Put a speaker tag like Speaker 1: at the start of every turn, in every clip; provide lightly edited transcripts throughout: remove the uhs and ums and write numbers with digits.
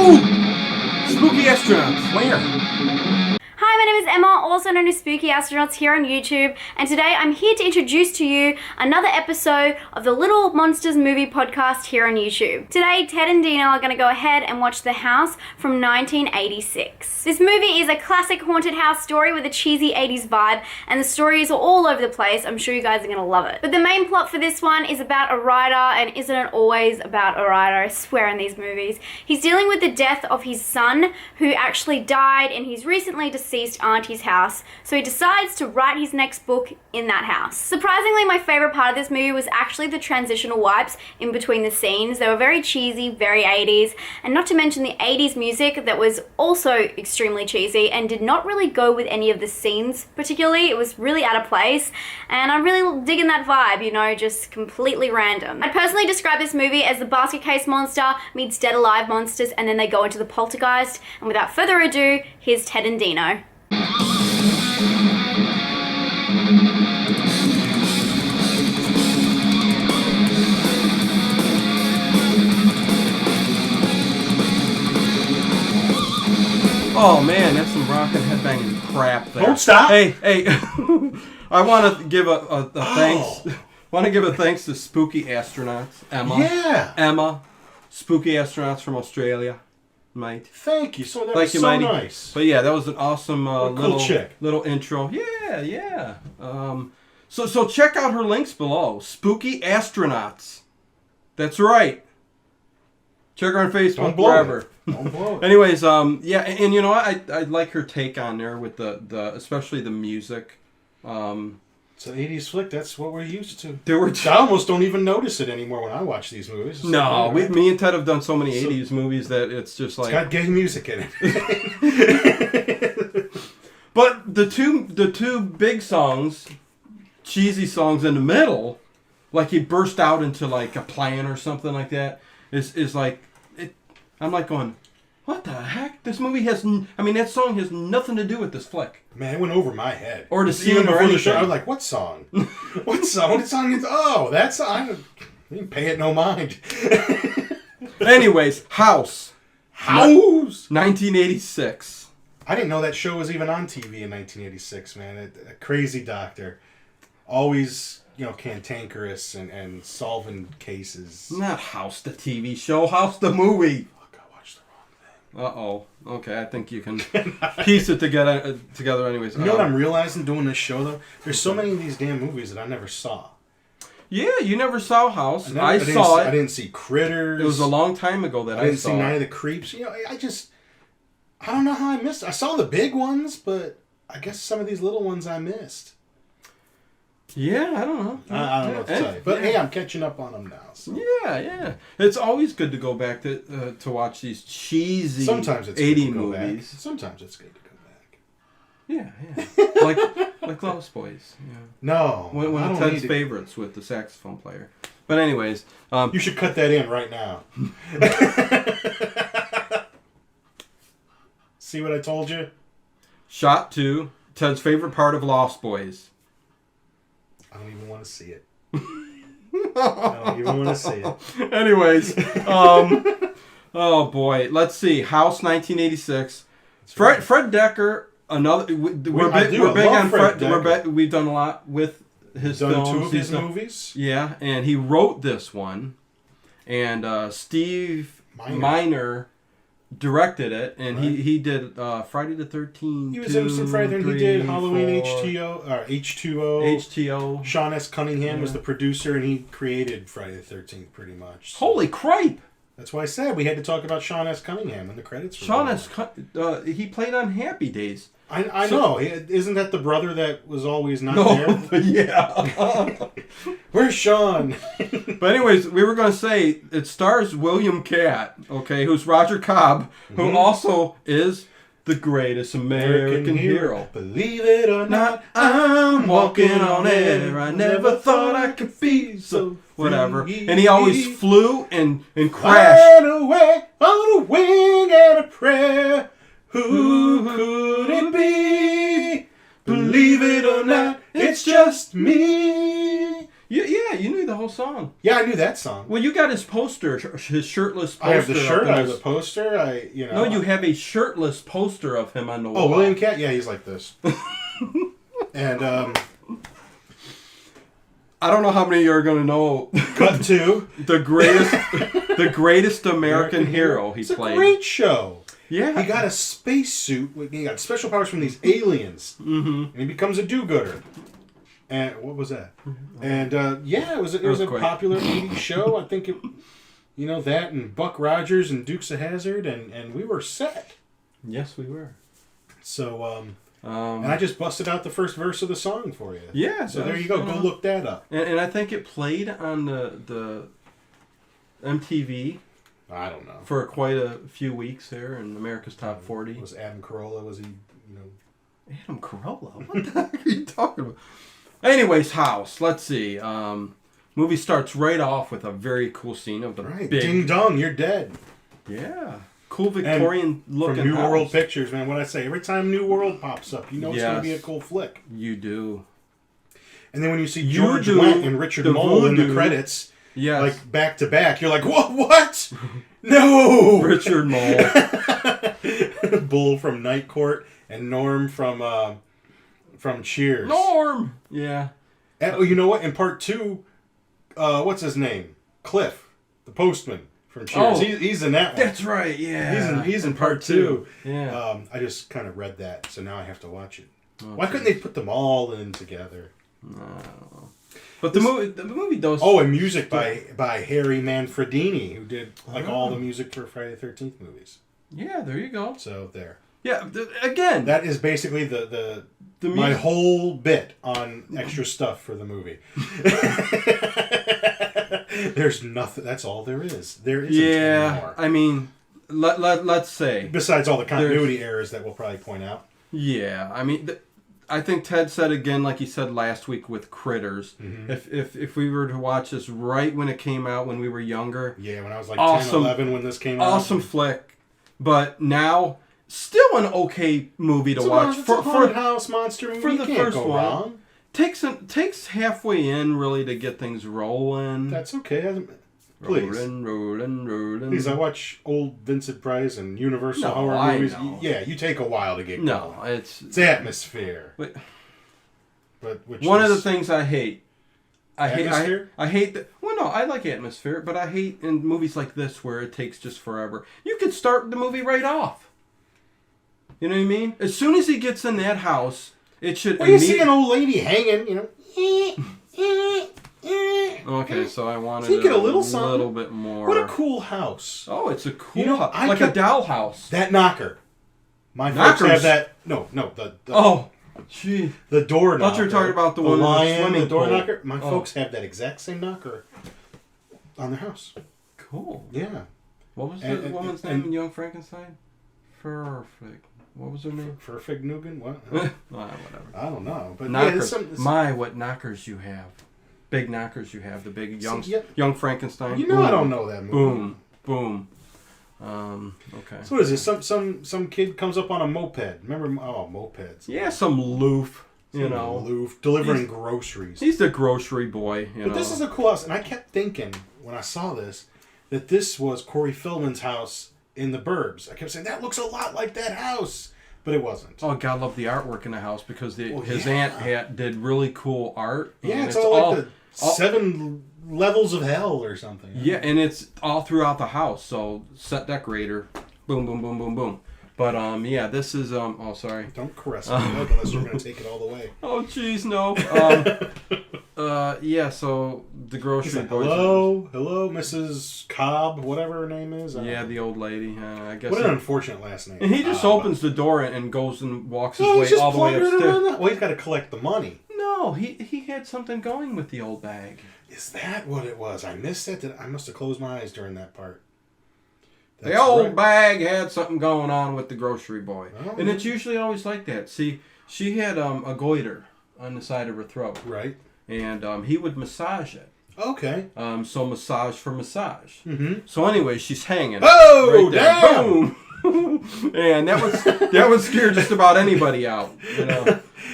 Speaker 1: Ooh! Spooky astronauts. Where?
Speaker 2: Hi, my name is Emma, also known as Spooky Astronauts here on YouTube, and today I'm here to introduce to you another episode of the Little Monsters movie podcast here on YouTube. Today, Ted and Dino are going to go ahead and watch The House from 1986. This movie is a classic haunted house story with a cheesy 80s vibe, and the story is all over the place. I'm sure you guys are going to love it. But the main plot for this one is about a writer, and isn't it always about a writer? I swear in these movies. He's dealing with the death of his son, who actually died in his recently deceased auntie's house, so he decides to write his next book in that house. Surprisingly, my favorite part of this movie was actually the transitional wipes in between the scenes. They were very cheesy, very 80s, and not to mention the 80s music that was also extremely cheesy and did not really go with any of the scenes particularly. It was really out of place, and I'm really digging that vibe, you know, just completely random. I'd personally describe this movie as the basket case monster meets Dead Alive monsters, and then they go into the poltergeist. And without further ado, here's Ted and Dino.
Speaker 1: Oh man, that's some rockin' headbanging crap there.
Speaker 3: Don't stop.
Speaker 1: Hey. I want to give a thanks. Want to give a thanks to Spooky Astronauts, Emma.
Speaker 3: Yeah.
Speaker 1: Emma, Spooky Astronauts from Australia, mate.
Speaker 3: Thank you. So that
Speaker 1: Thank
Speaker 3: was
Speaker 1: you,
Speaker 3: so
Speaker 1: matey.
Speaker 3: nice.
Speaker 1: But yeah, that was an awesome
Speaker 3: cool chick.
Speaker 1: little intro. Yeah. So check out her links below. Spooky Astronauts. That's right. Check her on Facebook, wherever.
Speaker 3: Don't blow it.
Speaker 1: Anyways, yeah, and you know, I like her take on there with the especially the music.
Speaker 3: It's an 80s flick. That's what we're used to.
Speaker 1: There were
Speaker 3: I almost don't even notice it anymore when I watch these movies. It's
Speaker 1: no,
Speaker 3: like,
Speaker 1: me and Ted have done so many 80s movies that it's just like...
Speaker 3: It's got gay music in it.
Speaker 1: But the two big songs, cheesy songs in the middle, like he burst out into like a plan or something like that, is like... I'm like going, what the heck? This movie has... that song has nothing to do with this flick.
Speaker 3: Man, it went over my head.
Speaker 1: Or to see
Speaker 3: even
Speaker 1: him or
Speaker 3: before the
Speaker 1: anything.
Speaker 3: show, I was like, what song? What song? What song is... Oh, that song. I didn't pay it no mind.
Speaker 1: Anyways, House. 1986.
Speaker 3: I didn't know that show was even on TV in 1986, man. A crazy doctor. Always, cantankerous and solving cases.
Speaker 1: Not House the TV show, House the movie.
Speaker 3: Fuck, I watched the wrong thing.
Speaker 1: Uh-oh. Okay, I think you can piece it together anyways.
Speaker 3: You know what I'm realizing doing this show, though? There's so many of these damn movies that I never saw.
Speaker 1: Yeah, you never saw House. I
Speaker 3: saw
Speaker 1: it.
Speaker 3: I didn't see Critters.
Speaker 1: It was a long time ago that I saw it.
Speaker 3: I didn't see Night of the Creeps. I don't know how I missed it. I saw the big ones, but I guess some of these little ones I missed.
Speaker 1: Yeah, I don't know.
Speaker 3: I don't know what to tell you. But hey, I'm catching up on them now. So.
Speaker 1: Yeah. It's always good to go back to watch these cheesy
Speaker 3: Sometimes it's
Speaker 1: 80
Speaker 3: good to go
Speaker 1: movies.
Speaker 3: Back. Sometimes it's good to go back.
Speaker 1: Yeah. like Lost Boys. Yeah.
Speaker 3: No.
Speaker 1: One of Ted's favorites with the saxophone player. But anyways.
Speaker 3: You should cut that in right now. See what I told you?
Speaker 1: Shot 2, Ted's favorite part of Lost Boys.
Speaker 3: I don't even want to see it. I don't even want to see it.
Speaker 1: Anyways, oh boy, let's see. House 1986. Fred Decker. Another. We're big on Fred Decker. We've done a lot with his films.
Speaker 3: 2 of his movies.
Speaker 1: Yeah, and he wrote this one, and Steve Miner directed it, and right. he did Friday the 13th.
Speaker 3: He was in some Friday, and he did Halloween H2O. Sean S. Cunningham was the producer, and he created Friday the 13th pretty much. So.
Speaker 1: Holy cripe!
Speaker 3: That's why I said we had to talk about Sean S. Cunningham in the credits.
Speaker 1: Sean S. He played on Happy Days.
Speaker 3: I know. Isn't that the brother that was always not there?
Speaker 1: Yeah.
Speaker 3: Where's Sean?
Speaker 1: But anyways, we were going to say it stars William Catt, okay, who's Roger Cobb, who also is the greatest American hero.
Speaker 3: Believe it or not,
Speaker 1: I'm walking on air. I never thought I could be so whatever. And he always flew and crashed.
Speaker 3: Flying away on a wing and a prayer. Who could it be? Believe it or not, it's just me.
Speaker 1: Yeah, you knew the whole song.
Speaker 3: Yeah, I knew that song.
Speaker 1: Well, you got his poster, his shirtless poster.
Speaker 3: I have the shirt.
Speaker 1: up
Speaker 3: I have the poster.
Speaker 1: No, you have a shirtless poster of him on the wall.
Speaker 3: Oh, William Cat. Yeah, he's like this. And
Speaker 1: I don't know how many of you are going to know.
Speaker 3: cut to
Speaker 1: the greatest American hero he
Speaker 3: it's
Speaker 1: played.
Speaker 3: It's a great show.
Speaker 1: Yeah.
Speaker 3: He got a spacesuit. He got special powers from these aliens.
Speaker 1: Mm-hmm.
Speaker 3: And he becomes a do-gooder. And what was that? And yeah, it was a popular 80s show. I think that and Buck Rogers and Dukes of Hazzard, and we were set.
Speaker 1: Yes, we were.
Speaker 3: So and I just busted out the first verse of the song for you.
Speaker 1: Yeah.
Speaker 3: So there you go. Go look that up.
Speaker 1: And I think it played on the MTV.
Speaker 3: I don't know.
Speaker 1: For quite a few weeks there in America's Top 40.
Speaker 3: Was Adam Carolla? Was he?
Speaker 1: Adam Carolla? What the heck are you talking about? Anyways, House. Let's see. Movie starts right off with a very cool scene of the big...
Speaker 3: Ding dong, you're dead.
Speaker 1: Yeah. Cool Victorian looking
Speaker 3: from New
Speaker 1: house.
Speaker 3: World Pictures, man. What I say, every time New World pops up, you know it's going to be a cool flick.
Speaker 1: You do.
Speaker 3: And then when you see George Wendt and Richard Mole in the credits, like back to back, you're like, what? No!
Speaker 1: Richard Mole.
Speaker 3: Bull from Night Court and Norm from Cheers.
Speaker 1: Norm! Yeah.
Speaker 3: And, you know what? In part 2, what's his name? Cliff, the postman from Cheers.
Speaker 1: Oh,
Speaker 3: he's in that one.
Speaker 1: That's right, yeah.
Speaker 3: He's in part 2.
Speaker 1: Yeah.
Speaker 3: I just kind of read that, so now I have to watch it.
Speaker 1: Oh,
Speaker 3: Why couldn't they put them all in together?
Speaker 1: No. But the movie does...
Speaker 3: Oh, and music by Harry Manfredini, who did all the music for Friday the 13th movies.
Speaker 1: Yeah, there you go.
Speaker 3: So there.
Speaker 1: Yeah, again...
Speaker 3: That is basically the my whole bit on extra stuff for the movie. There's nothing. That's all there is. There isn't anymore.
Speaker 1: I mean, let's say...
Speaker 3: Besides all the continuity errors that we'll probably point out.
Speaker 1: Yeah, I mean... I think Ted said again, like he said last week with Critters, if we were to watch this right when it came out when we were younger.
Speaker 3: Yeah, when I was like 10, 11 when this came out.
Speaker 1: Awesome flick. But now, still an okay movie to watch.
Speaker 3: It's a haunted house monster movie.
Speaker 1: For the first
Speaker 3: go
Speaker 1: one.
Speaker 3: wrong.
Speaker 1: Takes halfway in, really, to get things rolling.
Speaker 3: That's okay. Please.
Speaker 1: Rolling.
Speaker 3: Please, I watch old Vincent Price and Universal horror movies. Yeah, you take a while to get going.
Speaker 1: No,
Speaker 3: it's atmosphere.
Speaker 1: But
Speaker 3: which
Speaker 1: one of the things I hate.
Speaker 3: Atmosphere?
Speaker 1: I hate that. Well, no, I like atmosphere, but I hate in movies like this where it takes just forever. You could start the movie right off. You know what I mean? As soon as he gets in that house, it should.
Speaker 3: Well, you see an old lady hanging,
Speaker 1: Okay, so I wanted
Speaker 3: so you get a little
Speaker 1: bit more.
Speaker 3: What a cool house!
Speaker 1: Oh, it's a cool house, like a doll house.
Speaker 3: That knocker. My folks have that. No,
Speaker 1: gee,
Speaker 3: the door knocker.
Speaker 1: I thought you were talking about the one
Speaker 3: lion,
Speaker 1: in
Speaker 3: the door
Speaker 1: pool.
Speaker 3: knocker. My folks have that exact same knocker on their house.
Speaker 1: Cool.
Speaker 3: Yeah.
Speaker 1: What was the woman's name in Young Frankenstein? Perfect. What was her name?
Speaker 3: Perfect Nugan? What?
Speaker 1: Whatever.
Speaker 3: I don't know. But
Speaker 1: knockers. What knockers you have. Big knockers you have. The big young Frankenstein.
Speaker 3: You know boom. I don't know that movie.
Speaker 1: Boom. Okay.
Speaker 3: So what is this? Some kid comes up on a moped. Remember? Oh, mopeds.
Speaker 1: Yeah, some loof.
Speaker 3: Loof delivering groceries.
Speaker 1: He's the grocery boy.
Speaker 3: But this is a cool house. And I kept thinking when I saw this that this was Corey Feldman's house in the Burbs. I kept saying, that looks a lot like that house. But it wasn't.
Speaker 1: Oh, God, I love the artwork in the house because his aunt did really cool art.
Speaker 3: Yeah, it's all like the 7 levels of hell or something.
Speaker 1: Yeah, and it's all throughout the house. So, set decorator, boom, boom, boom, boom, boom. But, yeah, this is, oh, sorry.
Speaker 3: Don't caress me unless you're going to take it all the way.
Speaker 1: Oh, jeez, no. Yeah, so the grocery boy.
Speaker 3: Hello, Mrs. Cobb, whatever her name is.
Speaker 1: Yeah, the old lady. I guess.
Speaker 3: What an unfortunate last name.
Speaker 1: And he just opens the door and goes and walks his way all the way upstairs.
Speaker 3: Well, he's got to collect the money.
Speaker 1: No, he had something going with the old bag.
Speaker 3: Is that what it was? I missed it. I must have closed my eyes during that part.
Speaker 1: The old bag had something going on with the grocery boy. Oh, and it's usually always like that. See, she had a goiter on the side of her throat.
Speaker 3: Right.
Speaker 1: And he would massage it.
Speaker 3: Okay.
Speaker 1: So massage for massage.
Speaker 3: Mm-hmm.
Speaker 1: So anyway, she's hanging.
Speaker 3: Oh,
Speaker 1: right there. Boom! And that would scare just about anybody out.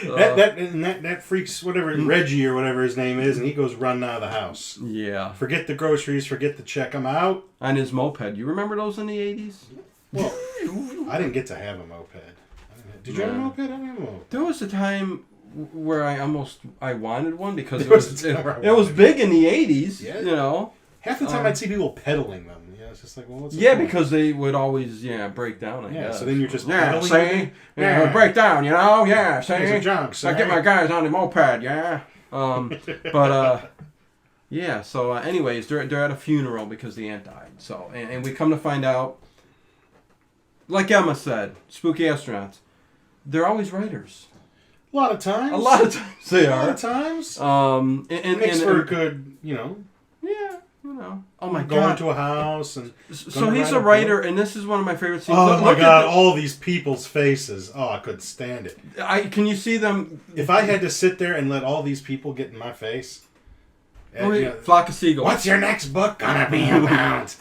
Speaker 3: That freaks whatever Reggie or whatever his name is, and he goes running out of the house.
Speaker 1: Yeah.
Speaker 3: Forget the groceries, forget the check. I'm out.
Speaker 1: On his moped. You remember those in the 80s?
Speaker 3: Well, I didn't get to have a moped. Did you have a moped? I didn't have a moped.
Speaker 1: There was a time where I wanted one because it was big in the 80s. Yeah. You know.
Speaker 3: Half the time I'd see people pedaling them. Yeah, it's just like, well, what's the
Speaker 1: point?
Speaker 3: Because
Speaker 1: Because they would always break down. I guess.
Speaker 3: So then you're just
Speaker 1: pedaling.
Speaker 3: See?
Speaker 1: Yeah, it would break down. You know. Yeah. See.
Speaker 3: There's a junk, see?
Speaker 1: I get my guys on the moped. Yeah. Yeah. So anyways, they're at a funeral because the aunt died. So and we come to find out, like Emma said, spooky astronauts. They're always writers.
Speaker 3: A lot of times
Speaker 1: they are.
Speaker 3: A lot of times.
Speaker 1: And
Speaker 3: makes for a good, you know.
Speaker 1: Yeah, you know. Oh my God.
Speaker 3: Going to a house and.
Speaker 1: So he's a writer, and this is one of my favorite scenes.
Speaker 3: Oh my God! All these people's faces. Oh, I couldn't stand it.
Speaker 1: Can you see them?
Speaker 3: If I had to sit there and let all these people get in my face.
Speaker 1: Flock of seagulls.
Speaker 3: What's your next book gonna be about?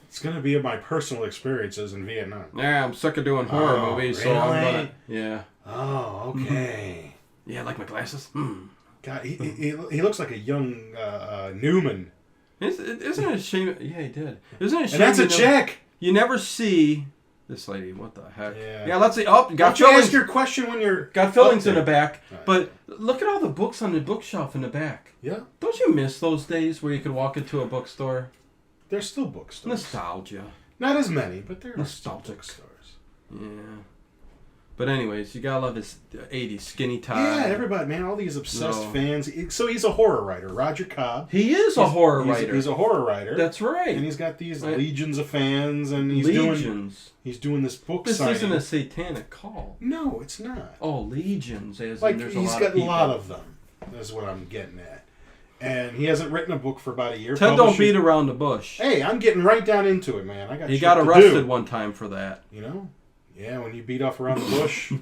Speaker 3: It's gonna be my personal experiences in Vietnam.
Speaker 1: Yeah, I'm sick of doing horror movies, so I'm gonna. Yeah.
Speaker 3: Oh, okay.
Speaker 1: Yeah, like my glasses.
Speaker 3: God, he looks like a young Newman.
Speaker 1: Isn't it a shame? Yeah, he did. Isn't it a shame?
Speaker 3: And that's a check.
Speaker 1: You never see this lady. What the heck?
Speaker 3: Yeah.
Speaker 1: Let's see. Oh, you got
Speaker 3: Don't you ask your question when you're
Speaker 1: got fillings in the back.
Speaker 3: Right.
Speaker 1: But look at all the books on the bookshelf in the back.
Speaker 3: Yeah.
Speaker 1: Don't you miss those days where you could walk into a bookstore?
Speaker 3: There's still bookstores.
Speaker 1: Nostalgia.
Speaker 3: Not as many, but there are
Speaker 1: nostalgic
Speaker 3: stores.
Speaker 1: Yeah. But anyways, you gotta love his 80s skinny tie.
Speaker 3: Yeah, everybody, man, all these obsessed fans. So he's a horror writer, Roger Cobb.
Speaker 1: He is a horror writer.
Speaker 3: He's a horror writer.
Speaker 1: That's right.
Speaker 3: And he's got these legions of fans, and he's doing this book signing.
Speaker 1: This isn't a satanic call.
Speaker 3: No, it's not.
Speaker 1: Oh, legions, as
Speaker 3: like
Speaker 1: in there's
Speaker 3: he's got a lot of them. That's what I'm getting at. And he hasn't written a book for about a year.
Speaker 1: Ted don't beat around the bush.
Speaker 3: Hey, I'm getting right down into it, man.
Speaker 1: He got arrested one time for that.
Speaker 3: You know? Yeah, when you beat off around the bush.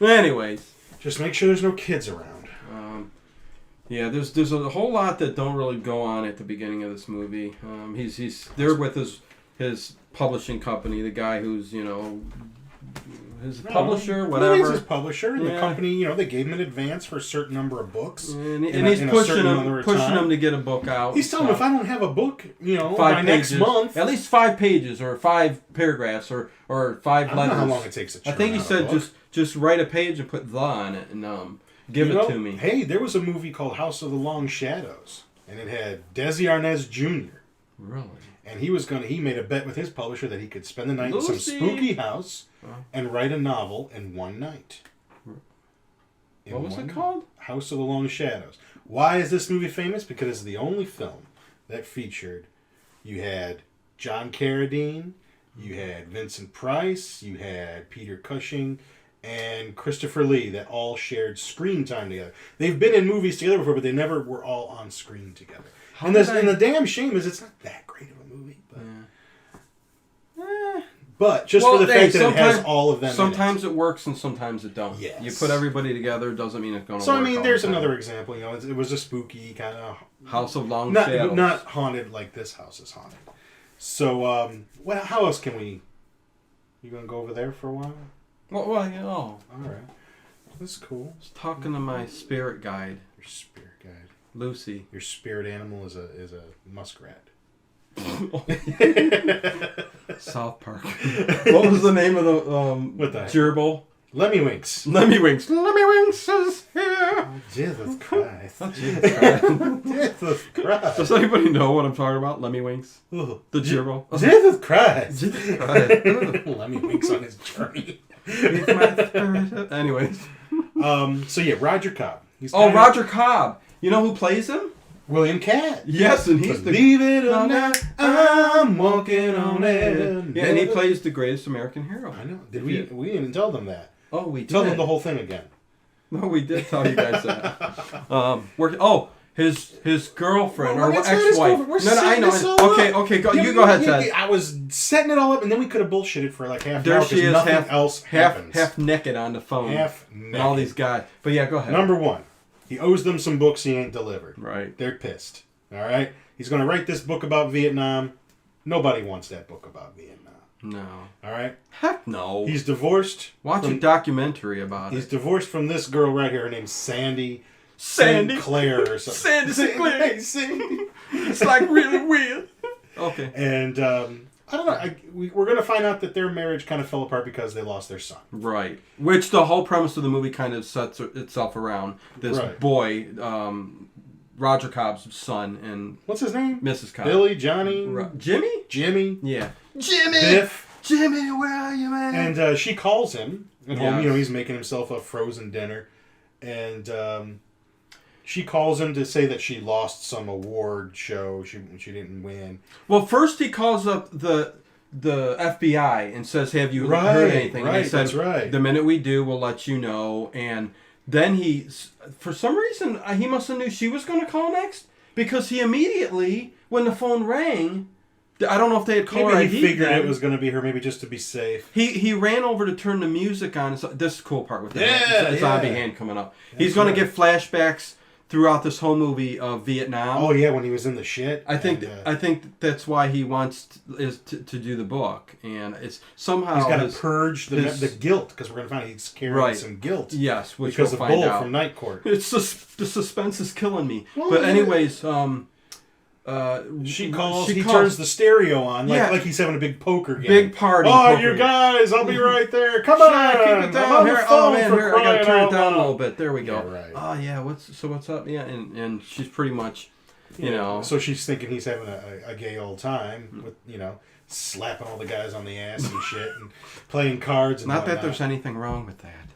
Speaker 1: Anyways,
Speaker 3: just make sure there's no kids around.
Speaker 1: Yeah, there's a whole lot that don't really go on at the beginning of this movie. He's there with his publishing company, the guy who's his publisher, whatever.
Speaker 3: He's his publisher, and the company, they gave him an advance for a certain number of books,
Speaker 1: and he's pushing him to get a book out.
Speaker 3: He's telling him, if I don't have a book, by next month,
Speaker 1: at least 5 pages or 5 paragraphs or 5 letters.
Speaker 3: I don't know how long it takes to churn
Speaker 1: I think he said just write a page and put the on it and give it to me.
Speaker 3: Hey, there was a movie called House of the Long Shadows, and it had Desi Arnaz Jr.
Speaker 1: Really?
Speaker 3: And he made a bet with his publisher that he could spend the night in some spooky house and write a novel in one night.
Speaker 1: What was it called?
Speaker 3: House of the Long Shadows. Why is this movie famous? Because it's the only film that featured, you had John Carradine, you had Vincent Price, you had Peter Cushing, and Christopher Lee that all shared screen time together. They've been in movies together before, but they never were all on screen together. And the damn shame is it's not that great of a movie. But just for the fact that it has all of them.
Speaker 1: Sometimes it works and sometimes it don't.
Speaker 3: Yes.
Speaker 1: You put everybody together, doesn't mean it's going to
Speaker 3: work.
Speaker 1: So
Speaker 3: I mean, there's another example. It was a spooky kind of
Speaker 1: House of Long Shadows.
Speaker 3: Not haunted like this house is haunted. So, how else can we? You gonna go over there for a while?
Speaker 1: Well,
Speaker 3: all right. That's cool.
Speaker 1: I was talking to my spirit guide.
Speaker 3: Your spirit guide.
Speaker 1: Lucy.
Speaker 3: Your spirit animal is a muskrat.
Speaker 1: South Park. What was the name of the gerbil?
Speaker 3: Lemmywinks.
Speaker 1: Lemmywinks is here.
Speaker 3: Oh, Jesus Christ.
Speaker 1: Jesus Christ.
Speaker 3: Jesus Christ.
Speaker 1: Does anybody know what I'm talking about? Lemmywinks? The gerbil?
Speaker 3: Jesus Christ.
Speaker 1: Jesus Christ.
Speaker 3: Lemmywinks on his journey.
Speaker 1: Anyways.
Speaker 3: Roger Cobb.
Speaker 1: Roger Cobb. You know who plays him?
Speaker 3: William Catt.
Speaker 1: Yes, and he's
Speaker 3: Believe it or not, I'm walking on it.
Speaker 1: Yeah, and he plays the greatest American hero.
Speaker 3: I know. We didn't tell them that.
Speaker 1: Oh, we did.
Speaker 3: Tell them the whole thing again.
Speaker 1: No, we did tell you guys that. His girlfriend or ex-wife.
Speaker 3: I know.
Speaker 1: Okay, go. You go ahead, Ted.
Speaker 3: I was setting it all up, and then we could have bullshitted for like half an hour.
Speaker 1: There she is,
Speaker 3: happens.
Speaker 1: half naked on the phone.
Speaker 3: Half naked.
Speaker 1: And all these guys. But yeah, go ahead.
Speaker 3: Number 1. He owes them some books he ain't delivered.
Speaker 1: Right.
Speaker 3: They're pissed. All right? He's going to write this book about Vietnam. Nobody wants that book about Vietnam.
Speaker 1: No.
Speaker 3: All right?
Speaker 1: Heck no.
Speaker 3: He's divorced.
Speaker 1: Watch a documentary about
Speaker 3: He's
Speaker 1: it.
Speaker 3: divorced from this girl right here. Her name's Sandy Sinclair or something.
Speaker 1: Sandy Sinclair.
Speaker 3: Hey, Sandy.
Speaker 1: It's like really weird. Okay.
Speaker 3: And I don't know. We're going to find out that their marriage kind of fell apart because they lost their son.
Speaker 1: Right. Which the whole premise of the movie kind of sets itself around this boy, Roger Cobb's son, and
Speaker 3: what's his name?
Speaker 1: Mrs. Cobb.
Speaker 3: Billy, Johnny,
Speaker 1: Jimmy.
Speaker 3: Jimmy.
Speaker 1: Yeah. Jimmy.
Speaker 3: Biff.
Speaker 1: Jimmy, where are you, man?
Speaker 3: And she calls him at home.
Speaker 1: Yes.
Speaker 3: You know, he's making himself a frozen dinner, and she calls him to say that she lost some award show. She didn't win.
Speaker 1: Well, first he calls up the FBI and says, "Have you heard anything?"
Speaker 3: Right,
Speaker 1: and they said,
Speaker 3: that's right.
Speaker 1: The minute we do, we'll let you know. And then he, for some reason, he must have knew she was going to call next, because he immediately, when the phone rang, I don't know if they had caller ID.
Speaker 3: Maybe he figured it was going to be her, maybe just to be safe.
Speaker 1: He ran over to turn the music on. So, this is the cool part with the zombie hand coming up.
Speaker 3: That's
Speaker 1: He's going to get flashbacks throughout this whole movie of Vietnam.
Speaker 3: Oh yeah, when he was in the shit.
Speaker 1: I think that's why he wants to do the book, and it's somehow
Speaker 3: he's got to purge the guilt, because we're going to find out he's carrying some guilt.
Speaker 1: Yes, which
Speaker 3: because
Speaker 1: we'll
Speaker 3: of
Speaker 1: find
Speaker 3: Bull
Speaker 1: out
Speaker 3: from Night Court.
Speaker 1: It's the suspense is killing me.
Speaker 3: Well,
Speaker 1: but anyways,
Speaker 3: she calls. He turns the stereo on, like he's having a big poker game.
Speaker 1: Big party.
Speaker 3: Oh, you guys! I'll be right there. Come on,
Speaker 1: keep it down here. Oh man, here I gotta turn it down a little bit. There we go.
Speaker 3: Yeah, right.
Speaker 1: Oh yeah, what's up? Yeah, and she's pretty much, you know.
Speaker 3: So she's thinking he's having a gay old time with slapping all the guys on the ass and shit and playing cards. And
Speaker 1: Not
Speaker 3: whatnot.
Speaker 1: that there's anything wrong with that.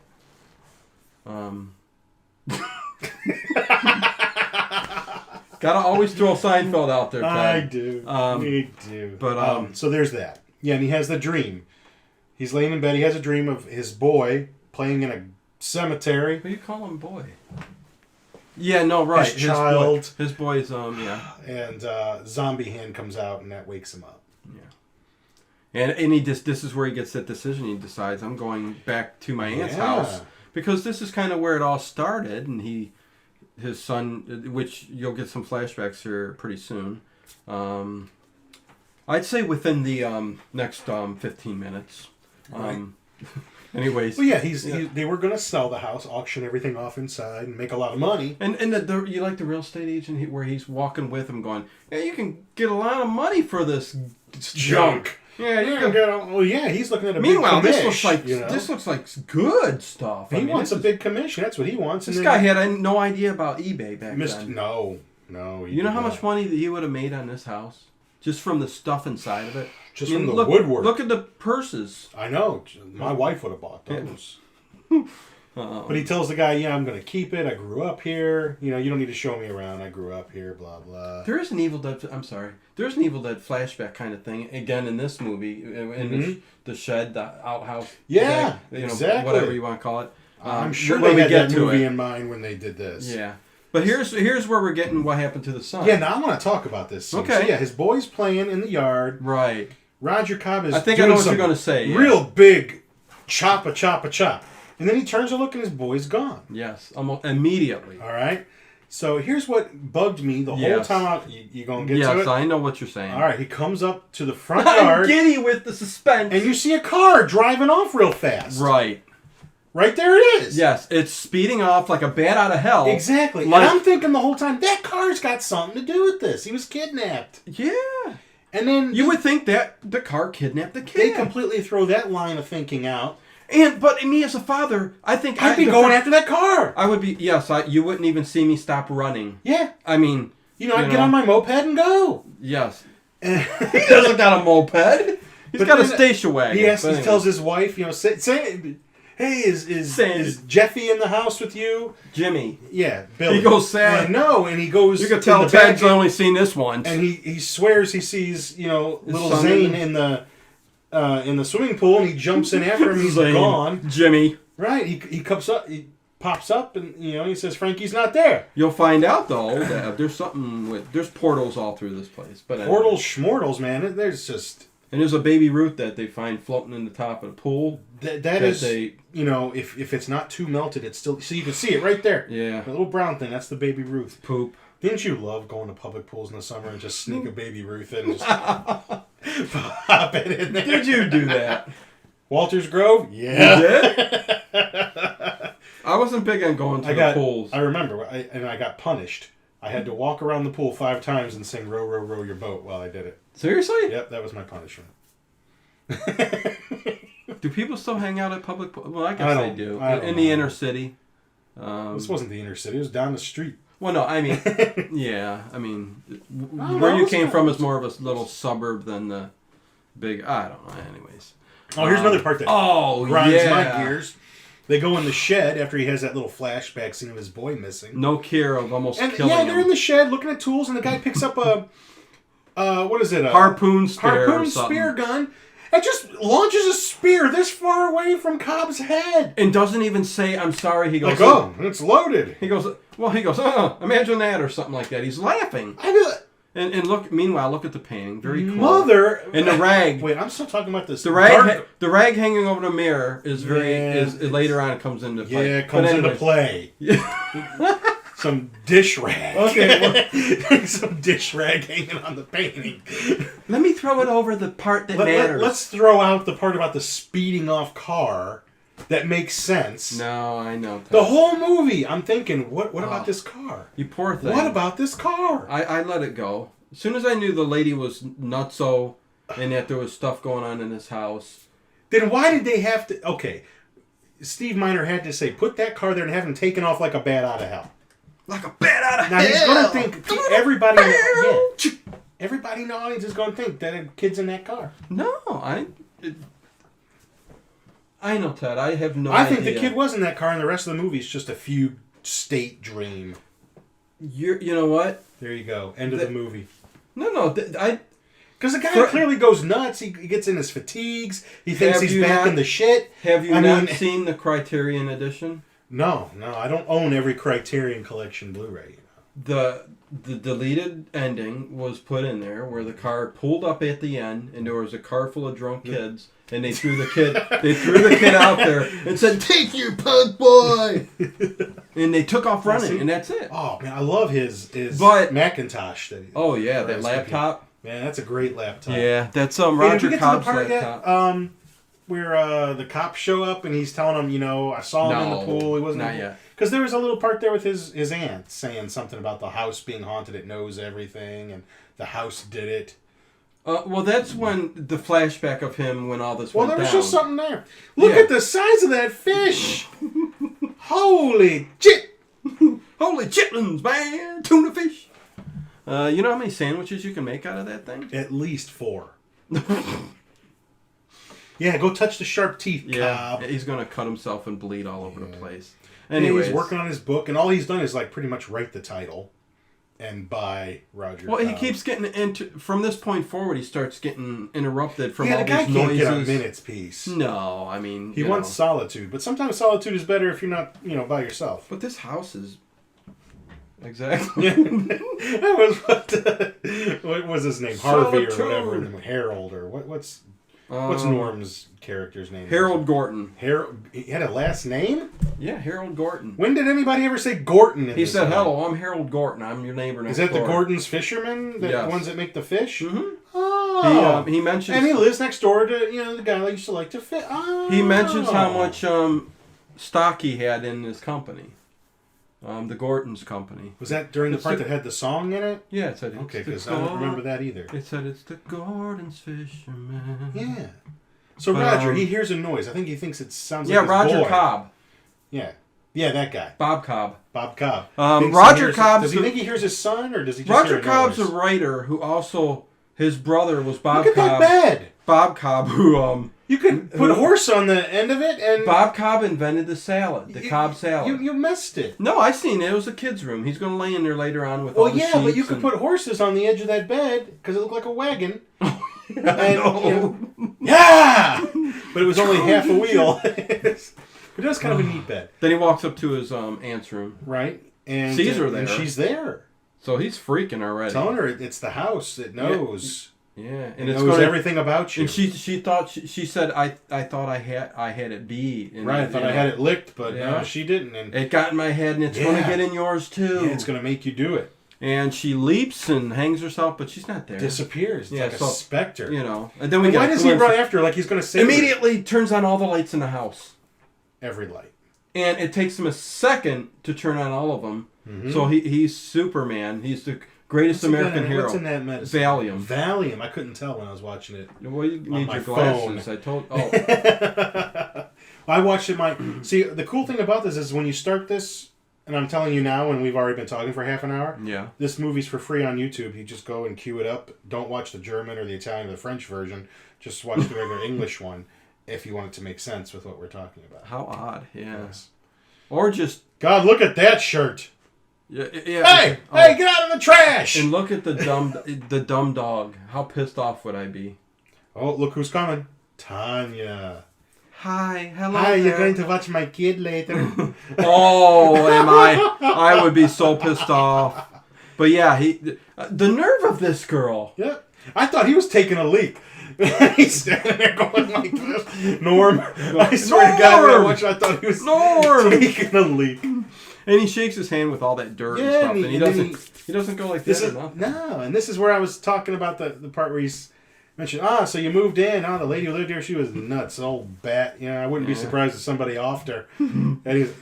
Speaker 1: Gotta always throw Seinfeld out there, Ted.
Speaker 3: I do. Me do.
Speaker 1: But
Speaker 3: so there's that. Yeah, and he has the dream. He's laying in bed. He has a dream of his boy playing in a cemetery.
Speaker 1: What do you call him, boy? Yeah, no, right.
Speaker 3: His child.
Speaker 1: His boy's yeah.
Speaker 3: And zombie hand comes out, and that wakes him up.
Speaker 1: Yeah. And he this is where he gets that decision. He decides, I'm going back to my aunt's house, because this is kind of where it all started, and his son, which you'll get some flashbacks here pretty soon. I'd say within the next 15 minutes. Anyways.
Speaker 3: Well, yeah, they were going to sell the house, auction everything off inside, and make a lot of money.
Speaker 1: And you like the real estate agent where he's walking with him going, yeah, you can get a lot of money for this junk. Yeah, you can get.
Speaker 3: Well, yeah, he's looking at a
Speaker 1: Meanwhile,
Speaker 3: big
Speaker 1: this looks like good stuff.
Speaker 3: He wants a big commission. That's what he wants.
Speaker 1: This guy had no idea about eBay back then.
Speaker 3: No.
Speaker 1: You know how much money that he would have made on this house? Just from the stuff inside of it?
Speaker 3: Just from the woodwork.
Speaker 1: Look at the purses.
Speaker 3: I know. My wife would have bought those. Yeah. But he tells the guy, I'm going to keep it. I grew up here. You don't need to show me around. I grew up here, blah, blah.
Speaker 1: There is an Evil Dead, there's an Evil Dead flashback kind of thing, again, in this movie, in the shed, the outhouse.
Speaker 3: Yeah, exactly.
Speaker 1: Whatever you want to call it.
Speaker 3: I'm sure they had that movie in mind when they did this.
Speaker 1: Yeah. But here's where we're getting what happened to the son.
Speaker 3: Yeah, now I want to talk about this scene.
Speaker 1: Okay.
Speaker 3: So, his boy's playing in the yard.
Speaker 1: Right.
Speaker 3: Roger Cobb is
Speaker 1: I think I know what you're going to say. Yeah.
Speaker 3: Real big chop. And then he turns to look and his boy's gone.
Speaker 1: Yes, almost immediately.
Speaker 3: All right. So here's what bugged me the whole time out. You going to get to it?
Speaker 1: Yes, I know what you're saying.
Speaker 3: All right. He comes up to the front yard.
Speaker 1: I'm giddy with the suspense.
Speaker 3: And you see a car driving off real fast.
Speaker 1: Right.
Speaker 3: Right there it is.
Speaker 1: Yes, it's speeding off like a bat out of hell.
Speaker 3: Exactly. And I'm thinking the whole time, that car's got something to do with this. He was kidnapped.
Speaker 1: Yeah.
Speaker 3: And then
Speaker 1: you would think that the car kidnapped the kid.
Speaker 3: They completely throw that line of thinking out.
Speaker 1: But me as a father, I think
Speaker 3: I'd be going after that car.
Speaker 1: I would be. Yes, you wouldn't even see me stop running.
Speaker 3: Yeah.
Speaker 1: I mean,
Speaker 3: I'd get on my moped and go.
Speaker 1: Yes. He doesn't got a moped. He's got a station wagon.
Speaker 3: He tells his wife, say, hey, is Jeffy in the house with you?
Speaker 1: Jimmy.
Speaker 3: Yeah, Billy.
Speaker 1: He goes sad.
Speaker 3: And he goes.
Speaker 1: You can tell Ted's only seen this once.
Speaker 3: And he swears he sees little Zane in the swimming pool, and he jumps in after him. He's gone.
Speaker 1: Jimmy.
Speaker 3: Right. He comes up. He pops up, and he says Frankie's not there.
Speaker 1: You'll find out though that there's portals all through this place. But
Speaker 3: portals, schmortals, man. There's just.
Speaker 1: And there's a baby Ruth that they find floating in the top of the pool.
Speaker 3: That is, if it's not too melted, it's still... So you can see it right there.
Speaker 1: Yeah.
Speaker 3: The little brown thing, that's the baby Ruth.
Speaker 1: Poop.
Speaker 3: Didn't you love going to public pools in the summer and just sneak a Baby Ruth in and just pop it in there?
Speaker 1: Did you do that?
Speaker 3: Walters Grove? Yeah.
Speaker 1: You did? I wasn't big on going to the pools.
Speaker 3: I remember, and I got punished. I had to walk around the pool 5 times and sing "Row, row, row your boat" while I did it.
Speaker 1: Seriously?
Speaker 3: Yep, that was my punishment.
Speaker 1: Do people still hang out at public pools? Well, I guess they do. In the inner city.
Speaker 3: This wasn't the inner city. It was down the street.
Speaker 1: Well, no, I mean, yeah. I mean, where you came from is more of a little suburb than the big... I don't know. Anyways.
Speaker 3: Oh, here's another part that grinds my gears. They go in the shed after he has that little flashback scene of his boy missing.
Speaker 1: No care of almost killing him.
Speaker 3: Yeah, they're in the shed looking at tools, and the guy picks up a... what is it? A
Speaker 1: harpoon spear
Speaker 3: gun. And just launches a spear this far away from Cobb's head.
Speaker 1: And doesn't even say, I'm sorry. He goes,
Speaker 3: oh, it's loaded.
Speaker 1: He goes, imagine that or something like that. He's laughing. And look, meanwhile, look at the painting. Very cool.
Speaker 3: Mother.
Speaker 1: And the rag.
Speaker 3: Wait, I'm still talking about this.
Speaker 1: The rag hanging over the mirror is later on it comes into play.
Speaker 3: Yeah, it comes into play. Some dish rag.
Speaker 1: Okay.
Speaker 3: Some dish rag hanging on the painting.
Speaker 1: Let me throw it over the part that matters.
Speaker 3: Let's throw out the part about the speeding off car that makes sense.
Speaker 1: No, I know.
Speaker 3: The whole movie, I'm thinking, what about this car?
Speaker 1: You poor thing.
Speaker 3: What about this car?
Speaker 1: I let it go. As soon as I knew the lady was nutso and that there was stuff going on in his house.
Speaker 3: Then why did they have to... Okay, Steve Miner had to say, put that car there and have him taken off like a bat out of hell.
Speaker 1: Like a bat out of
Speaker 3: hell. Now he's going to think everybody in the audience is going to think that a kid's in that car.
Speaker 1: No, I know, Ted. I have no idea.
Speaker 3: I think the kid was in that car, and the rest of the movie is just a fugue state dream.
Speaker 1: You know what?
Speaker 3: There you go. End of the movie.
Speaker 1: No.
Speaker 3: Because the guy clearly goes nuts. He gets in his fatigues. He thinks he's back in the shit.
Speaker 1: Have you not seen the Criterion edition?
Speaker 3: No. I don't own every Criterion Collection Blu-ray.
Speaker 1: The deleted ending was put in there where the car pulled up at the end and there was a car full of drunk kids and they threw the kid out there and said, "Take your punk boy," and they took off running and that's it.
Speaker 3: Oh man, I love his Macintosh.
Speaker 1: That laptop.
Speaker 3: Man, that's a great laptop.
Speaker 1: Yeah, that's Roger Cobb's laptop.
Speaker 3: Where the cops show up and he's telling them, I saw him in the pool. He wasn't.
Speaker 1: Not yet.
Speaker 3: Because there was a little part there with his aunt saying something about the house being haunted. It knows everything, and the house did it.
Speaker 1: Well, that's when the flashback of him when all this went down.
Speaker 3: Well, there was just something there. Look at the size of that fish. Holy shit.
Speaker 1: Holy chitlins, man. Tuna fish. You know how many sandwiches you can make out of that thing?
Speaker 3: At least 4. Yeah, go touch the sharp teeth, Cobb.
Speaker 1: He's going to cut himself and bleed all over the place.
Speaker 3: Anyways, he's working on his book, and all he's done is pretty much write the title and buy Roger Cobb.
Speaker 1: He keeps getting into... From this point forward, he starts getting interrupted from all these noises.
Speaker 3: Yeah, the guy can't get a minute's peace.
Speaker 1: No, I mean...
Speaker 3: He wants solitude, but sometimes solitude is better if you're not, by yourself.
Speaker 1: But this house is... Exactly.
Speaker 3: That was what was his name? Harvey or whatever. Harold or what's Norm's character's name?
Speaker 1: Harold Gorton.
Speaker 3: He had a last name?
Speaker 1: Yeah, Harold Gorton.
Speaker 3: When did anybody ever say Gorton?
Speaker 1: He said, "Hello, I'm Harold Gorton. I'm your neighbor next door."
Speaker 3: Is that the Gorton's fishermen? The ones that make the fish?
Speaker 1: Mm-hmm.
Speaker 3: Oh.
Speaker 1: He mentions...
Speaker 3: And he lives next door to, the guy that used to like to fish. Oh.
Speaker 1: He mentions how much stock he had in his company. The Gorton's company.
Speaker 3: Was that during the part that had the song in it?
Speaker 1: Yeah, it said
Speaker 3: okay, because I don't remember that either.
Speaker 1: It said it's the Gordon's fisherman.
Speaker 3: Yeah. So Roger, he hears a noise. I think he thinks it sounds like his
Speaker 1: Roger
Speaker 3: boy.
Speaker 1: Cobb.
Speaker 3: Yeah, that guy.
Speaker 1: Bob Cobb.
Speaker 3: Roger Cobb. Does he think he hears his son, or does he just hear a noise?
Speaker 1: Roger Cobb's a writer who also his brother was Bob
Speaker 3: Look at
Speaker 1: Cobb.
Speaker 3: That bed.
Speaker 1: Bob Cobb, who
Speaker 3: you could put a horse on the end of it, and
Speaker 1: Bob Cobb invented the salad, the Cobb salad.
Speaker 3: You missed it.
Speaker 1: No, I seen it. It was a kid's room. He's going to lay in there later on with.
Speaker 3: Well, yeah, but you could put horses on the edge of that bed because it looked like a wagon. Yeah, but it was only half a wheel. It was kind of a neat bed.
Speaker 1: Then he walks up to his aunt's room.
Speaker 3: Right, and
Speaker 1: sees her there.
Speaker 3: And she's there.
Speaker 1: So he's freaking already.
Speaker 3: Telling her it's the house. It knows.
Speaker 1: Yeah,
Speaker 3: and it knows everything about you.
Speaker 1: And she thought she said I thought I had it beat.
Speaker 3: Right, I thought I had it licked, but no, she didn't. And
Speaker 1: it got in my head, and it's going to get in yours too.
Speaker 3: Yeah, it's going to make you do it.
Speaker 1: And she leaps and hangs herself, but she's not there.
Speaker 3: Disappears. It's like a specter.
Speaker 1: You know. And then we
Speaker 3: why does he run after her like he's going to save
Speaker 1: Immediately turns on all the lights in the house.
Speaker 3: Every light.
Speaker 1: And it takes him a second to turn on all of them. Mm-hmm. So he's Superman. He's the greatest American hero.
Speaker 3: What's in that medicine?
Speaker 1: Valium.
Speaker 3: Valium. I couldn't tell when I was watching it.
Speaker 1: Well, you need your
Speaker 3: phone.
Speaker 1: glasses. I told. Oh.
Speaker 3: I watched it. See, the cool thing about this is when you start this, and I'm telling you now, and we've already been talking for half an hour.
Speaker 1: Yeah.
Speaker 3: This movie's for free on YouTube. You just go and queue it up. Don't watch the German or the Italian or the French version. Just watch the regular English one if you want it to make sense with what we're talking about.
Speaker 1: How odd. Yeah. Yes. Or just.
Speaker 3: God, look at that shirt.
Speaker 1: Yeah.
Speaker 3: Hey, get out of the trash!
Speaker 1: And look at the dumb dog. How pissed off would I be?
Speaker 3: Oh, look who's coming. Tanya.
Speaker 1: Hi, hello.
Speaker 3: Hi,
Speaker 1: there.
Speaker 3: You're going to watch my kid later.
Speaker 1: Oh, am I? I would be so pissed off. But yeah, the nerve of this girl.
Speaker 3: Yeah, I thought he was taking a leak. He's standing there going like this. Norm, I swear to God, I thought he was taking a leak.
Speaker 1: And he shakes his hand with all that dirt and stuff, and he doesn't go like this or nothing.
Speaker 3: No, and this is where I was talking about the part where he's mentioned, so you moved in. Oh, the lady who lived here, she was nuts. Old bat. You know, I wouldn't be surprised if somebody offed her.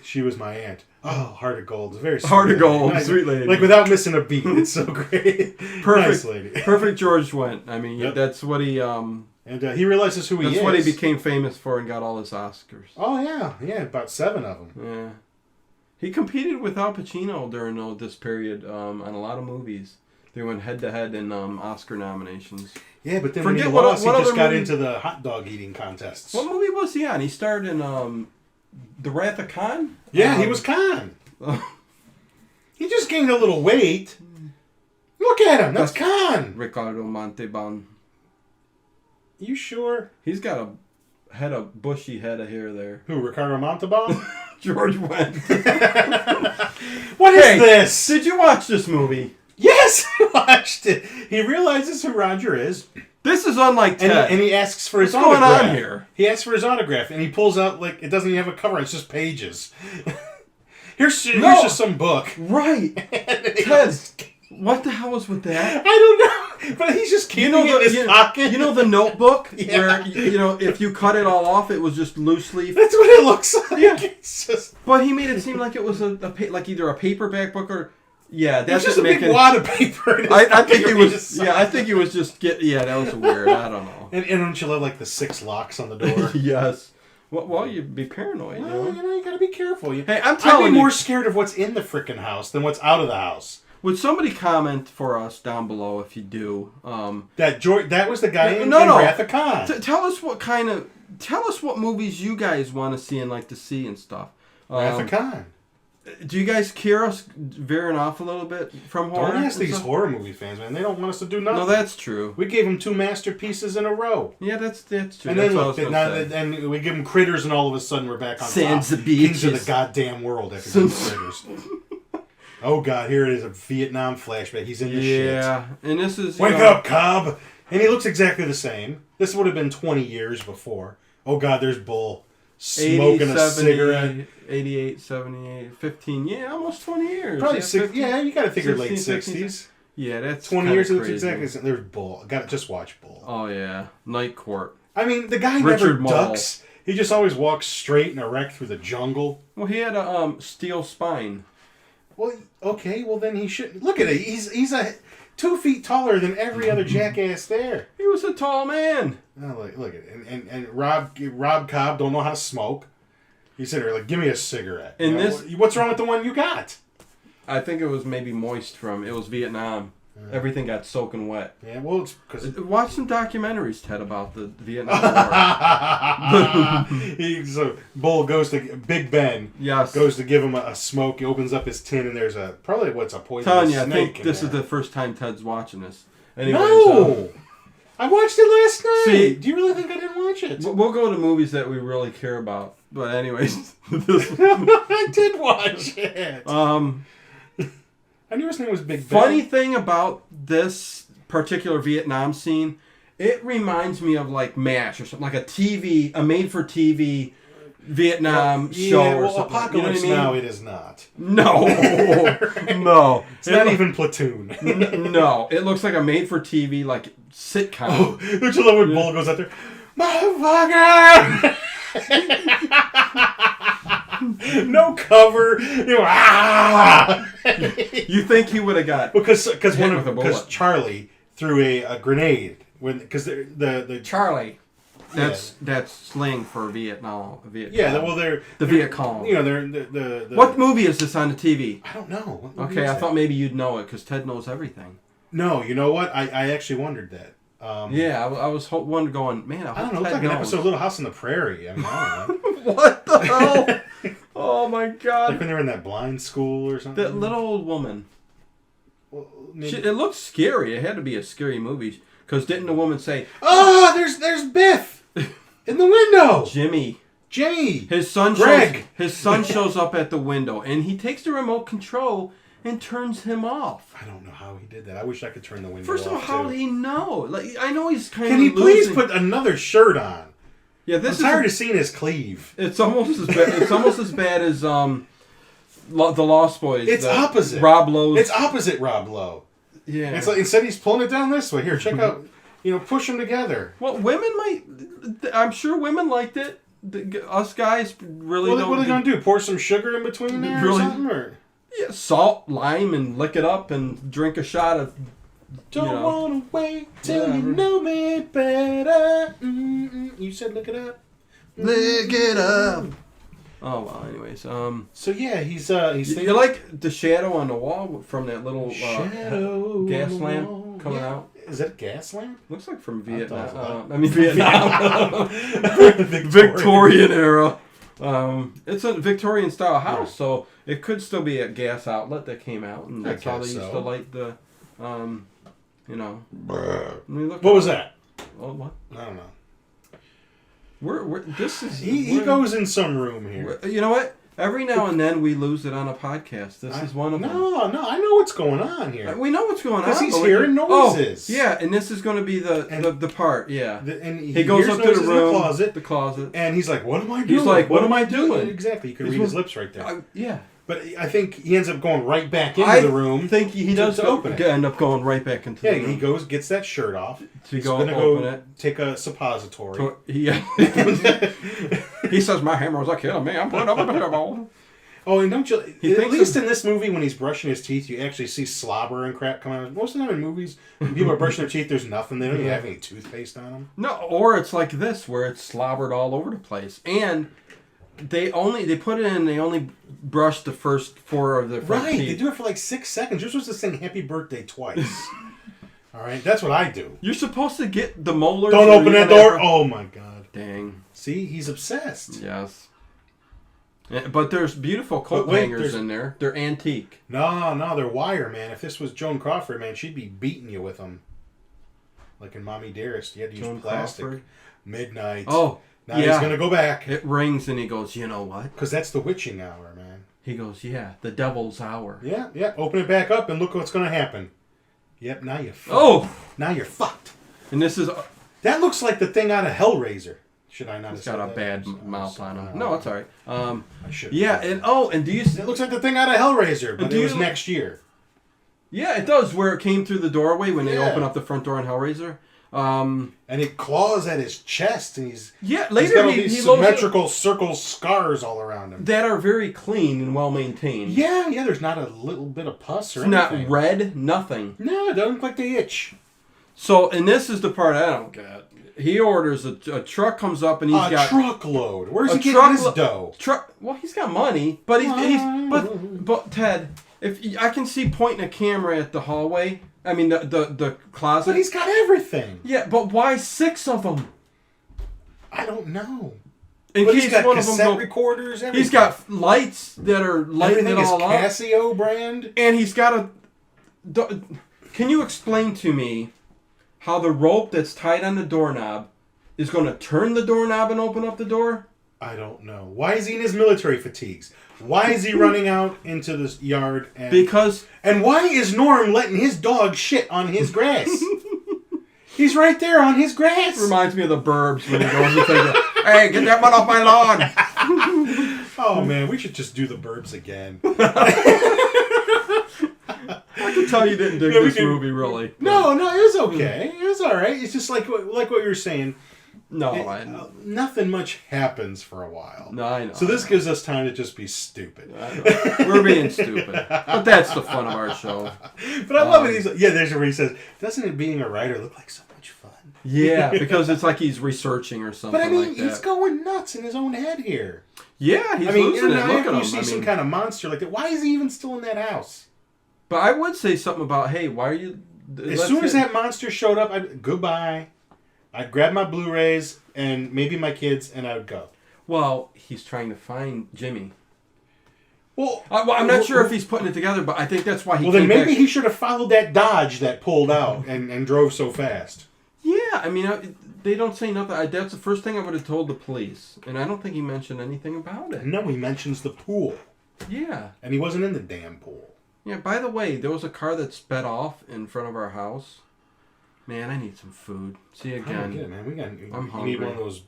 Speaker 3: She was my aunt. Oh, heart of gold. Very sweet.
Speaker 1: Heart of gold,
Speaker 3: nice.
Speaker 1: Sweet lady.
Speaker 3: Like without missing a beat. It's so great.
Speaker 1: Perfect,
Speaker 3: nice lady.
Speaker 1: Perfect George Wendt. I mean, that's what he...
Speaker 3: and he realizes who he is.
Speaker 1: That's what he became famous for and got all his Oscars.
Speaker 3: Oh, yeah, about 7 of them.
Speaker 1: Yeah. He competed with Al Pacino during this period on a lot of movies. They went head-to-head in Oscar nominations.
Speaker 3: Yeah, but then when he lost, he just got into the hot dog eating contests.
Speaker 1: What movie was he on? He starred in The Wrath of Khan?
Speaker 3: Yeah, he was Khan. He just gained a little weight. Look at him. That's Khan.
Speaker 1: Ricardo Montalban.
Speaker 3: You sure?
Speaker 1: He's got a bushy head of hair there.
Speaker 3: Who, Ricardo Montalban?
Speaker 1: George Wendt.
Speaker 3: What is this?
Speaker 1: Did you watch this movie?
Speaker 3: Yes, I watched it. He realizes who Roger is.
Speaker 1: This is unlike Ted.
Speaker 3: And he asks for his
Speaker 1: autograph. What's going on here?
Speaker 3: He asks for his autograph, and he pulls out, like, it doesn't even have a cover. It's just pages. Here's just some book.
Speaker 1: Right. Ted, what the hell was with that?
Speaker 3: I don't know. But he's just keeping it in his pocket.
Speaker 1: You know the Notebook? Yeah. Where, if you cut it all off, it was just loose leaf?
Speaker 3: That's what it looks like.
Speaker 1: Yeah.
Speaker 3: It's just...
Speaker 1: But he made it seem like it was like either a paperback book or... Yeah, that's
Speaker 3: just a big wad of paper.
Speaker 1: I think he was. Yeah, I think he was just Yeah, that was weird. I don't know.
Speaker 3: And don't you love like the 6 locks on the door?
Speaker 1: Yes. Well, you'd be paranoid.
Speaker 3: Well, you gotta be careful.
Speaker 1: Hey, I'm telling you,
Speaker 3: I'd be more scared of what's in the frickin' house than what's out of the house.
Speaker 1: Would somebody comment for us down below if you do?
Speaker 3: That was the guy in Wrath of Khan.
Speaker 1: Tell us what movies you guys want to see and like to see and stuff.
Speaker 3: Wrath of Khan.
Speaker 1: Do you guys hear us veering off a little bit from horror?
Speaker 3: Don't ask these horror movie fans, man. They don't want us to do nothing.
Speaker 1: No, that's true.
Speaker 3: We gave them 2 masterpieces in a row.
Speaker 1: Yeah, that's true.
Speaker 3: And then look, and we give them Critters, and all of a sudden we're back on
Speaker 1: Sands
Speaker 3: top.
Speaker 1: of Beaches.
Speaker 3: Kings of the goddamn world after Critters. Oh God, here it is, a Vietnam flashback. He's in the shit.
Speaker 1: Yeah, and this is...
Speaker 3: Wake up, Cobb! And he looks exactly the same. This would have been 20 years before. Oh God, there's Bull. Smoking
Speaker 1: 80,
Speaker 3: a cigarette.
Speaker 1: 88, 78, 15, almost 20 years.
Speaker 3: Probably you got to figure 16, late 60s.
Speaker 1: 15, yeah, that's
Speaker 3: 20 years. It looks
Speaker 1: crazy.
Speaker 3: exactly the same. There's Bull. Got to just watch Bull.
Speaker 1: Oh yeah, Night Court.
Speaker 3: I mean, the guy
Speaker 1: Richard
Speaker 3: never ducks. He just always walks straight and erect through the jungle.
Speaker 1: Well, he had a steel spine.
Speaker 3: Well, okay. Well, then he should look at it. He's 2 feet taller than every other jackass there.
Speaker 1: He was a tall man.
Speaker 3: Oh, look at it. And Rob Cobb don't know how to smoke. He said, "Like, give me a cigarette."
Speaker 1: And
Speaker 3: what's wrong with the one you got?
Speaker 1: I think it was maybe moist it was Vietnam. Everything got soaking wet.
Speaker 3: Yeah, well, it's because...
Speaker 1: Watch some documentaries, Ted, about the Vietnam War.
Speaker 3: So Bull goes to... Big Ben goes to give him a smoke. He opens up his tin, and there's a poisonous snake
Speaker 1: I think this is the first time Ted's watching this.
Speaker 3: Anyways, no! I watched it last night! See, do you really think I didn't watch it?
Speaker 1: We'll go to movies that we really care about. But anyways...
Speaker 3: I did watch it! I knew his name was Big Ben.
Speaker 1: Funny thing about this particular Vietnam scene, it reminds me of like MASH or something, like a made-for-TV Vietnam show or something.
Speaker 3: Apocalypse
Speaker 1: you know what I mean?
Speaker 3: Now it is not.
Speaker 1: No. No.
Speaker 3: It's not even Platoon.
Speaker 1: No. It looks like a made-for-TV, like, sitcom.
Speaker 3: Oh, don't you love when Bull goes out there? Motherfucker! No cover.
Speaker 1: You think he would have got
Speaker 3: because Charlie threw a grenade because the
Speaker 1: Charlie. That's slang for Vietnam.
Speaker 3: Yeah, well, they're
Speaker 1: the Viet Cong.
Speaker 3: You know, they're the.
Speaker 1: What movie is this on the TV?
Speaker 3: I don't know.
Speaker 1: Okay, I thought maybe you'd know it because Ted knows everything.
Speaker 3: No, you know what? I actually wondered that.
Speaker 1: Yeah, I was one going, man.
Speaker 3: I don't know. It's like an episode of Little House on the Prairie. I mean, I don't know.
Speaker 1: What the hell? Oh my god!
Speaker 3: Like when they were in that blind school or something.
Speaker 1: That little old woman.
Speaker 3: Well,
Speaker 1: it looked scary. It had to be a scary movie because didn't the woman say,
Speaker 3: "Oh, there's Biff in the window"?
Speaker 1: Jimmy.
Speaker 3: His
Speaker 1: son.
Speaker 3: Greg.
Speaker 1: His son shows up at the window and he takes the remote control and turns him off.
Speaker 3: I don't know how he did that. I wish I could turn the window off.
Speaker 1: First of all, how did he know? Like, I know he's kind of.
Speaker 3: Can he please put another shirt on?
Speaker 1: Yeah,
Speaker 3: I'm tired of seeing his cleave.
Speaker 1: It's almost as bad. It's almost as bad as the Lost Boys.
Speaker 3: It's opposite.
Speaker 1: Rob Lowe.
Speaker 3: It's opposite Rob Lowe.
Speaker 1: Yeah.
Speaker 3: It's like instead he's pulling it down this way. Here, check out. Push them together.
Speaker 1: Well, women might. I'm sure women liked it. Us guys really don't.
Speaker 3: What are they gonna do? Pour some sugar in between there or something? Or?
Speaker 1: Yeah, salt, lime, and lick it up and drink a shot of.
Speaker 3: Don't wanna wait till you know me better. You said look it up.
Speaker 1: Lick it up. Oh well. Anyways,
Speaker 3: So yeah, he's
Speaker 1: you like the shadow on the wall from that little gas lamp coming out.
Speaker 3: Is that a gas lamp?
Speaker 1: Looks like from Vietnam. Vietnam. Victorian era. It's a Victorian style house, so it could still be a gas outlet that came out, and that's how they used to light the,
Speaker 3: What was that?
Speaker 1: Oh, what?
Speaker 3: I don't know.
Speaker 1: This is.
Speaker 3: He goes in some room here.
Speaker 1: You know what? Every now and then we lose it on a podcast. This is one of them.
Speaker 3: No, I know what's going on here.
Speaker 1: We know what's going on.
Speaker 3: Because he's hearing noises.
Speaker 1: Oh, yeah, and this is going to be the part, yeah.
Speaker 3: And
Speaker 1: he goes up to the room, the closet.
Speaker 3: And he's like, what am I doing?
Speaker 1: He's like, what am I doing?
Speaker 3: Exactly. You can read his lips right there.
Speaker 1: Yeah.
Speaker 3: But I think he ends up going right back into the room.
Speaker 1: I think he does end up going right back into the room.
Speaker 3: Yeah, he goes, gets that shirt off.
Speaker 1: He's going to open it.
Speaker 3: Take a suppository.
Speaker 1: He says, my hammers are killing me. I'm putting up a hairball.
Speaker 3: Oh, and don't you... At least in this movie, when he's brushing his teeth, you actually see slobber and crap come out. Most of the time in movies, when people are brushing their teeth, there's nothing. They don't even have any toothpaste on them.
Speaker 1: No, or it's like this, where it's slobbered all over the place. And they put it in, they only brush the first 4 of the front teeth.
Speaker 3: Right, they do it for like 6 seconds. You're supposed to sing Happy Birthday twice. All right, that's what I do.
Speaker 1: You're supposed to get the molars.
Speaker 3: Don't open that door. Oh, my God.
Speaker 1: Dang.
Speaker 3: See, he's obsessed.
Speaker 1: Yes. But there's beautiful coat hangers in there. They're antique.
Speaker 3: No, they're wire, man. If this was Joan Crawford, man, she'd be beating you with them. Like in Mommy Dearest, you had to use plastic. Crawford? Midnight.
Speaker 1: Oh,
Speaker 3: now he's going to go back.
Speaker 1: It rings and he goes, you know what?
Speaker 3: Because that's the witching hour, man.
Speaker 1: He goes, yeah, the devil's hour.
Speaker 3: Yeah. Open it back up and look what's going to happen. Yep, now you're fucked.
Speaker 1: Oh!
Speaker 3: Now you're fucked.
Speaker 1: And this is...
Speaker 3: That looks like the thing out of Hellraiser. Should I not have said that?
Speaker 1: It's got a bad mouth on him. No, it's all right.
Speaker 3: I should.
Speaker 1: Yeah, and do you...
Speaker 3: It looks like the thing out of Hellraiser, but it was next year.
Speaker 1: Yeah, it does, where it came through the doorway when they open up the front door in Hellraiser.
Speaker 3: And it claws at his chest, and he's
Speaker 1: later
Speaker 3: he's got all these symmetrical circle scars all around him
Speaker 1: that are very clean and well maintained.
Speaker 3: Yeah. There's not a little bit of pus or
Speaker 1: anything.
Speaker 3: anything.
Speaker 1: Not red, nothing.
Speaker 3: No, it doesn't look like they itch.
Speaker 1: So, and this is the part I don't get. He orders a truck comes up and he's got
Speaker 3: a truckload. Where's he getting his dough?
Speaker 1: Well, he's got money, but but Ted, if I can see pointing a camera at the hallway. I mean the closet.
Speaker 3: But he's got everything.
Speaker 1: Yeah, but why 6 of them?
Speaker 3: I don't know.
Speaker 1: In
Speaker 3: but
Speaker 1: case
Speaker 3: he's got
Speaker 1: one
Speaker 3: cassette
Speaker 1: of them
Speaker 3: recorders. Everything.
Speaker 1: He's got lights that are lighting it all up.
Speaker 3: Casio brand.
Speaker 1: And he's got a. Can you explain to me how the rope that's tied on the doorknob is going to turn the doorknob and open up the door?
Speaker 3: I don't know. Why is he in his military fatigues? Why is he running out into this yard? And why is Norm letting his dog shit on his grass? He's right there on his grass.
Speaker 1: Reminds me of the Burbs when he goes and says, "Hey, get that one off my lawn."
Speaker 3: Oh man, we should just do the Burbs again.
Speaker 1: I can tell you didn't dig this movie, really.
Speaker 3: No, it was okay. It was all right. It's just like what you were saying.
Speaker 1: No,
Speaker 3: nothing much happens for a while.
Speaker 1: No, I know.
Speaker 3: So this gives us time to just be stupid.
Speaker 1: We're being stupid, but that's the fun of our show.
Speaker 3: But I love it. There's where he says, "Doesn't it being a writer look like so much fun?"
Speaker 1: Yeah, because it's like he's researching or something.
Speaker 3: But I mean,
Speaker 1: like that.
Speaker 3: he's going nuts in his own head here.
Speaker 1: Yeah, he's losing it. Look at him.
Speaker 3: You see some kind of monster like that. Why is he even still in that house?
Speaker 1: But I would say something about, hey, why are you...
Speaker 3: As soon as that monster showed up, goodbye. I'd grab my Blu-rays and maybe my kids, and I would go.
Speaker 1: Well, he's trying to find Jimmy.
Speaker 3: Well,
Speaker 1: I'm not sure if he's putting it together, but I think that's why he.
Speaker 3: Well, then maybe he should have followed that Dodge that pulled out and drove so fast.
Speaker 1: Yeah, I mean, they don't say nothing. That's the first thing I would have told the police, and I don't think he mentioned anything about it.
Speaker 3: No, he mentions the pool.
Speaker 1: Yeah.
Speaker 3: And he wasn't in the damn pool.
Speaker 1: Yeah, by the way, there was a car that sped off in front of our house. Man, I need some food. See you again.
Speaker 3: I'm good, man.
Speaker 1: I'm hungry.
Speaker 3: You need one of those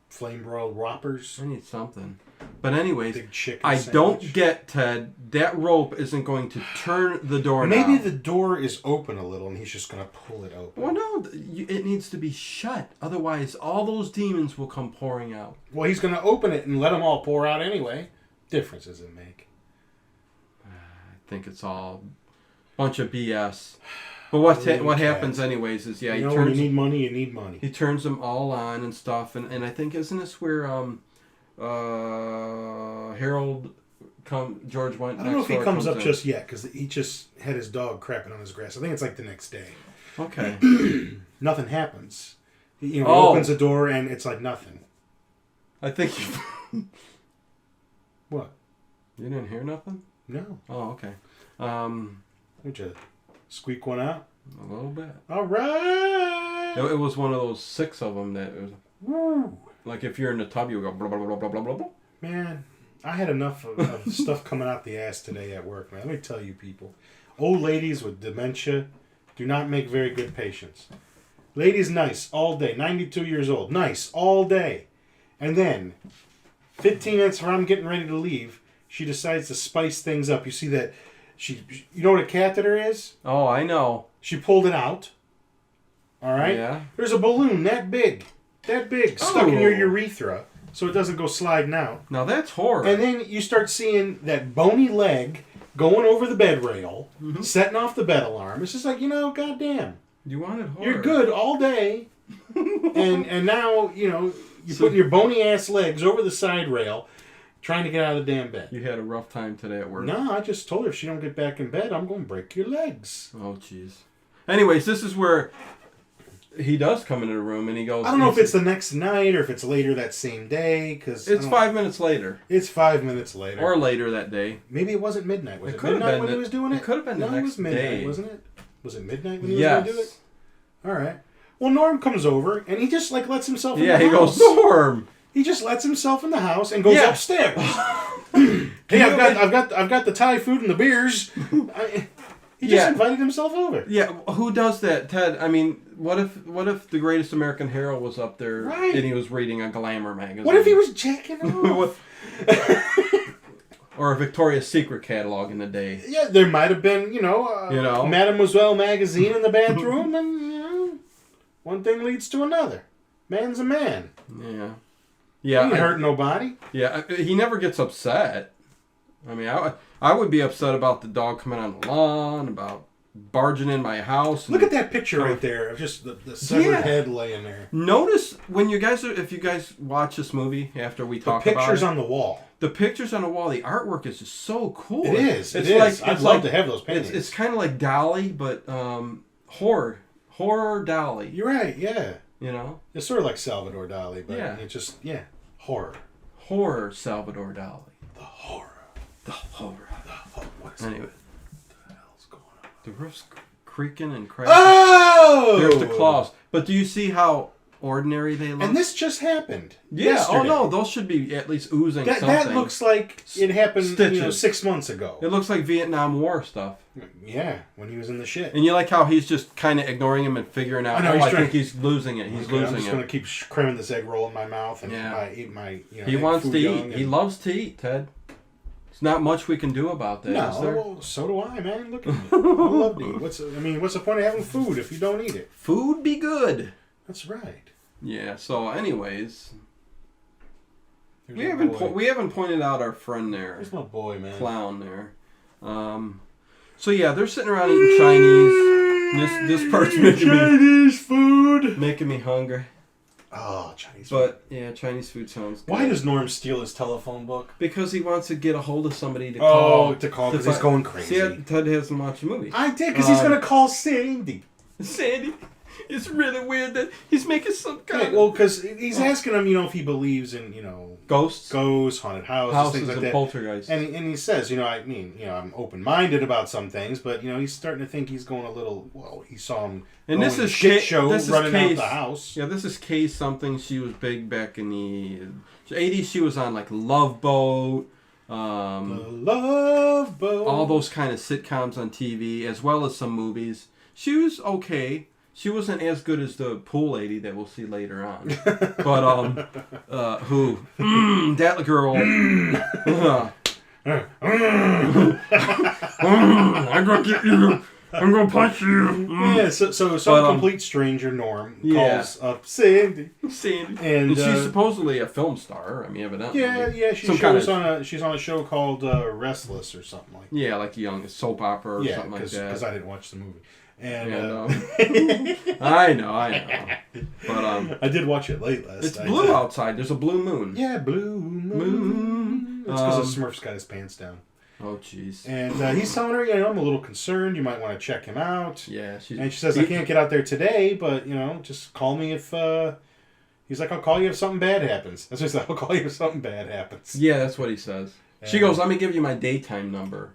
Speaker 3: flame broiled whoppers.
Speaker 1: I need something. But anyways,
Speaker 3: Big chicken
Speaker 1: I
Speaker 3: sandwich.
Speaker 1: don't get, Ted, that rope isn't going to turn the door
Speaker 3: Maybe
Speaker 1: down.
Speaker 3: the door is open a little and he's just going to pull it open.
Speaker 1: Well, no, it needs to be shut. Otherwise, all those demons will come pouring out.
Speaker 3: Well, he's going to open it and let them all pour out anyway. Difference does it make?
Speaker 1: I think it's all a bunch of BS. But what happens anyways is, yeah,
Speaker 3: when you need money, you need money.
Speaker 1: He turns them all on and stuff. And I think, isn't this where Harold... George went.
Speaker 3: I don't know if he comes up just yet because he just had his dog crapping on his grass. I think it's like the next day.
Speaker 1: Okay.
Speaker 3: Nothing happens. He opens the door and it's like nothing.
Speaker 1: I think.
Speaker 3: What?
Speaker 1: You didn't hear nothing?
Speaker 3: No.
Speaker 1: Oh, okay.
Speaker 3: Would you squeak one out?
Speaker 1: A little bit.
Speaker 3: All right.
Speaker 1: It was one of those 6 of them that was.
Speaker 3: Woo.
Speaker 1: Like if you're in the tub, you go blah blah blah blah blah blah blah.
Speaker 3: Man. I had enough of stuff coming out the ass today at work, man. Let me tell you, people. Old ladies with dementia do not make very good patients. Lady's nice all day. 92 years old. Nice all day. And then, 15 minutes before I'm getting ready to leave, she decides to spice things up. You see that? You know what a catheter is?
Speaker 1: Oh, I know.
Speaker 3: She pulled it out. All right?
Speaker 1: Yeah.
Speaker 3: There's a balloon that big, stuck in your urethra. So it doesn't go sliding out.
Speaker 1: Now that's horror.
Speaker 3: And then you start seeing that bony leg going over the bed rail, setting off the bed alarm. It's just like, goddamn.
Speaker 1: You wanted horror.
Speaker 3: You're good all day. and now, you're putting your bony ass legs over the side rail, trying to get out of the damn bed.
Speaker 1: You had a rough time today at work.
Speaker 3: No, I just told her if she don't get back in bed, I'm going to break your legs.
Speaker 1: Oh, jeez. Anyways, this is where he does come into the room and he goes...
Speaker 3: I don't know if it's the next night or if it's later that same day. Cause
Speaker 1: it's 5 minutes later.
Speaker 3: It's 5 minutes later.
Speaker 1: Or later that day.
Speaker 3: Maybe it wasn't midnight. Was it midnight when he was doing it?
Speaker 1: It could have been the next
Speaker 3: it was midnight,
Speaker 1: day.
Speaker 3: Wasn't it? Was it midnight when he was going to do it? All right. Well, Norm comes over and he just lets himself in the house.
Speaker 1: Yeah, he goes, Norm!
Speaker 3: He just lets himself in the house and goes upstairs. Hey, I've got the Thai food and the beers. He just invited himself over.
Speaker 1: Yeah, who does that, Ted? I mean, what if the Greatest American Hero was up there and he was reading a glamour magazine?
Speaker 3: What if he was jacking off?
Speaker 1: Or a Victoria's Secret catalog in the day.
Speaker 3: Yeah, there might have been, Mademoiselle magazine in the bathroom, and one thing leads to another. Man's a man.
Speaker 1: Yeah. Yeah.
Speaker 3: He ain't hurt nobody.
Speaker 1: Yeah, he never gets upset. I mean, I would be upset about the dog coming on the lawn, about barging in my house.
Speaker 3: Look at that picture right there of just the severed head laying there.
Speaker 1: Notice when if you guys watch this movie after we talk about it.
Speaker 3: The pictures on the wall.
Speaker 1: The pictures on the wall, the artwork is just so cool.
Speaker 3: It is. I'd love to have those paintings.
Speaker 1: It's kind of like Dolly, but horror Dolly.
Speaker 3: You're right, yeah.
Speaker 1: It's
Speaker 3: sort of like Salvador Dali, but it's just, horror.
Speaker 1: Horror Salvador Dali.
Speaker 3: The horror.
Speaker 1: Anyway.
Speaker 3: What the hell's going on?
Speaker 1: The roof's creaking and cracking.
Speaker 3: Oh!
Speaker 1: There's the claws. But do you see how ordinary they look.
Speaker 3: And this just happened.
Speaker 1: Yeah.
Speaker 3: Yesterday.
Speaker 1: Oh no, those should be at least oozing something.
Speaker 3: That looks like it happened,
Speaker 1: Stitches.
Speaker 3: 6 months ago.
Speaker 1: It looks like Vietnam War stuff.
Speaker 3: Yeah, when he was in the shit.
Speaker 1: And you like how he's just kind of ignoring him and figuring out. I think he's losing it. He's losing
Speaker 3: I'm just
Speaker 1: it.
Speaker 3: going to keep cramming this egg roll in my mouth and eat my.
Speaker 1: He wants to eat. He loves to eat, Ted. There's not much we can do about that.
Speaker 3: No,
Speaker 1: is there?
Speaker 3: well, so do I, man. Look at me. I love to eat. What's the point of having food if you don't eat it?
Speaker 1: Food be good.
Speaker 3: That's right.
Speaker 1: Yeah. So, anyways, we haven't pointed out our friend there.
Speaker 3: There's my boy, man.
Speaker 1: Clown there. So yeah, they're sitting around eating Chinese. This part's making
Speaker 3: Chinese food.
Speaker 1: Making me hungry.
Speaker 3: Oh, Chinese food.
Speaker 1: But yeah, Chinese food sounds good.
Speaker 3: Why does Norm steal his telephone book?
Speaker 1: Because he wants to get a hold of somebody to call.
Speaker 3: Oh, to call because he's going crazy.
Speaker 1: See, Ted hasn't watched the movie.
Speaker 3: I did because he's going to call Sandy.
Speaker 1: Sandy. It's really weird that he's making some kind of...
Speaker 3: Well, because he's asking him, if he believes in,
Speaker 1: ghosts,
Speaker 3: haunted houses, things like
Speaker 1: and
Speaker 3: that.
Speaker 1: Poltergeists.
Speaker 3: And he says, I'm open-minded about some things, but, he's starting to think he's going a little... Well, he saw him
Speaker 1: and this is
Speaker 3: shit show
Speaker 1: this
Speaker 3: running
Speaker 1: is
Speaker 3: out the house.
Speaker 1: Yeah, this is Kay something. She was big back in the 80s. She was on, like, Love Boat.
Speaker 3: The Love Boat.
Speaker 1: All those kind of sitcoms on TV, as well as some movies. She was okay. She wasn't as good as the pool lady that we'll see later on. But, who? That girl. I'm going to get you. I'm going to punch you.
Speaker 3: Yeah, so some complete stranger, Norm, calls up Sandy. And
Speaker 1: she's supposedly a film star. I mean, evidently.
Speaker 3: Yeah, she's on a show called Restless or something like that.
Speaker 1: Yeah, like a young soap opera or something like that.
Speaker 3: Because I didn't watch the movie. And
Speaker 1: I know. But
Speaker 3: I did watch it late last night.
Speaker 1: It's blue outside. There's a blue moon.
Speaker 3: Yeah, blue moon. It's because the Smurf's got his pants down.
Speaker 1: Oh, jeez.
Speaker 3: And he's telling her, I'm a little concerned. You might want to check him out.
Speaker 1: Yeah.
Speaker 3: And she says, I can't get out there today, but, just call me if... He's like, I'll call you if something bad happens. That's what he said, I'll call you if something bad happens.
Speaker 1: Yeah, that's what he says. She goes, let me give you my daytime number.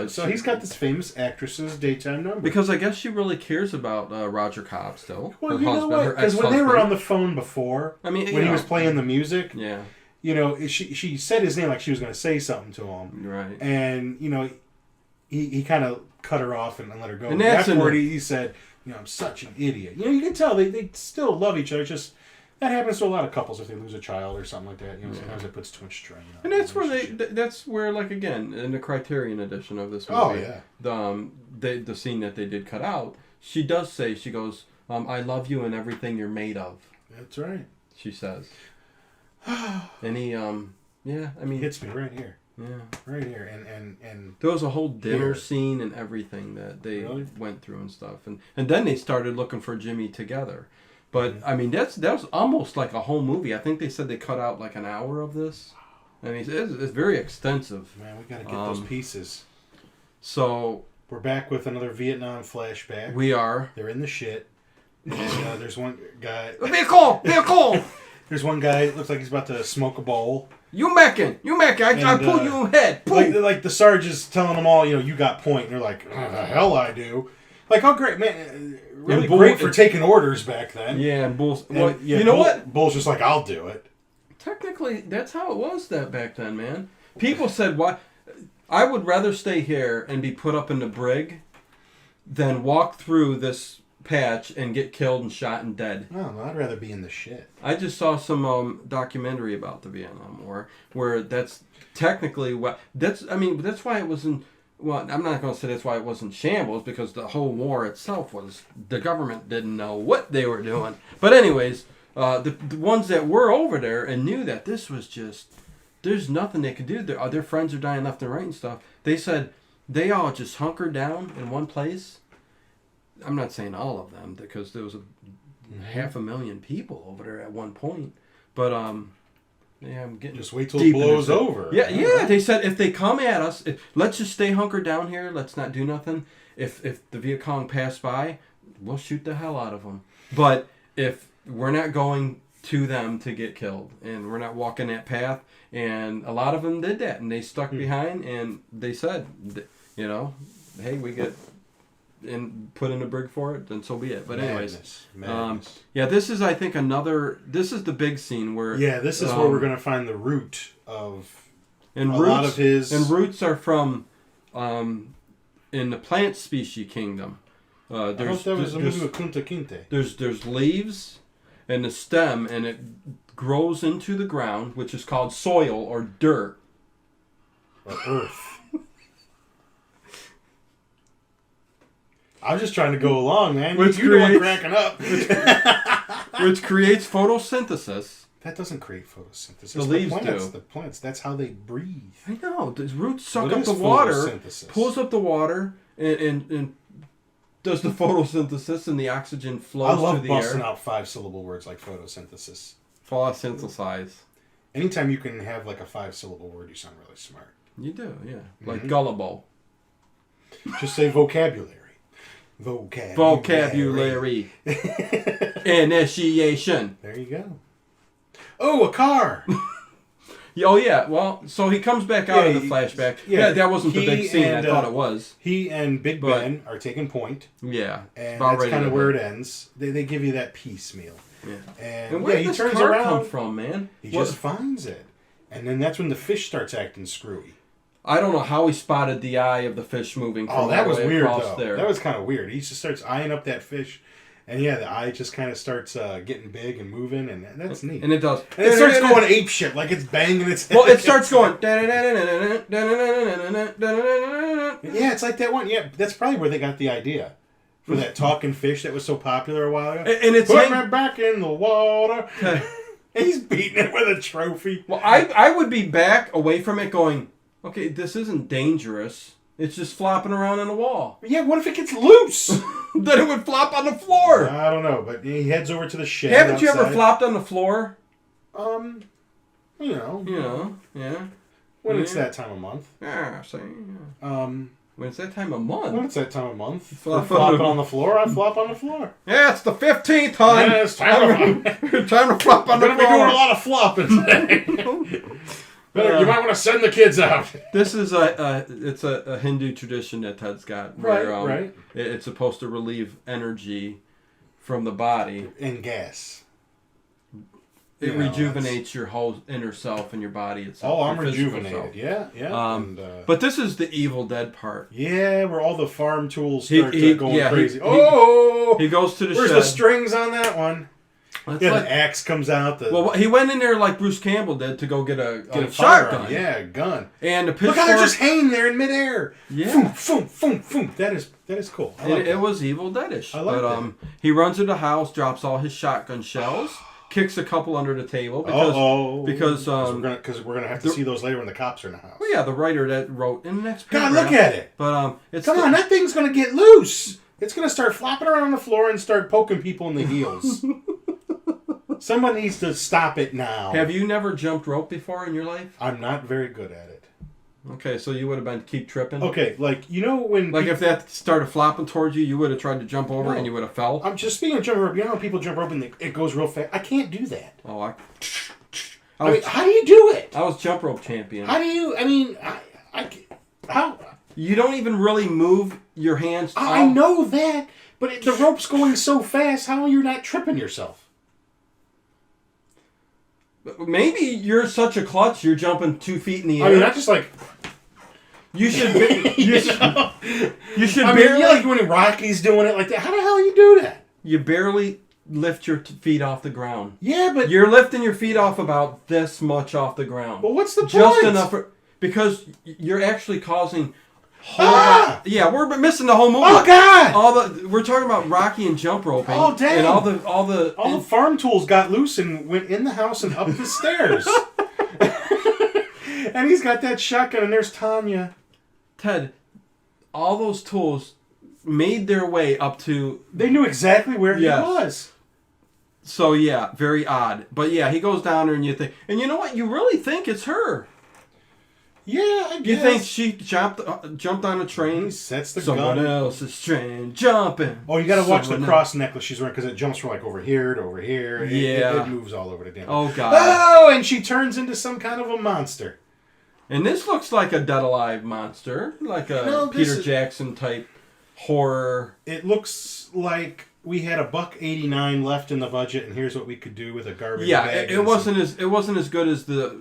Speaker 3: So he's got this famous actress's daytime number.
Speaker 1: Because I guess she really cares about Roger Cobb still.
Speaker 3: Well,
Speaker 1: her husband,
Speaker 3: because when they were on the phone before,
Speaker 1: when
Speaker 3: he was playing the music,
Speaker 1: yeah,
Speaker 3: she said his name like she was going to say something to him,
Speaker 1: right?
Speaker 3: And he kind of cut her off and let her go.
Speaker 1: And
Speaker 3: afterward, he said, I'm such an idiot. You can tell they still love each other. Just that happens to a lot of couples if they lose a child or something like that. Sometimes it puts too much strain on.
Speaker 1: And that's where like again in the Criterion edition of this movie,
Speaker 3: oh yeah,
Speaker 1: the scene that they did cut out, she does say, she goes, I love you and everything you're made of.
Speaker 3: That's right.
Speaker 1: She says. And he
Speaker 3: he hits me right here.
Speaker 1: Yeah.
Speaker 3: Right here. And
Speaker 1: there was a whole dinner scene and everything that they went through and stuff. And then they started looking for Jimmy together. But, I mean, that was almost like a whole movie. I think they said they cut out like an hour of this. I mean, it's very extensive.
Speaker 3: Man, we got to get those pieces.
Speaker 1: So...
Speaker 3: We're back with another Vietnam flashback.
Speaker 1: We are.
Speaker 3: They're in the shit. And there's one guy...
Speaker 1: Vehicle!
Speaker 3: There's one guy that looks like he's about to smoke a bowl.
Speaker 1: You mackin'. I pull you in head.
Speaker 3: Like the sergeant's telling them all, you got point. And they're like, oh, the hell I do. Like, oh, great, man. Really great for taking orders back then.
Speaker 1: Yeah, and Bull's...
Speaker 3: Well, you know what? Bull's just like, I'll do it.
Speaker 1: Technically, that's how it was back then, man. People said, "Why? I would rather stay here and be put up in the brig than walk through this patch and get killed and shot and dead."
Speaker 3: Oh, no, I'd rather be in the shit.
Speaker 1: I just saw some documentary about the Vietnam War where that's technically what... That's why it wasn't... Well, I'm not going to say that's why it wasn't shambles, because the whole war itself was... The government didn't know what they were doing. But anyways, the ones that were over there and knew that this was just... There's nothing they could do. Their friends are dying left and right and stuff. They said they all just hunkered down in one place. I'm not saying all of them, because there was 500,000 people over there at one point. But, yeah, I'm getting
Speaker 3: just wait till it blows over.
Speaker 1: Yeah. They said if they come at us, let's just stay hunkered down here. Let's not do nothing. If the Viet Cong pass by, we'll shoot the hell out of them. But if we're not going to them to get killed, and we're not walking that path, and a lot of them did that, and they stuck behind, and they said, hey, we get and put in a brig for it, then so be it. But anyways,
Speaker 3: Madness.
Speaker 1: this is I think this is the big scene where
Speaker 3: this is where we're gonna find the root of
Speaker 1: and
Speaker 3: a
Speaker 1: roots,
Speaker 3: lot of his
Speaker 1: roots are from in the plant species kingdom.
Speaker 3: I thought that was a movie with Kunta Kinte.
Speaker 1: There's leaves and the stem, and it grows into the ground, which is called soil or dirt.
Speaker 3: Or earth. I was just trying to go along, man. You're the one cracking up.
Speaker 1: Which creates photosynthesis.
Speaker 3: That doesn't create photosynthesis.
Speaker 1: The leaves
Speaker 3: plants,
Speaker 1: do.
Speaker 3: The plants, that's how they breathe.
Speaker 1: I know. The roots suck up the water, pulls up the water, and does the photosynthesis, and the oxygen flows through the air.
Speaker 3: I love busting out 5-syllable words like photosynthesis.
Speaker 1: Photosynthesize.
Speaker 3: Anytime you can have like a 5-syllable word, you sound really smart.
Speaker 1: You do, yeah. Like gullible.
Speaker 3: Just say vocabulary.
Speaker 1: Vocabulary. Initiation.
Speaker 3: There you go. Oh, a car.
Speaker 1: Oh, yeah. Well, so he comes back out of the flashback. Yeah, that wasn't the big scene. I thought it was.
Speaker 3: He and Big Ben are taking point.
Speaker 1: Yeah.
Speaker 3: And that's kind of where it ends. They give you that piecemeal.
Speaker 1: Yeah.
Speaker 3: And
Speaker 1: where
Speaker 3: he
Speaker 1: does
Speaker 3: turns
Speaker 1: car
Speaker 3: around.
Speaker 1: come from, man?
Speaker 3: He just finds it. And then that's when the fish starts acting screwy.
Speaker 1: I don't know how he spotted the eye of the fish moving from
Speaker 3: that was weird,
Speaker 1: across
Speaker 3: though.
Speaker 1: there.
Speaker 3: That was kind of weird. He just starts eyeing up that fish. And yeah, the eye just kind of starts getting big and moving, and that's neat.
Speaker 1: And it does.
Speaker 3: And it starts going apeshit, like it's banging its head.
Speaker 1: Well, it starts going. Yeah,
Speaker 3: it's like that one. Yeah, that's probably where they got the idea for that talking fish that was so popular a while ago.
Speaker 1: And it's
Speaker 3: put me back in the water. And he's beating it with a trophy.
Speaker 1: Well, I would be back away from it going, okay, this isn't dangerous. It's just flopping around on the wall.
Speaker 3: Yeah, what if it gets loose?
Speaker 1: Then it would flop on the floor.
Speaker 3: I don't know, but he heads over to the shed.
Speaker 1: Haven't you ever flopped on the floor?
Speaker 3: You know.
Speaker 1: Yeah.
Speaker 3: When it's that time of month.
Speaker 1: Yeah, see. When it's that time of month.
Speaker 3: When it's that time of month. Flopping on the floor, I flop on the floor.
Speaker 1: Yeah, it's the 15th, hon.
Speaker 3: Yeah, it's time
Speaker 1: to flop on the floor.
Speaker 3: We're going to be doing a lot of flopping today. You might want to send the kids out.
Speaker 1: This is a Hindu tradition that Ted's got. Where,
Speaker 3: right.
Speaker 1: It's supposed to relieve energy from the body.
Speaker 3: And gas.
Speaker 1: It rejuvenates your whole inner self and your body itself.
Speaker 3: Oh, I'm rejuvenated. Yeah.
Speaker 1: But this is the Evil Dead part.
Speaker 3: Yeah, where all the farm tools start going crazy.
Speaker 1: He goes to the shed.
Speaker 3: Where's the strings on that one? The axe comes out.
Speaker 1: Well, he went in there like Bruce Campbell did to go get a
Speaker 3: shotgun. Yeah, a gun.
Speaker 1: And the pitchfork.
Speaker 3: Look how they're just hanging there in midair.
Speaker 1: Yeah.
Speaker 3: Foom, foom, foom. That is cool.
Speaker 1: It was Evil Deadish.
Speaker 3: I like that.
Speaker 1: He runs to the house, drops all his shotgun shells, kicks a couple under the table because
Speaker 3: we're gonna have to see those later when the cops are in the house.
Speaker 1: Well, yeah, the writer that wrote in the next paragraph.
Speaker 3: God, look at it.
Speaker 1: But
Speaker 3: come on, that thing's gonna get loose. It's gonna start flopping around on the floor and start poking people in the heels. Somebody needs to stop it now.
Speaker 1: Have you never jumped rope before in your life?
Speaker 3: I'm not very good at it.
Speaker 1: Okay, so you would have been keep tripping?
Speaker 3: Okay, when...
Speaker 1: if that started flopping towards you, you would have tried to jump over and you would have fell?
Speaker 3: I'm just speaking of jumping rope. You know how people jump rope and it goes real fast? I can't do that.
Speaker 1: Oh,
Speaker 3: I mean, how do you do it?
Speaker 1: I was jump rope champion.
Speaker 3: How do you... I mean, how...
Speaker 1: You don't even really move your hands.
Speaker 3: I know that, but the rope's going so fast, how are you not tripping yourself?
Speaker 1: Maybe you're such a klutz, you're jumping 2 feet in the air.
Speaker 3: I mean, not just like...
Speaker 1: You should you should
Speaker 3: I
Speaker 1: barely...
Speaker 3: mean, like when Rocky's doing it like that. How the hell you do that?
Speaker 1: You barely lift your feet off the ground.
Speaker 3: Yeah, but...
Speaker 1: You're lifting your feet off about this much off the ground.
Speaker 3: Well, what's the point?
Speaker 1: Just enough because you're actually causing... Yeah, we're missing the whole movie.
Speaker 3: Oh God!
Speaker 1: We're talking about Rocky and jump roping.
Speaker 3: Oh dang!
Speaker 1: And all the
Speaker 3: farm tools got loose and went in the house and up the stairs. And he's got that shotgun, and there's Tanya.
Speaker 1: Ted, all those tools made their way up to.
Speaker 3: They knew exactly where he was.
Speaker 1: So yeah, very odd. But yeah, he goes down there, and you think, and you know what? You really think it's her.
Speaker 3: Yeah, I guess.
Speaker 1: You think she jumped on a train?
Speaker 3: He sets the
Speaker 1: Someone
Speaker 3: gun.
Speaker 1: else's train jumping.
Speaker 3: Oh, you got to watch the cross necklace she's wearing because it jumps from like over here to over here.
Speaker 1: Yeah.
Speaker 3: It moves all over the damn.
Speaker 1: Oh, God.
Speaker 3: Oh, and she turns into some kind of a monster.
Speaker 1: And this looks like a Dead Alive monster. Like a Peter Jackson type. horror.
Speaker 3: It looks like we had $1.89 left in the budget, and here's what we could do with a garbage bag.
Speaker 1: It wasn't as good as the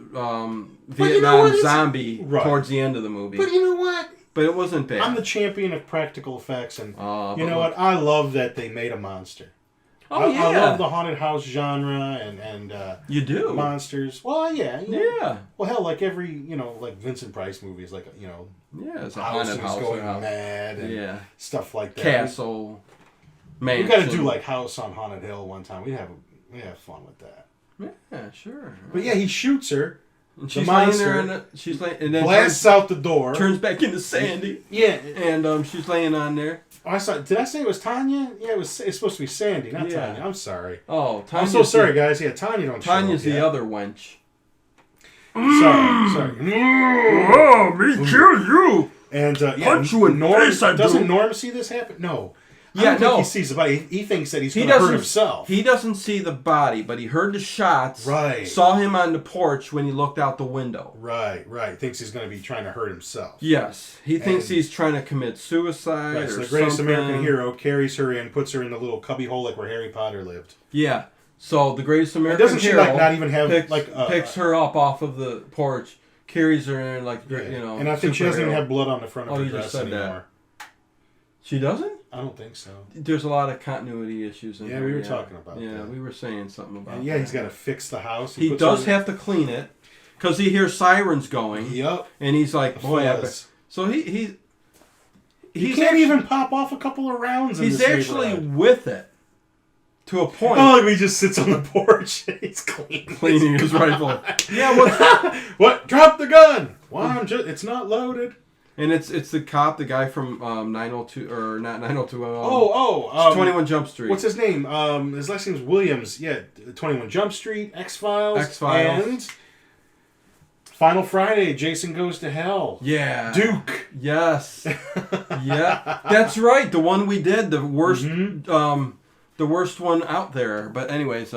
Speaker 1: Vietnam zombie towards the end of the movie.
Speaker 3: But you know what?
Speaker 1: But it wasn't bad.
Speaker 3: I'm the champion of practical effects, and you know what? I love that they made a monster. I love the haunted house genre and
Speaker 1: you do
Speaker 3: monsters. Well, yeah,
Speaker 1: yeah.
Speaker 3: Well, hell, like every like Vincent Price movies, like
Speaker 1: it's a haunted house
Speaker 3: going mad and stuff like that.
Speaker 1: Castle, mansion.
Speaker 3: We got to do like House on Haunted Hill one time. We have fun with that.
Speaker 1: Yeah, sure.
Speaker 3: But yeah, he shoots her.
Speaker 1: And she's laying there, and then
Speaker 3: blasts out the door,
Speaker 1: turns back into Sandy.
Speaker 3: Yeah,
Speaker 1: and she's laying on there.
Speaker 3: Oh, did I say it was Tanya? Yeah, it's supposed to be Sandy, not Tanya. I'm sorry.
Speaker 1: Oh,
Speaker 3: I'm so sorry, guys. Yeah, Tanya don't.
Speaker 1: Tanya's the other wench.
Speaker 3: Sorry.
Speaker 1: Oh, me kill you.
Speaker 3: And
Speaker 1: punch you in the face.
Speaker 3: Doesn't Norm see this happen? No. I don't think he sees the body. He thinks that he's going to hurt himself.
Speaker 1: He doesn't see the body, but he heard the shots.
Speaker 3: Right.
Speaker 1: Saw him on the porch when he looked out the window.
Speaker 3: Right. Thinks he's going to be trying to hurt himself.
Speaker 1: Yes. He thinks he's trying to commit suicide or
Speaker 3: so the greatest
Speaker 1: something.
Speaker 3: American hero carries her in, puts her in the little cubby hole like where Harry Potter lived.
Speaker 1: Yeah. So the greatest American hero
Speaker 3: not even have
Speaker 1: picks her up off of the porch, carries her in
Speaker 3: And I think she doesn't even have blood on the front of her dress anymore.
Speaker 1: She doesn't?
Speaker 3: I don't think so.
Speaker 1: There's a lot of continuity issues in there.
Speaker 3: We were talking about that.
Speaker 1: Yeah, we were saying something about
Speaker 3: that. He's got to fix the house.
Speaker 1: He does have to clean it because he hears sirens going.
Speaker 3: Yep.
Speaker 1: And he's like, boy, so he
Speaker 3: can't even pop off a couple of rounds in this
Speaker 1: actually with it to a point.
Speaker 3: Oh, he just sits on the porch and he's
Speaker 1: cleaning his rifle. Yeah, what's that?
Speaker 3: What? Drop the gun. Well, it's not loaded.
Speaker 1: And it's the cop, the guy from 902 or not
Speaker 3: 902.
Speaker 1: 21 Jump Street.
Speaker 3: What's his name? His last name's Williams. Yeah, 21 Jump Street, X-Files, and Final Friday. Jason Goes to Hell.
Speaker 1: Yeah,
Speaker 3: Duke.
Speaker 1: Yes. Yeah, that's right. The one we did, the worst, the worst one out there. But anyways,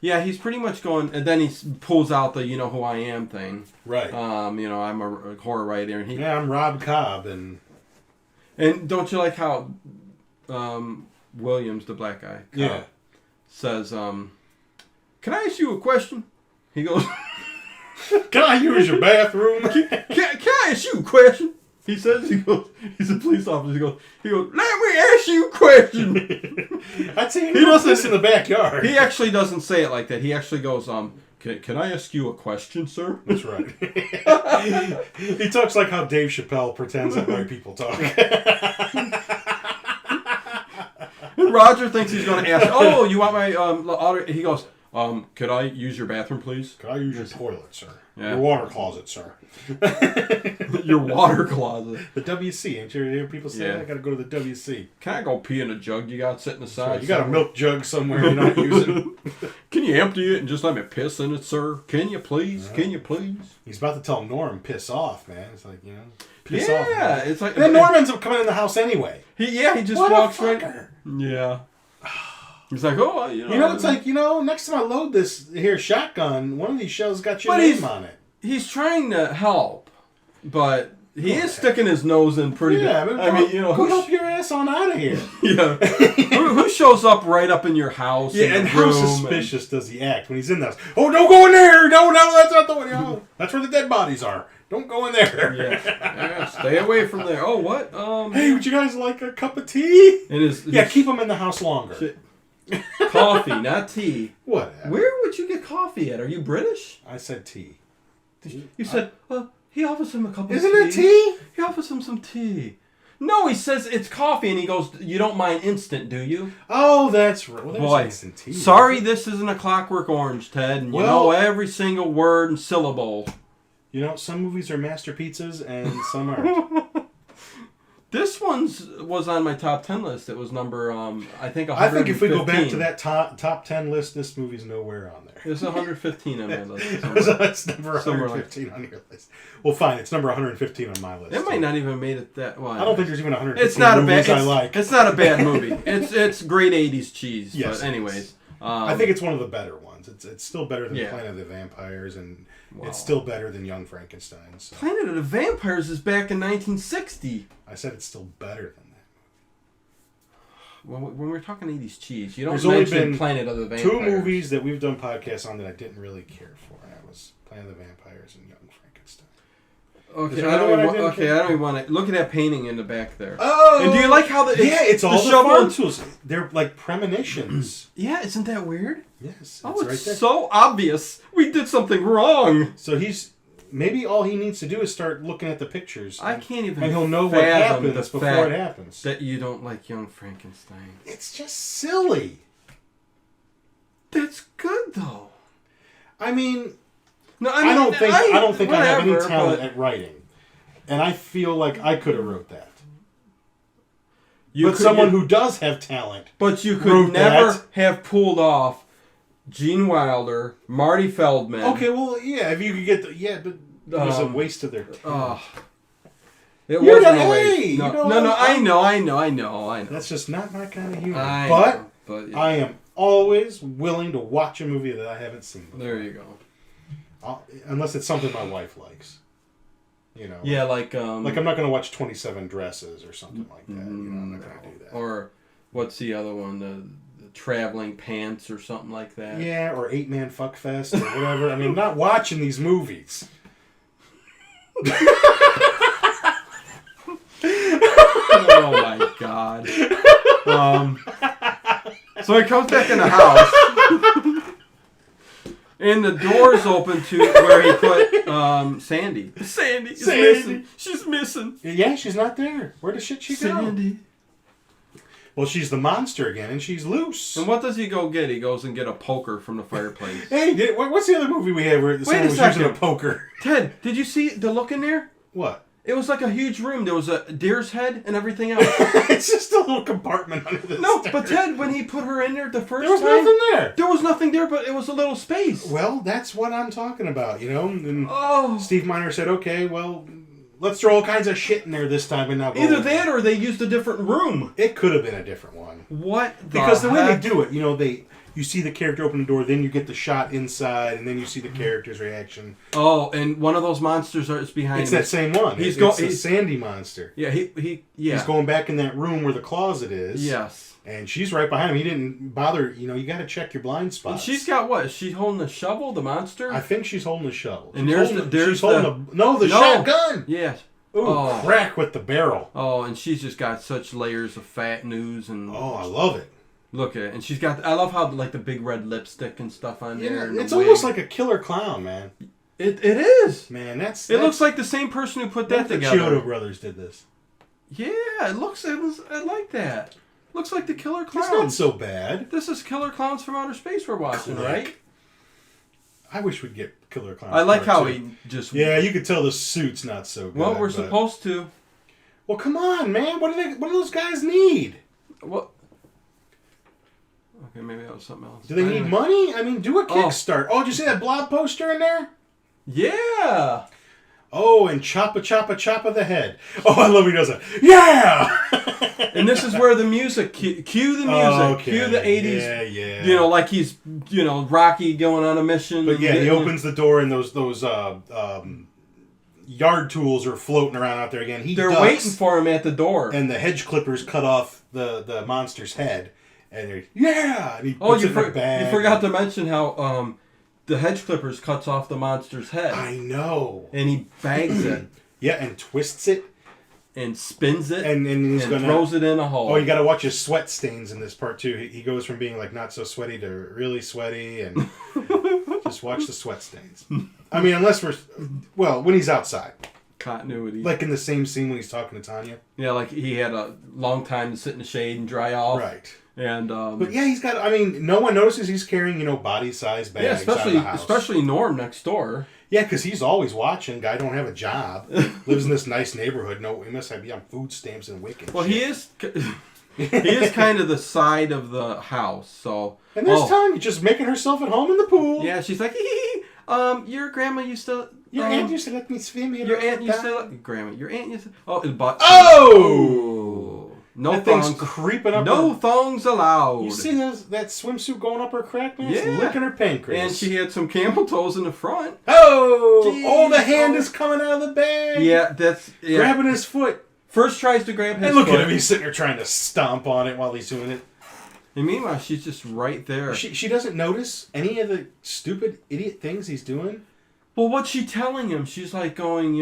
Speaker 1: yeah, he's pretty much going, and then he pulls out the "You Know Who I Am" thing.
Speaker 3: Right.
Speaker 1: I'm a horror writer, and
Speaker 3: I'm Rob Cobb, and
Speaker 1: don't you like how Williams, the black guy, Cobb, says, "Can I ask you a question?" He goes,
Speaker 3: "Can I use your bathroom?"
Speaker 1: can I ask you a question? He says, he's a police officer. He goes, let me ask you a question.
Speaker 3: I'd say he does this in the backyard.
Speaker 1: He actually doesn't say it like that. He actually goes, can I ask you a question, sir?
Speaker 3: That's right. He talks like how Dave Chappelle pretends that white people talk.
Speaker 1: And Roger thinks he's going to ask, oh, you want my auto? He goes, could I use your bathroom, please?
Speaker 3: Could I use your toilet, sir? Yeah. Your water closet, sir.
Speaker 1: Your water closet.
Speaker 3: The WC. Ain't you hear people say, I got to go to the WC.
Speaker 1: Can I go pee in a jug you got sitting aside?
Speaker 3: Right. You got a milk jug somewhere you're not using.
Speaker 1: Can you empty it and just let me piss in it, sir? Can you please? Can you please?
Speaker 3: He's about to tell Norm, piss off, man. It's like, piss off.
Speaker 1: Yeah, it's like...
Speaker 3: And then Norm ends up coming in the house anyway.
Speaker 1: He just walks right... Yeah. He's like, oh,
Speaker 3: it's like, next time I load this here shotgun, one of these shells got your name on it.
Speaker 1: He's trying to help, but he is sticking his nose in pretty good.
Speaker 3: Go help your ass on out of here.
Speaker 1: Yeah. who shows up right up in your house?
Speaker 3: Yeah, and how suspicious does he act when he's in the house? Oh, don't go in there! No, that's not the one. That's where the dead bodies are. Don't go in there.
Speaker 1: Yeah, stay away from there. Oh, what?
Speaker 3: Hey, would you guys like a cup of tea? Keep them in the house longer.
Speaker 1: Coffee, not tea.
Speaker 3: Whatever.
Speaker 1: Where would you get coffee at? Are you British?
Speaker 3: I said tea.
Speaker 1: You said, he offers him a cup of tea.
Speaker 3: Isn't it tea?
Speaker 1: He offers him some tea. No, he says it's coffee, and he goes, you don't mind instant, do you?
Speaker 3: Oh, that's right. Well,
Speaker 1: boy,
Speaker 3: instant tea.
Speaker 1: Sorry this isn't a Clockwork Orange, Ted, and you know every single word and syllable.
Speaker 3: Some movies are master pizzas, and some aren't.
Speaker 1: This was on my top 10 list. It was number, I think, 115.
Speaker 3: I think if we go back to that top 10 list, this movie's nowhere on there.
Speaker 1: It's 115 on my list.
Speaker 3: It's number 115 on your list. Well, fine. It's number 115 on my list.
Speaker 1: It might not even have made it that well.
Speaker 3: I don't think there's even 115 movies I like.
Speaker 1: It's not a bad movie. It's great 80s cheese.
Speaker 3: Yes,
Speaker 1: but anyways.
Speaker 3: I think it's one of the better ones. It's still better than Planet of the Vampires, and it's still better than Young Frankenstein. So.
Speaker 1: Planet of the Vampires is back in 1960.
Speaker 3: I said it's still better than that.
Speaker 1: when we're talking 80s cheese, you don't
Speaker 3: There's only
Speaker 1: mention
Speaker 3: been
Speaker 1: Planet of the Vampires.
Speaker 3: 2 movies that we've done podcasts on that I didn't really care for. And that was Planet of the Vampires and Young Frankenstein.
Speaker 1: Okay, I don't even want to... Look at that painting in the back there.
Speaker 3: Oh!
Speaker 1: And do you like how
Speaker 3: it's all the farm tools. They're like premonitions.
Speaker 1: Yeah, isn't that weird?
Speaker 3: Yes.
Speaker 1: Oh, it's so obvious. We did something wrong.
Speaker 3: So maybe all he needs to do is start looking at the pictures.
Speaker 1: I can't even
Speaker 3: and he'll know what happens before it happens.
Speaker 1: That you don't like Young Frankenstein.
Speaker 3: It's just silly.
Speaker 1: That's good though.
Speaker 3: I mean,
Speaker 1: no,
Speaker 3: I don't think I have any talent
Speaker 1: but...
Speaker 3: at writing, and I feel like I could have wrote that. Who does have talent,
Speaker 1: but you could never have pulled off Gene Wilder, Marty Feldman.
Speaker 3: Okay, well, yeah, if you could get but it was a waste of their time.
Speaker 1: It wasn't a waste.
Speaker 3: Hey,
Speaker 1: no, I know.
Speaker 3: That's just not my kind of humor.
Speaker 1: But yeah.
Speaker 3: I am always willing to watch a movie that I haven't seen before.
Speaker 1: There you go.
Speaker 3: Unless it's something my wife likes.
Speaker 1: Yeah, like
Speaker 3: I'm not going to watch 27 Dresses or something like that. I'm not going to do that.
Speaker 1: Or what's the other one? The Traveling Pants or something like that.
Speaker 3: Yeah, or 8-Man Fuckfest or whatever. I mean, I'm not watching these movies.
Speaker 1: Oh my God. So he comes back in the house, and the door's open to where he put Sandy. Sandy is missing. She's missing.
Speaker 3: Yeah, she's not there. Where the shit she go?
Speaker 1: Sandy.
Speaker 3: Well, she's the monster again, and she's loose.
Speaker 1: And what does he go get? He goes and get a poker from the fireplace.
Speaker 3: Hey, what's the other movie we had where someone was using a poker?
Speaker 1: Ted, did you see the look in there?
Speaker 3: What?
Speaker 1: It was like a huge room. There was a deer's head and everything else.
Speaker 3: It's just a little compartment under the stairs.
Speaker 1: But Ted, when he put her in there the first time...
Speaker 3: There was nothing there.
Speaker 1: There was nothing there, but it was a little space.
Speaker 3: Well, that's what I'm talking about, And Steve Miner said, okay, well, let's throw all kinds of shit in there this time and now go
Speaker 1: Either that or they used a different room.
Speaker 3: It could have been a different one.
Speaker 1: Because
Speaker 3: the way they do it, you see the character open the door, then you get the shot inside, and then you see the character's reaction.
Speaker 1: Oh, and one of those monsters is behind him.
Speaker 3: It's that same one. It's a Sandy monster.
Speaker 1: Yeah,
Speaker 3: He's going back in that room where the closet is.
Speaker 1: Yes.
Speaker 3: And she's right behind him. He didn't bother, you got to check your blind spots.
Speaker 1: And she's got what? Is she holding the shovel, the monster?
Speaker 3: I think she's holding the shovel.
Speaker 1: And there's the
Speaker 3: shotgun.
Speaker 1: Yes.
Speaker 3: Ooh, crack with the barrel.
Speaker 1: Oh, and she's just got such layers of fat news and...
Speaker 3: Oh, I love it.
Speaker 1: Look at it. And she's got... I love how, the big red lipstick and stuff on there.
Speaker 3: Yeah, it's almost like a killer clown, man.
Speaker 1: It is.
Speaker 3: Man, that's...
Speaker 1: It looks like the same person who put that together.
Speaker 3: The Chiodo brothers did this.
Speaker 1: Yeah, I like that. Looks like the Killer Clowns.
Speaker 3: It's not so bad.
Speaker 1: This is Killer Clowns from Outer Space we're watching, right?
Speaker 3: I wish we'd get Killer Clowns.
Speaker 1: I like how he just...
Speaker 3: Yeah, you could tell the suit's not so good.
Speaker 1: Well, we're supposed to.
Speaker 3: Well, come on, man. What do those guys need?
Speaker 1: What? Okay, maybe that was something else.
Speaker 3: Do they need money? I mean, do a Kickstart. Oh, did you see that blob poster in there?
Speaker 1: Yeah.
Speaker 3: Oh, and choppa the head. Oh, I love when he does that. Yeah!
Speaker 1: And this is where the music, cue the music, cue the 80s.
Speaker 3: Yeah.
Speaker 1: Like he's, Rocky going on a mission.
Speaker 3: But yeah, he opens the door and those yard tools are floating around out there again.
Speaker 1: They're waiting for him at the door.
Speaker 3: And the hedge clippers cut off the monster's head. And they're, yeah! And he puts it in a bag.
Speaker 1: You forgot to mention how... the hedge clippers cuts off the monster's head.
Speaker 3: I know.
Speaker 1: And he bags it.
Speaker 3: Yeah, and twists it.
Speaker 1: And spins it.
Speaker 3: And he's gonna
Speaker 1: throws it in a hole.
Speaker 3: Oh, you got to watch his sweat stains in this part, too. He goes from being, not so sweaty to really sweaty. And just watch the sweat stains. I mean, unless when he's outside.
Speaker 1: Continuity.
Speaker 3: Like in the same scene when he's talking to Tanya.
Speaker 1: Yeah, like he had a long time to sit in the shade and dry off.
Speaker 3: Right.
Speaker 1: And
Speaker 3: but yeah, he's got. I mean, no one notices he's carrying body-sized bags.
Speaker 1: Yeah,
Speaker 3: out of the house.
Speaker 1: especially Norm next door.
Speaker 3: Yeah, because he's always watching. Guy don't have a job. Lives in this nice neighborhood. No, he must be on food stamps and wicked.
Speaker 1: Well, he is. He is kind of the side of the house. So.
Speaker 3: And there's Tanya just making herself at home in the pool.
Speaker 1: Yeah, she's like, your grandma used to.
Speaker 3: Your aunt used to let me swim here.
Speaker 1: Your aunt used to. Grandma, your aunt used to.
Speaker 3: Oh!
Speaker 1: No
Speaker 3: that
Speaker 1: thongs.
Speaker 3: Thing's creeping up.
Speaker 1: No thongs allowed.
Speaker 3: You see that swimsuit going up her crack, man?
Speaker 1: Yeah.
Speaker 3: It's licking her pancreas.
Speaker 1: And she had some camel toes in the front.
Speaker 3: Oh!
Speaker 1: Jeez.
Speaker 3: Oh, the hand is coming out of the bag.
Speaker 1: Yeah, that's... Yeah.
Speaker 3: Grabbing his foot.
Speaker 1: First tries to grab his
Speaker 3: And look
Speaker 1: foot.
Speaker 3: at him, he's sitting there trying to stomp on it while he's doing it.
Speaker 1: And meanwhile, she's just right there.
Speaker 3: She doesn't notice any of the stupid idiot things he's doing.
Speaker 1: Well, what's she telling him? She's like going,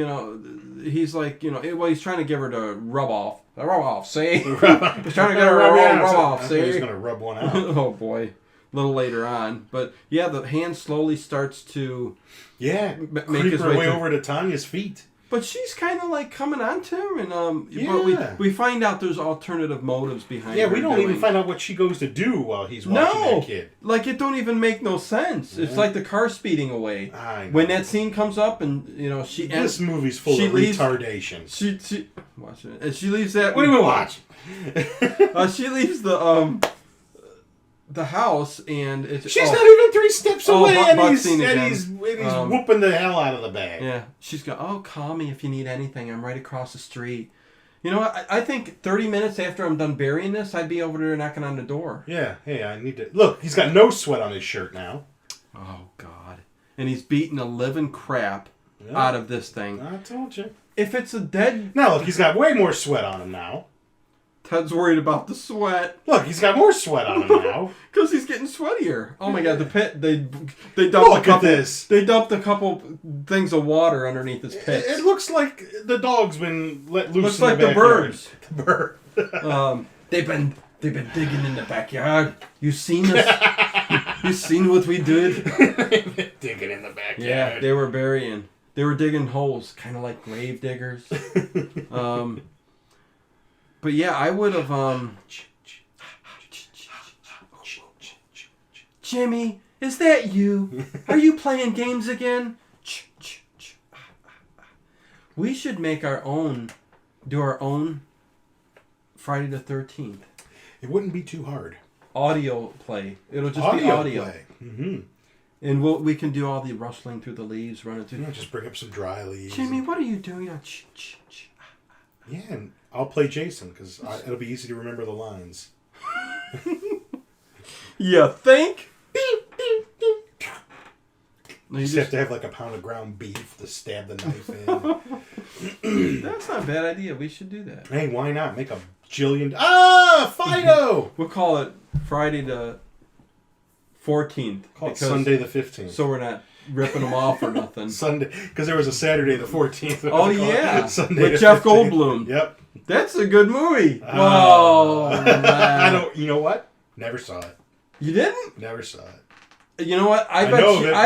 Speaker 1: he's like, he's trying to give her to rub off. Rub off, see? He's trying to get her to rub off, see?
Speaker 3: He's going to rub one out.
Speaker 1: Oh, boy. A little later on. But, yeah, the hand slowly starts to...
Speaker 3: Yeah,
Speaker 1: make
Speaker 3: creep
Speaker 1: his
Speaker 3: her
Speaker 1: way
Speaker 3: way
Speaker 1: through.
Speaker 3: over to Tanya's feet.
Speaker 1: But she's kind of like coming on to him, and
Speaker 3: Yeah.
Speaker 1: but we find out there's alternative motives behind.
Speaker 3: Yeah,
Speaker 1: her
Speaker 3: we don't
Speaker 1: doing.
Speaker 3: even find out what she goes to do while he's watching that kid.
Speaker 1: Like it don't even make no sense.
Speaker 3: Yeah.
Speaker 1: It's like the car speeding away.
Speaker 3: I know.
Speaker 1: When that scene comes up, and she
Speaker 3: This movie's full
Speaker 1: she
Speaker 3: of
Speaker 1: leaves-
Speaker 3: retardation.
Speaker 1: She watch it, and she leaves that.
Speaker 3: What are we watching?
Speaker 1: She leaves the house, and it's
Speaker 3: She's not even 3 steps away, and
Speaker 1: butt
Speaker 3: he's
Speaker 1: scene again.
Speaker 3: whooping the hell out of the bag.
Speaker 1: Yeah, she's going, oh, call me if you need anything. I'm right across the street. You know what? I think 30 minutes after I'm done burying this, I'd be over there knocking on the door.
Speaker 3: Yeah, hey, I need to... Look, he's got no sweat on his shirt now.
Speaker 1: Oh, God. And he's beating the living crap out of this thing.
Speaker 3: I told you.
Speaker 1: If it's a dead...
Speaker 3: Now, look, he's got way more sweat on him now.
Speaker 1: Ted's worried about the sweat.
Speaker 3: Look, he's got more sweat on him now.
Speaker 1: Because he's getting sweatier. Oh, my God. The pit, they dumped
Speaker 3: Look at this.
Speaker 1: They dumped a couple things of water underneath his pit.
Speaker 3: It looks like the dog's been let loose.
Speaker 1: Looks like the birds.
Speaker 3: The bird.
Speaker 1: They've been digging in the backyard. You seen this? You seen what we did?
Speaker 3: Digging in the backyard.
Speaker 1: Yeah, they were burying. They were digging holes, kind of like grave diggers. But yeah, I would have. Jimmy, is that you? Are you playing games again? We should make our own, do our own Friday the 13th.
Speaker 3: It wouldn't be too hard.
Speaker 1: Audio play. It'll just be audio.
Speaker 3: Play. Mm-hmm.
Speaker 1: And we can do all the rustling through the leaves, running through.
Speaker 3: Yeah, just bring up some dry leaves.
Speaker 1: Jimmy, what are you doing?
Speaker 3: Yeah, and I'll play Jason because it'll be easy to remember the lines.
Speaker 1: You think?
Speaker 3: You just have to have like a pound of ground beef to stab the knife in.
Speaker 1: That's not a bad idea. We should do that.
Speaker 3: Hey, why not? Make a jillion... Ah! Fido!
Speaker 1: We'll call it Friday the 14th.
Speaker 3: Call it Sunday the 15th.
Speaker 1: So we're not ripping them off or nothing.
Speaker 3: Sunday, because there was a Saturday the 14th.
Speaker 1: Oh, yeah.
Speaker 3: Sunday
Speaker 1: With
Speaker 3: the
Speaker 1: Jeff
Speaker 3: 15th.
Speaker 1: Goldblum.
Speaker 3: Yep.
Speaker 1: That's a good movie. Whoa. Man.
Speaker 3: I don't... You know what? Never saw it.
Speaker 1: You didn't?
Speaker 3: Never saw it.
Speaker 1: You know what? I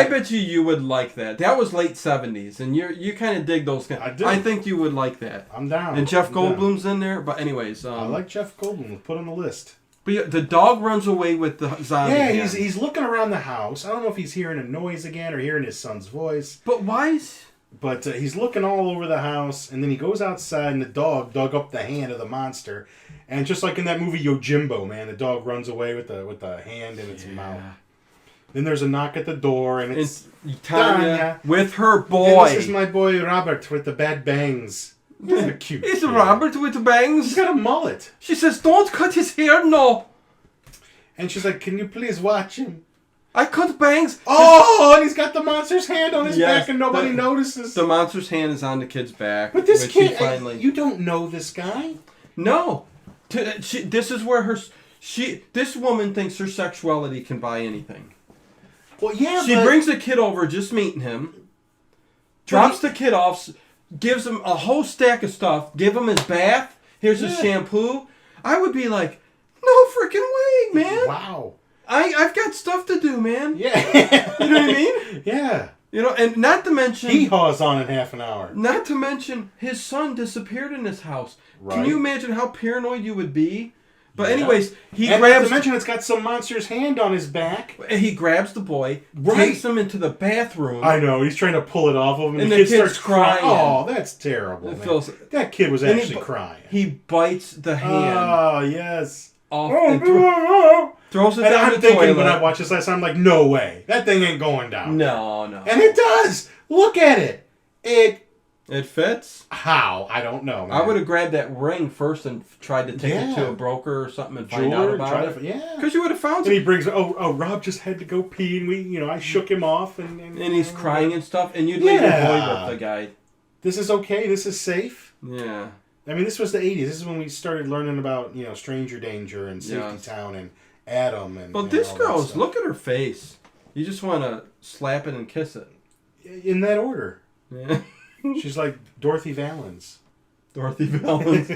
Speaker 1: bet you would like that. That was late 70s, and you kind of dig those kind.
Speaker 3: I do.
Speaker 1: I think you would like that.
Speaker 3: I'm down.
Speaker 1: And Jeff Goldblum's in there, but anyways,
Speaker 3: I like Jeff Goldblum. We'll put on the list.
Speaker 1: But yeah, the dog runs away with the zombie.
Speaker 3: Yeah,
Speaker 1: hand.
Speaker 3: he's looking around the house. I don't know if he's hearing a noise again or hearing his son's voice.
Speaker 1: But why is?
Speaker 3: But he's looking all over the house, and then he goes outside, and the dog dug up the hand of the monster, and just like in that movie Yojimbo, man, the dog runs away with the hand in its mouth. Then there's a knock at the door, and it's
Speaker 1: Tanya with her boy.
Speaker 3: And this is my boy Robert with the bad bangs. He's a cute.
Speaker 1: It's Robert with the bangs.
Speaker 3: He's got a mullet.
Speaker 1: She says, "Don't cut his hair, no."
Speaker 3: And she's like, "Can you please watch him?"
Speaker 1: I cut bangs.
Speaker 3: Oh, and he's got the monster's hand on his back, and nobody notices.
Speaker 1: The monster's hand is on the kid's back.
Speaker 3: But this kid,
Speaker 1: finally...
Speaker 3: you don't know this guy.
Speaker 1: No, this is where this woman thinks her sexuality can buy anything.
Speaker 3: Well, yeah,
Speaker 1: she brings the kid over, just meeting him, drops the kid off, gives him a whole stack of stuff, give him his bath. Here's his shampoo. I would be like, no freaking way, man.
Speaker 3: Wow.
Speaker 1: I've got stuff to do, man.
Speaker 3: Yeah.
Speaker 1: You know what I mean?
Speaker 3: Yeah.
Speaker 1: You know, and not to mention...
Speaker 3: He haws on in half an hour.
Speaker 1: Not to mention, his son disappeared in this house.
Speaker 3: Right.
Speaker 1: Can you imagine how paranoid you would be? But anyways, he
Speaker 3: and
Speaker 1: grabs...
Speaker 3: Not to mention, it's got some monster's hand on his back.
Speaker 1: He grabs the boy, takes him into the bathroom.
Speaker 3: I know, he's trying to pull it off of him,
Speaker 1: and
Speaker 3: the
Speaker 1: kid
Speaker 3: starts
Speaker 1: crying.
Speaker 3: Oh, that's terrible, man. That kid was actually crying.
Speaker 1: He bites the hand.
Speaker 3: Oh, yes.
Speaker 1: Off and throws it down
Speaker 3: I'm
Speaker 1: the
Speaker 3: thinking
Speaker 1: toilet.
Speaker 3: when I watched this last time, I'm like, no way. That thing ain't going down.
Speaker 1: No.
Speaker 3: And it does. Look at it.
Speaker 1: It fits?
Speaker 3: How? I don't know, man.
Speaker 1: I would have grabbed that ring first and tried to take it to a broker or something and find out about it.
Speaker 3: Yeah.
Speaker 1: Because you would have found
Speaker 3: it. And he brings, Rob just had to go pee, and I shook him off. And
Speaker 1: he's crying and stuff, and you'd leave your boy with the guy.
Speaker 3: This is okay. This is safe.
Speaker 1: Yeah.
Speaker 3: I mean, this was the 80s. This is when we started learning about, Stranger Danger and Safety Town and Adam and.
Speaker 1: But this girl's, look at her face. You just want to slap it and kiss it.
Speaker 3: In that order.
Speaker 1: Yeah.
Speaker 3: She's like Dorothy Valens.
Speaker 1: Dorothy Valens.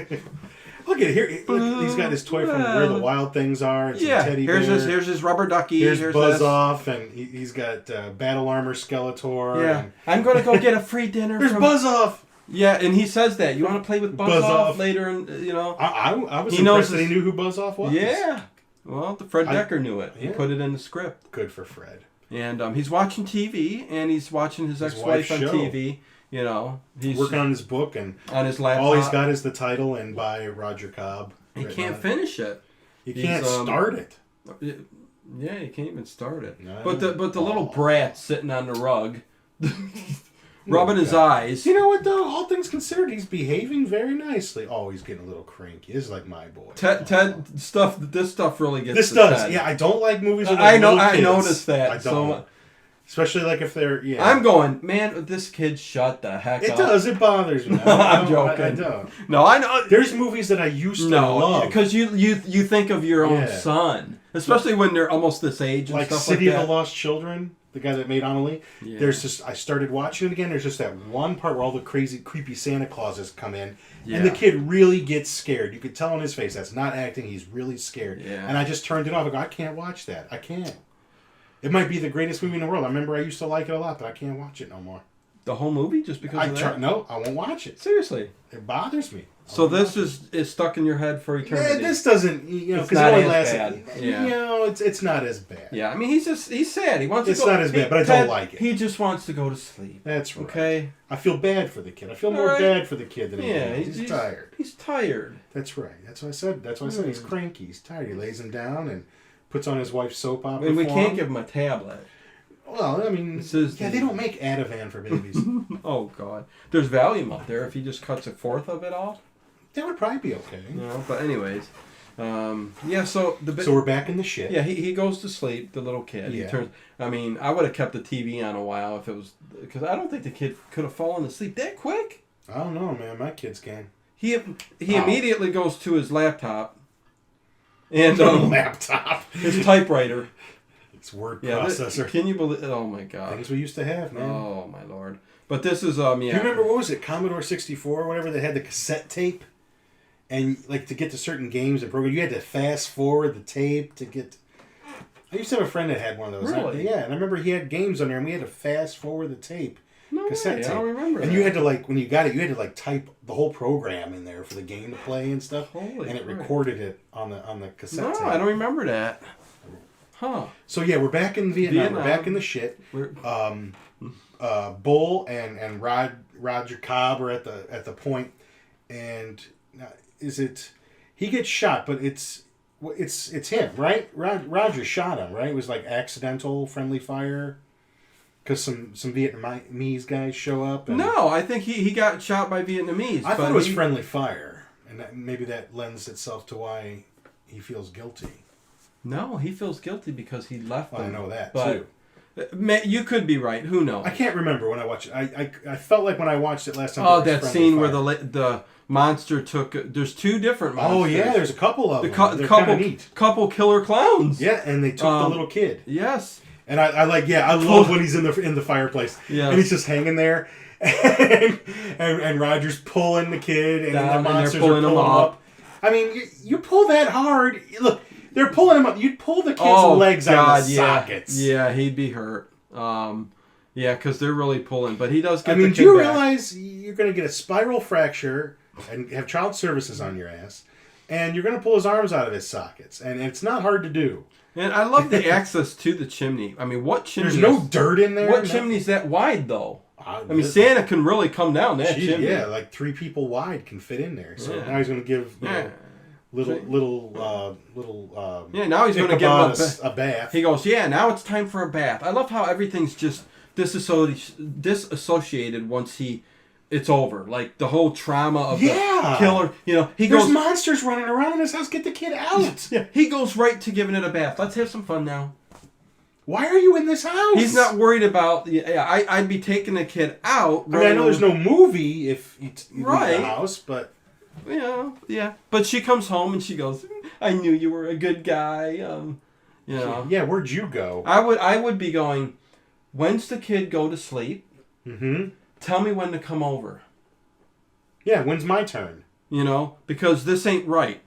Speaker 3: Look at here. Look, he's got his toy from Where the Wild Things Are. And some teddy bear.
Speaker 1: Here's his rubber ducky.
Speaker 3: Here's Buzz Off, and he's got Battle Armor Skeletor.
Speaker 1: Yeah. I'm going to go get a free dinner.
Speaker 3: There's Buzz Off.
Speaker 1: Yeah, and he says that. You want to play with Buzz Off later? And
Speaker 3: I was impressed that he knew who Buzz Off was.
Speaker 1: Yeah. Well, Fred Decker knew it. He put it in the script.
Speaker 3: Good for Fred.
Speaker 1: And he's watching TV, and he's watching his ex-wife on TV. He's
Speaker 3: working on his book, and
Speaker 1: on his laptop.
Speaker 3: All he's got is the title and by Roger Cobb.
Speaker 1: He can't finish it.
Speaker 3: He can't start it.
Speaker 1: Yeah, he can't even start it.
Speaker 3: No.
Speaker 1: But the little brat sitting on the rug, rubbing his eyes.
Speaker 3: You know what though? All things considered, he's behaving very nicely. Oh, he's getting a little cranky. This is like my boy.
Speaker 1: Ted stuff. This stuff really gets.
Speaker 3: This does. Ted. Yeah, I don't like movies with
Speaker 1: I noticed that.
Speaker 3: I don't. Especially like if they're. Yeah.
Speaker 1: I'm going, man. This kid shut the heck up.
Speaker 3: It does. It bothers me.
Speaker 1: I'm joking.
Speaker 3: I don't.
Speaker 1: No, I know.
Speaker 3: There's movies that I used to love
Speaker 1: because you think of your own son, especially when they're almost this age and
Speaker 3: like
Speaker 1: stuff
Speaker 3: City
Speaker 1: like that.
Speaker 3: of the Lost Children. The guy that made Amelie. Yeah. There's just I started watching it again. There's just that one part where all the crazy, creepy Santa Clauses come in, and the kid really gets scared. You could tell on his face that's not acting. He's really scared. Yeah. And I just turned it off. I go, I can't watch that. I can't. It might be the greatest movie in the world. I remember I used to like it a lot, but I can't watch it no more.
Speaker 1: The whole movie, just because of that?
Speaker 3: No, I won't watch it.
Speaker 1: Seriously,
Speaker 3: it bothers me.
Speaker 1: So this is stuck in your head for eternity.
Speaker 3: Yeah, this doesn't, because it only lasts. Yeah. It's not as bad.
Speaker 1: Yeah, I mean, he's sad. He wants to go.
Speaker 3: It's not as bad, but I don't like it.
Speaker 1: He just wants to go to sleep.
Speaker 3: That's right.
Speaker 1: Okay.
Speaker 3: I feel bad for the kid. I feel more bad for the kid than he's tired.
Speaker 1: He's tired.
Speaker 3: That's right. That's what I said. That's why I said he's cranky. He's tired. He lays him down and puts on his wife's soap opera.
Speaker 1: I mean, we can't give him a tablet.
Speaker 3: Well, I mean, they don't make Ativan for babies.
Speaker 1: Oh, God. There's Valium out there if he just cuts a fourth of it off.
Speaker 3: That would probably be okay.
Speaker 1: But anyways, so
Speaker 3: we're back in the shit.
Speaker 1: Yeah, he goes to sleep, the little kid.
Speaker 3: Yeah.
Speaker 1: He turns. I mean, I would have kept the TV on a while if it was, because I don't think the kid could have fallen asleep that quick.
Speaker 3: I don't know, man. My kids can.
Speaker 1: He immediately goes to his laptop. And
Speaker 3: laptop.
Speaker 1: His typewriter.
Speaker 3: It's word processor.
Speaker 1: Can you believe? Oh my God.
Speaker 3: Things we used to have, man.
Speaker 1: Oh my Lord. But this is Do you
Speaker 3: remember what was it? Commodore 64 or whatever. They had the cassette tape, and like to get to certain games and programs, you had to fast forward the tape to get. I used to have a friend that had one of those.
Speaker 1: Really?
Speaker 3: Yeah, and I remember he had games on there, and we had to fast forward the tape.
Speaker 1: No
Speaker 3: cassette
Speaker 1: way,
Speaker 3: tape.
Speaker 1: I don't remember.
Speaker 3: And you had to when you got it, you had to type the whole program in there for the game to play and stuff.
Speaker 1: Holy
Speaker 3: and it
Speaker 1: Christ.
Speaker 3: recorded it on the cassette tape.
Speaker 1: No, I don't remember that. Huh.
Speaker 3: So yeah, we're back in Vietnam. We're back in the shit. Bull and Roger Cobb are at the point, and he gets shot, but it's him, right? Roger shot him, right? It was like accidental friendly fire because some Vietnamese guys show up.
Speaker 1: No, I think he got shot by Vietnamese.
Speaker 3: I thought it was friendly fire, and maybe that lends itself to why he feels guilty.
Speaker 1: No, he feels guilty because he left them.
Speaker 3: I know that,
Speaker 1: too. You could be right. Who knows?
Speaker 3: I can't remember when I watched it. I felt like when I watched it last time.
Speaker 1: Oh, that scene where the monster took... There's two different monsters.
Speaker 3: Oh, yeah, there's a couple of them. They're kind of neat.
Speaker 1: Couple killer clowns.
Speaker 3: Yeah, and they took the little kid.
Speaker 1: Yes.
Speaker 3: And I love when he's in the fireplace.
Speaker 1: Yeah.
Speaker 3: And he's just hanging there. and Roger's pulling the kid, and then the monsters are pulling him up. I mean, you pull that hard. Look, they're pulling him up. You'd pull the kid's legs out of the sockets.
Speaker 1: Yeah, he'd be hurt. Because they're really pulling. But he does get
Speaker 3: the kid do you realize you're going to get a spiral fracture and have child services on your ass, and you're going to pull his arms out of his sockets, and it's not hard to do.
Speaker 1: And I love the access to the chimney. I mean, what chimney?
Speaker 3: There's no dirt in there.
Speaker 1: What chimney's that wide, though? I mean, Santa can really come down that chimney.
Speaker 3: Yeah, like 3 people wide can fit in there. So now he's going to give little.
Speaker 1: Now he's going to give him
Speaker 3: a bath.
Speaker 1: He goes, now it's time for a bath. I love how everything's just disassociated once it's over. Like the whole trauma of the killer. There's
Speaker 3: monsters running around in his house. Get the kid out.
Speaker 1: Yeah, he goes right to giving it a bath. Let's have some fun now.
Speaker 3: Why are you in this house?
Speaker 1: He's not worried about... I'd be taking the kid out.
Speaker 3: I mean, I know there's no movie if you leave the house, but...
Speaker 1: Yeah. But she comes home and she goes, I knew you were a good guy.
Speaker 3: Yeah, where'd you go?
Speaker 1: I would be going, when's the kid go to sleep?
Speaker 3: Mm-hmm.
Speaker 1: Tell me when to come over.
Speaker 3: Yeah, when's my turn?
Speaker 1: Because this ain't right,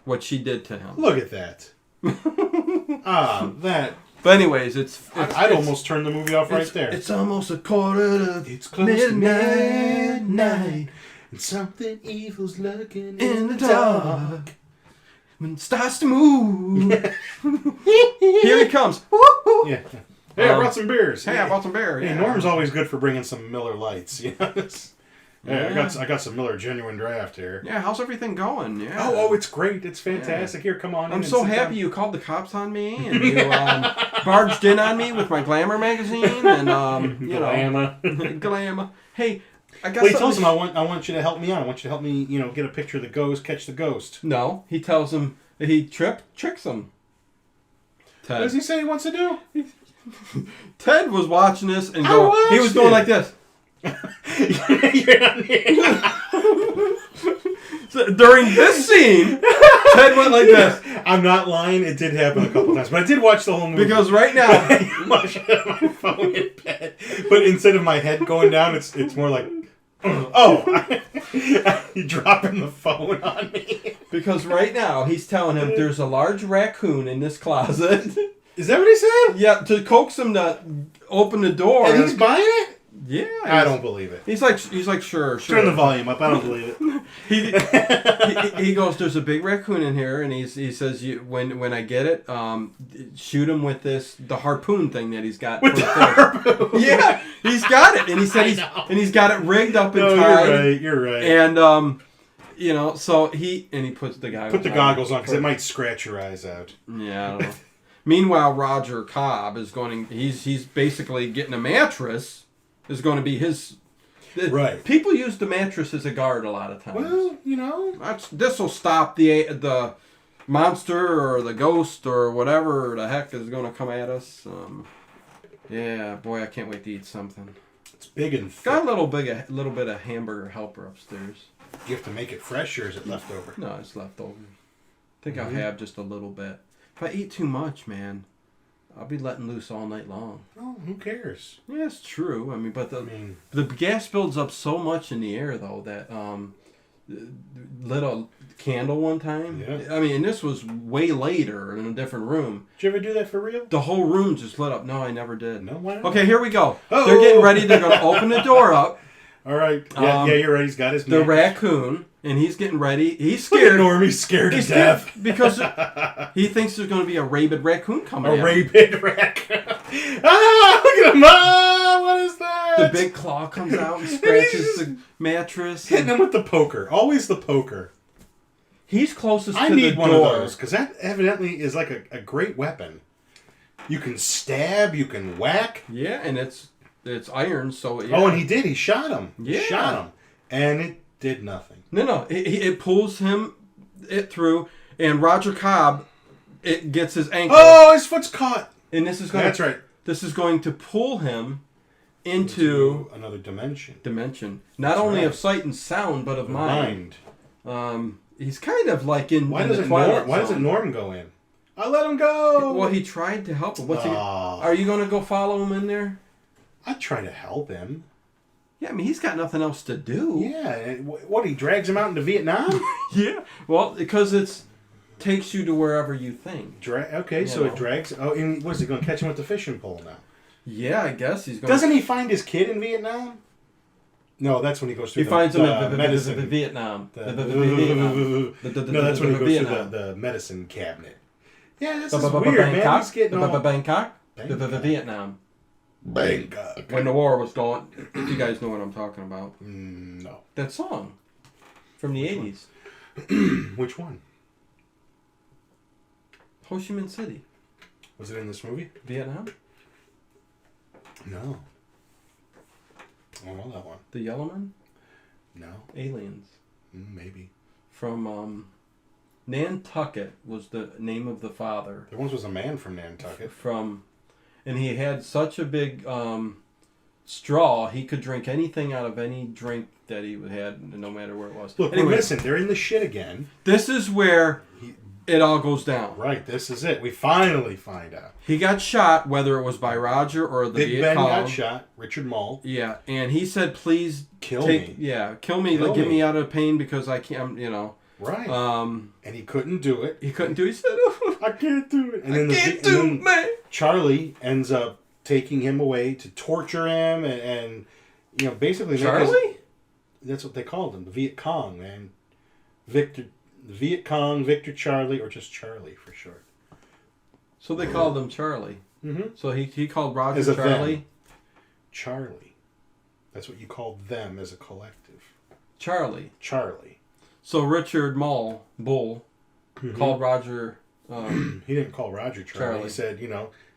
Speaker 1: what she did to him.
Speaker 3: Look at that. That.
Speaker 1: But anyways,
Speaker 3: I'd almost turn the movie off right there.
Speaker 1: It's almost a quarter to
Speaker 3: It's close
Speaker 1: midnight.
Speaker 3: to midnight. And something evil's lurking
Speaker 1: In the dark. When it starts to move. Here he comes.
Speaker 3: Yeah. Hey, I brought some beers.
Speaker 1: Hey, I brought some beer.
Speaker 3: Hey, Norm's always good for bringing some Miller Lights. I got some Miller Genuine Draft here.
Speaker 1: Yeah, how's everything going? Yeah.
Speaker 3: Oh, it's great. It's fantastic. Here, come on in.
Speaker 1: I'm so happy you called the cops on me and you barged in on me with my Glamour magazine and Glamour. Hey, I got.
Speaker 3: Well, he tells him I want you to help me out. I want you to help me, get a picture of the ghost, catch the ghost.
Speaker 1: No, he tells him that he tricks him. Ted.
Speaker 3: What does he say he wants to do?
Speaker 1: Ted was watching this and he was going like this.
Speaker 3: You're not here.
Speaker 1: So during this scene, Ted went like this.
Speaker 3: I'm not lying. It did happen a couple times, but I did watch the whole movie.
Speaker 1: Because right now,
Speaker 3: I'm watching my phone in bed, but instead of my head going down, it's more like, you dropping the phone on me.
Speaker 1: Because right now he's telling him there's a large raccoon in this closet.
Speaker 3: Is that what he said?
Speaker 1: Yeah, to coax him to open the door.
Speaker 3: And he's buying it?
Speaker 1: Yeah.
Speaker 3: I don't believe it.
Speaker 1: He's like, sure.
Speaker 3: Turn the volume up. I don't believe
Speaker 1: it. he goes, there's a big raccoon in here, and he says, when I get it, shoot him with the harpoon thing that he's got.
Speaker 3: With the harpoon?
Speaker 1: Yeah, he's got it, and he said he's got it rigged up and tied.
Speaker 3: You're right.
Speaker 1: And so he puts the goggles.
Speaker 3: Put the goggles on because it might scratch your eyes out.
Speaker 1: Yeah, I don't know. Meanwhile, Roger Cobb is he's basically getting a mattress. Is going to be his.
Speaker 3: Right.
Speaker 1: People use the mattress as a guard a lot of times.
Speaker 3: Well,
Speaker 1: this will stop the monster or the ghost or whatever the heck is going to come at us. Yeah, boy, I can't wait to eat something.
Speaker 3: It's big and thick.
Speaker 1: Got a little bit of hamburger helper upstairs.
Speaker 3: You have to make it fresh, or is it leftover?
Speaker 1: No, it's leftover. I think I'll have just a little bit. If I eat too much, man, I'll be letting loose all night long.
Speaker 3: Oh, who cares?
Speaker 1: Yeah, it's true. I mean, but the gas builds up so much in the air, though, that lit a candle one time.
Speaker 3: Yeah.
Speaker 1: I mean, and this was way later in a different room.
Speaker 3: Did you ever do that for real?
Speaker 1: The whole room just lit up. No, I never did.
Speaker 3: No, why not?
Speaker 1: Okay, here we go.
Speaker 3: Oh!
Speaker 1: They're getting ready. They're going to open the door up.
Speaker 3: All right. Yeah, you're right. He's got his
Speaker 1: The raccoon, and he's getting ready. He's scared.
Speaker 3: Normie's scared to death.
Speaker 1: Because he thinks there's going to be a rabid raccoon coming
Speaker 3: out. A rabid raccoon. Ah, look at him. Ah, what is that?
Speaker 1: The big claw comes out and scratches the mattress.
Speaker 3: Hitting him with the poker. Always the poker.
Speaker 1: He's closest to the door.
Speaker 3: I need one of those, because that evidently is like a great weapon. You can stab, you can whack.
Speaker 1: Yeah, and it's iron, so... Yeah.
Speaker 3: Oh, and he did. He shot him.
Speaker 1: Yeah.
Speaker 3: He shot him. And it did nothing.
Speaker 1: No. It pulls him through, and Roger Cobb, it gets his ankle.
Speaker 3: Oh, his foot's caught.
Speaker 1: And this is going
Speaker 3: That's right.
Speaker 1: This is going to pull him into
Speaker 3: another dimension.
Speaker 1: Not only of sight and sound, but of mind. He's kind of like in
Speaker 3: Why doesn't Norm go in? I let him go.
Speaker 1: Well, he tried to help him. Are you going to go follow him in there?
Speaker 3: I'd try to help him.
Speaker 1: Yeah, I mean, he's got nothing else to do.
Speaker 3: Yeah. What, he drags him out into Vietnam?
Speaker 1: Yeah. Well, because it takes you to wherever you think.
Speaker 3: It drags... Oh, and what is he going to catch him with the fishing pole now?
Speaker 1: Yeah, I guess he's going
Speaker 3: Doesn't he find his kid in Vietnam? No, that's when he goes through
Speaker 1: finds him in
Speaker 3: Vietnam.
Speaker 1: No,
Speaker 3: that's when he goes through the medicine cabinet. Yeah, this is weird, man. He's getting all...
Speaker 1: Bangkok? Vietnam.
Speaker 3: Bangkok.
Speaker 1: When the war was going... If you guys know what I'm talking about.
Speaker 3: No.
Speaker 1: That song. From the 80s.
Speaker 3: Which one?
Speaker 1: Ho Chi Minh City.
Speaker 3: Was it in this movie?
Speaker 1: Vietnam?
Speaker 3: No. I don't know that one.
Speaker 1: The Yellow Man?
Speaker 3: No.
Speaker 1: Aliens.
Speaker 3: Maybe.
Speaker 1: From Nantucket was the name of the father.
Speaker 3: There once was a man from Nantucket.
Speaker 1: And he had such a big straw, he could drink anything out of any drink that he had, no matter where it was.
Speaker 3: Look,
Speaker 1: anyway,
Speaker 3: we're missing. They're in the shit again.
Speaker 1: This is where it all goes down.
Speaker 3: Right, this is it. We finally find out.
Speaker 1: He got shot, whether it was by Roger or the
Speaker 3: Big
Speaker 1: Viet
Speaker 3: Ben
Speaker 1: Cong.
Speaker 3: got shot. Richard Mall.
Speaker 1: Yeah, and he said, "Please
Speaker 3: kill me.
Speaker 1: Yeah, kill me. Get me out of pain because I can't.
Speaker 3: Right. And he couldn't do it.
Speaker 1: He couldn't do it. He said,
Speaker 3: "I can't do it." And then Charlie ends up taking him away to torture him and basically
Speaker 1: Charlie.
Speaker 3: That's what they called him, the Viet Cong, man. The Viet Cong, Victor Charlie, or just Charlie for short.
Speaker 1: So they called him Charlie.
Speaker 3: Mm-hmm.
Speaker 1: So he called Roger
Speaker 3: as a
Speaker 1: Charlie.
Speaker 3: Them. Charlie. That's what you called them as a collective.
Speaker 1: Charlie. So Richard Bull called Roger.
Speaker 3: He didn't call Roger Charlie. He said,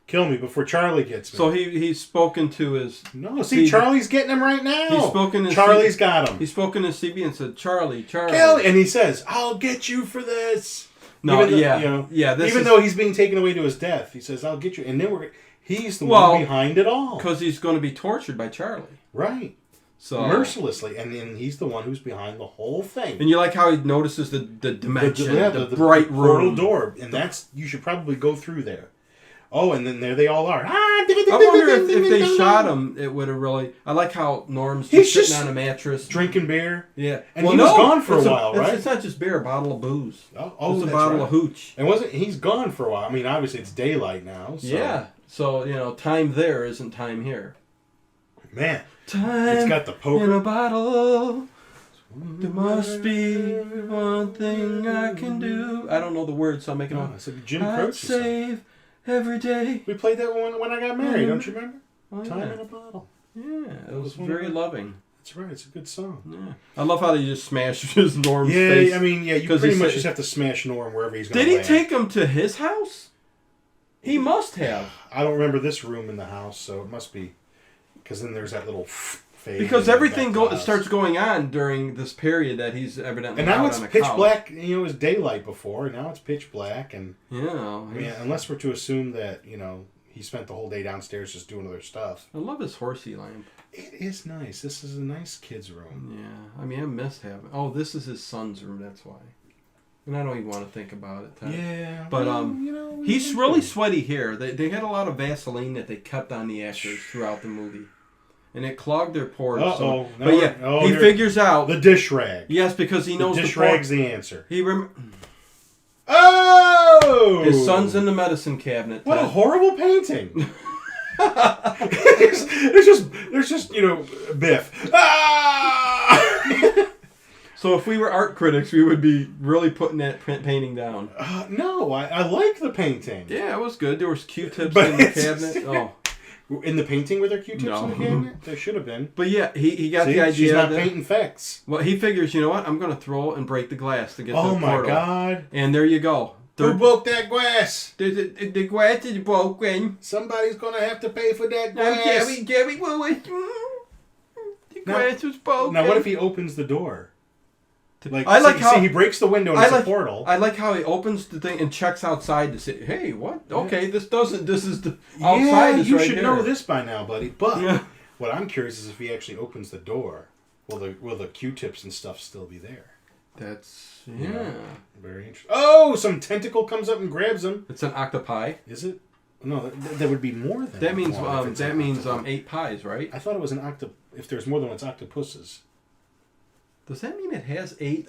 Speaker 3: kill me before Charlie gets me.
Speaker 1: So he's spoken to his...
Speaker 3: No, see, Charlie's getting him right now.
Speaker 1: He's spoken to
Speaker 3: Charlie's got him.
Speaker 1: He's spoken to CB and said, Charlie.
Speaker 3: Kill, and he says, I'll get you for this.
Speaker 1: No,
Speaker 3: even though he's being taken away to his death, he says, I'll get you. And then he's the one behind it all.
Speaker 1: Because he's going to be tortured by Charlie.
Speaker 3: Right.
Speaker 1: So
Speaker 3: mercilessly. And then he's the one who's behind the whole thing.
Speaker 1: And you like how he notices the dimension, the bright room.
Speaker 3: Portal door. And you should probably go through there. Oh, and then there they all are.
Speaker 1: I wonder if they shot him, it would have really... I like how Norm's just sitting on a mattress.
Speaker 3: Drinking beer.
Speaker 1: Yeah.
Speaker 3: And he was gone for a while, right?
Speaker 1: It's not just beer, a bottle of booze.
Speaker 3: Oh,
Speaker 1: it's a bottle of hooch.
Speaker 3: And he's gone for a while. I mean, obviously it's daylight now. So.
Speaker 1: Yeah. So, time there isn't time here.
Speaker 3: Man.
Speaker 1: Time
Speaker 3: it's got the poker.
Speaker 1: In a bottle. There must be one thing I can do. I don't know the words, so I'm making
Speaker 3: It's a Jim Croce
Speaker 1: save every day.
Speaker 3: We played that one when I got married, don't you remember?
Speaker 1: Oh,
Speaker 3: Time in a Bottle.
Speaker 1: Yeah, it was very loving.
Speaker 3: That's right, it's a good song.
Speaker 1: Yeah. I love how they just smashed his Norm's face.
Speaker 3: Yeah, I mean, you pretty much just have to smash Norm wherever he's going to
Speaker 1: land. Did he take him to his house? He must have.
Speaker 3: I don't remember this room in the house, so it must be... Because then there's that little fade.
Speaker 1: Because everything starts going on during this period that he's evidently
Speaker 3: and now
Speaker 1: out
Speaker 3: it's
Speaker 1: on a
Speaker 3: pitch
Speaker 1: couch.
Speaker 3: black. It was daylight before, and now it's pitch black. And
Speaker 1: I
Speaker 3: mean, unless we're to assume that he spent the whole day downstairs just doing other stuff.
Speaker 1: I love his horsey lamp.
Speaker 3: It is nice. This is a nice kid's room.
Speaker 1: Yeah, I mean, I miss having... Oh, this is his son's room, that's why. And I don't even want to think about it.
Speaker 3: Yeah.
Speaker 1: But he's really sweaty here. They had a lot of Vaseline that they kept on the actors throughout the movie. And it clogged their pores.
Speaker 3: Uh-oh.
Speaker 1: But he figures out...
Speaker 3: The dish rag.
Speaker 1: Yes, because he knows
Speaker 3: the dish rag's the answer.
Speaker 1: Oh! His son's in the medicine cabinet.
Speaker 3: What a horrible painting. there's just Biff. Ah!
Speaker 1: So if we were art critics, we would be really putting that painting down.
Speaker 3: No, I like the painting.
Speaker 1: Yeah, it was good. There was Q-tips in the cabinet. Oh.
Speaker 3: In the painting were there Q-tips in the cabinet? There should have been.
Speaker 1: But yeah, he got the idea.
Speaker 3: She's not painting facts.
Speaker 1: Well, he figures, you know what? I'm going to throw and break the glass to get the portal.
Speaker 3: Oh my God.
Speaker 1: And there you go.
Speaker 3: Who broke that glass?
Speaker 1: The glass is broken.
Speaker 3: Somebody's going to have to pay for that glass.
Speaker 1: Jerry Lewis. The glass was broken.
Speaker 3: Now, what if he opens the door?
Speaker 1: He
Speaker 3: breaks the window and it's a portal.
Speaker 1: I like how he opens the thing and checks outside to say, hey, what? Okay, this is the outside is
Speaker 3: you
Speaker 1: right
Speaker 3: should
Speaker 1: here.
Speaker 3: know this by now, buddy. But what I'm curious is if he actually opens the door, will the Q-tips and stuff still be there?
Speaker 1: That's,
Speaker 3: very interesting. Oh, some tentacle comes up and grabs him.
Speaker 1: It's an octopi.
Speaker 3: Is it? No, there would be more than
Speaker 1: that. Means
Speaker 3: one
Speaker 1: that means 8 pies, right?
Speaker 3: I thought it was an if there's more than one, it's octopuses.
Speaker 1: Does that mean it has 8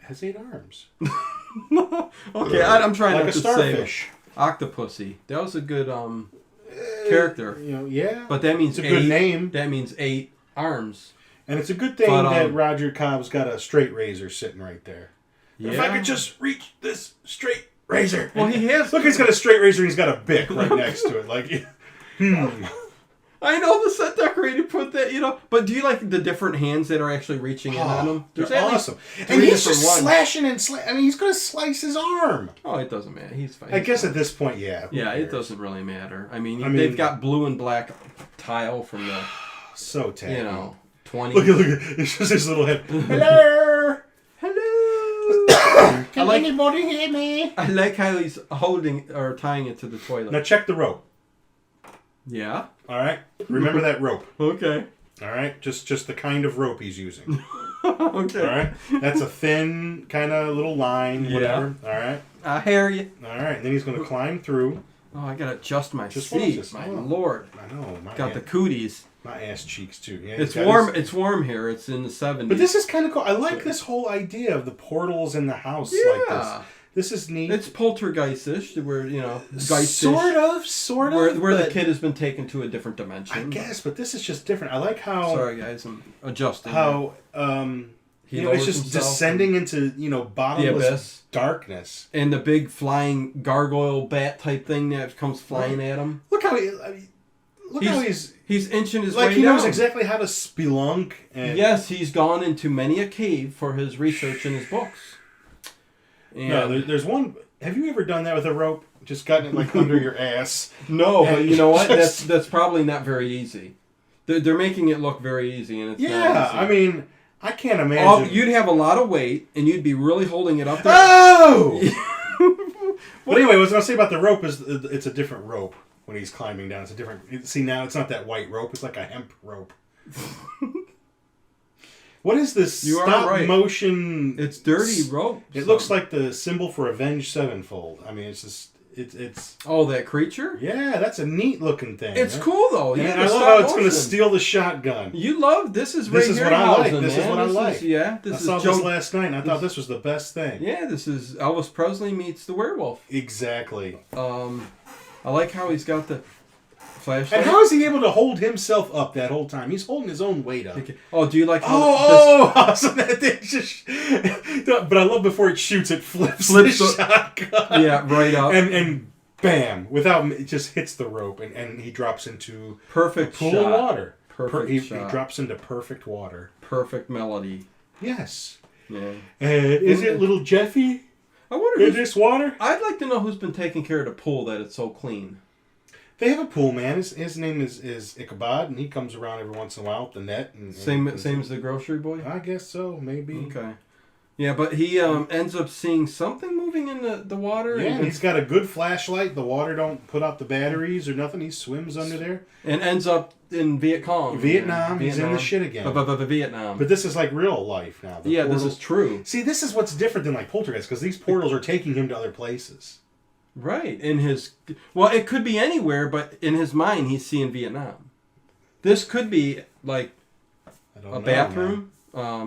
Speaker 3: has 8 arms.
Speaker 1: Okay, I'm trying
Speaker 3: like
Speaker 1: not
Speaker 3: a
Speaker 1: to
Speaker 3: starfish.
Speaker 1: Say Octopussy. That was a good character.
Speaker 3: Yeah.
Speaker 1: But that means
Speaker 3: it's a good name.
Speaker 1: That means 8 arms.
Speaker 3: And it's a good thing that Roger Cobb's got a straight razor sitting right there. Yeah. If I could just reach this straight razor.
Speaker 1: Well, he has.
Speaker 3: Look, he's got a straight razor and he's got a bic right next to it. Like,
Speaker 1: I know the set decorator put that, but do you like the different hands that are actually reaching in on him?
Speaker 3: They're awesome. And he's just slashing and I mean, he's going to slice his arm.
Speaker 1: Oh, it doesn't matter. He's fine.
Speaker 3: I guess at this point, yeah.
Speaker 1: Yeah, it doesn't really matter. I mean, they've got blue and black tile from the...
Speaker 3: So tacky.
Speaker 1: 20...
Speaker 3: Look at it's just his little head. Hello! Hello! Can anybody hear me?
Speaker 1: I like how he's holding or tying it to the toilet.
Speaker 3: Now check the rope.
Speaker 1: Yeah.
Speaker 3: All right? Remember that rope.
Speaker 1: Okay.
Speaker 3: All right? Just the kind of rope he's using.
Speaker 1: Okay.
Speaker 3: All right? That's a thin kind of little line, whatever. All right?
Speaker 1: I hear you.
Speaker 3: All right. And then he's going to climb through.
Speaker 1: Oh, I got to adjust my
Speaker 3: Just
Speaker 1: seat.
Speaker 3: watch this.
Speaker 1: My
Speaker 3: Oh.
Speaker 1: Lord.
Speaker 3: I know.
Speaker 1: Got the cooties.
Speaker 3: My ass cheeks, too. Yeah,
Speaker 1: It's warm. It's warm here. It's in the 70s.
Speaker 3: But this is kind of cool. I like this whole idea of the portals in the house like this. This is neat.
Speaker 1: It's poltergeist-ish, where, geistish.
Speaker 3: Sort of.
Speaker 1: Where the kid has been taken to a different dimension.
Speaker 3: I guess, but this is just different. I like how...
Speaker 1: Sorry, guys, I'm adjusting.
Speaker 3: How, it's just descending into, bottomless darkness.
Speaker 1: And the big flying gargoyle bat type thing that comes flying at him.
Speaker 3: Look how
Speaker 1: he's inching his way
Speaker 3: down. Like he knows
Speaker 1: down.
Speaker 3: exactly how to spelunk. And
Speaker 1: yes, he's gone into many a cave for his research in his books. And
Speaker 3: no, there's one. Have you ever done that with a rope? Just gotten it under your ass?
Speaker 1: No, but you know what? That's probably not very easy. They're making it look very easy, and it's not easy.
Speaker 3: I mean, I can't imagine.
Speaker 1: You'd have a lot of weight, and you'd be really holding it up there.
Speaker 3: Oh! But anyway, what I was going to say about the rope is it's a different rope when he's climbing down. It's a different... See, now it's not that white rope. It's like a hemp rope. What is this stop-motion...
Speaker 1: It's dirty rope.
Speaker 3: It looks like the symbol for Avenged Sevenfold. I mean, it's just... It's
Speaker 1: Oh, that creature?
Speaker 3: Yeah, that's a neat-looking thing.
Speaker 1: It's cool, though.
Speaker 3: And I love how it's going to steal the shotgun.
Speaker 1: You love... This is
Speaker 3: what I like. This is what I like.
Speaker 1: I
Speaker 3: saw this last night, and I thought this was the best thing.
Speaker 1: Yeah, this is Elvis Presley meets the werewolf.
Speaker 3: Exactly.
Speaker 1: I like how he's got the flashlight.
Speaker 3: And how is he able to hold himself up that whole time? He's holding his own weight up.
Speaker 1: Oh, do you like how...
Speaker 3: So that thing just... But I love before it shoots, it flips the shotgun.
Speaker 1: Yeah, right up.
Speaker 3: And bam, it just hits the rope, and he drops into
Speaker 1: perfect
Speaker 3: a pool
Speaker 1: shot.
Speaker 3: of water.
Speaker 1: Perfect shot.
Speaker 3: He drops into perfect water.
Speaker 1: Perfect melody.
Speaker 3: Yes.
Speaker 1: Yeah.
Speaker 3: Is it little Jeffy?
Speaker 1: I wonder
Speaker 3: in this water?
Speaker 1: I'd like to know who's been taking care of the pool that it's so clean.
Speaker 3: They have a pool man. His name is Ichabod, and he comes around every once in a while with the net.
Speaker 1: Same as the grocery boy?
Speaker 3: I guess so, maybe.
Speaker 1: Okay. Yeah, but he ends up seeing something moving in the water.
Speaker 3: Yeah, and he's got a good flashlight. The water don't put out the batteries or nothing. He swims under there.
Speaker 1: And ends up in Vietnam.
Speaker 3: He's in the shit again.
Speaker 1: Vietnam.
Speaker 3: But this is like real life now.
Speaker 1: This is true.
Speaker 3: See, this is what's different than like Poltergeist, because these portals are taking him to other places.
Speaker 1: Right. It could be anywhere, but in his mind, he's seeing Vietnam. This could be like a bathroom.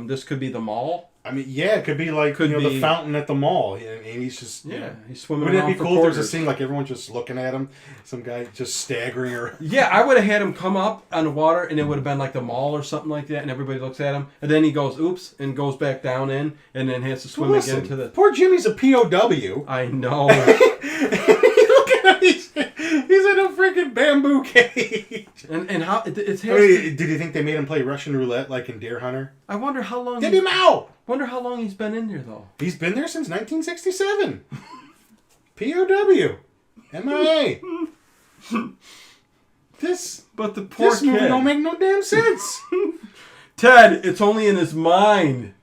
Speaker 1: This could be the mall.
Speaker 3: I mean, yeah, it could be like the fountain at the mall, and he's just
Speaker 1: he's swimming
Speaker 3: Wouldn't
Speaker 1: around.
Speaker 3: It be cool if there's a scene like everyone just looking at him, some guy just staggering around?
Speaker 1: Yeah, I would have had him come up on the water, and it would have been like the mall or something like that, and everybody looks at him, and then he goes, oops, and goes back down in, and then has to swim again to the...
Speaker 3: Poor Jimmy's a POW.
Speaker 1: I know.
Speaker 3: Look at him, he's in a freaking bamboo cage.
Speaker 1: And how... Did
Speaker 3: you think they made him play Russian roulette like in Deer Hunter?
Speaker 1: I wonder how long...
Speaker 3: Get him out!
Speaker 1: Wonder how long he's been in there, though.
Speaker 3: He's been there since 1967. POW. MIA.
Speaker 1: But the poor
Speaker 3: this movie
Speaker 1: kid.
Speaker 3: Don't make no damn sense.
Speaker 1: Ted, it's only in his mind.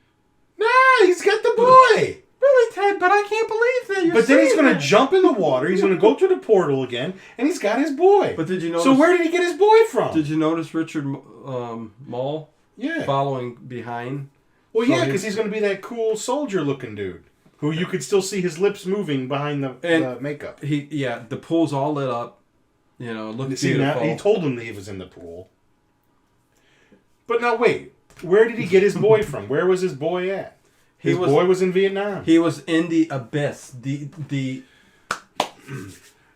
Speaker 3: Nah, he's got the boy.
Speaker 1: Really, Ted? But I can't believe that
Speaker 3: But then he's going to jump in the water. He's going to go through the portal again, and he's got his boy.
Speaker 1: But did you notice?
Speaker 3: So where did he get his boy from?
Speaker 1: Did you notice Richard Mall?
Speaker 3: Yeah.
Speaker 1: Following behind.
Speaker 3: Well, yeah, because he's going to be that cool soldier-looking dude who you could still see his lips moving behind the makeup.
Speaker 1: The pool's all lit up. Looks beautiful.
Speaker 3: Now, he told him that he was in the pool. But now wait, where did he get his boy from? Where was his boy at? His boy was in Vietnam.
Speaker 1: He was in the abyss. The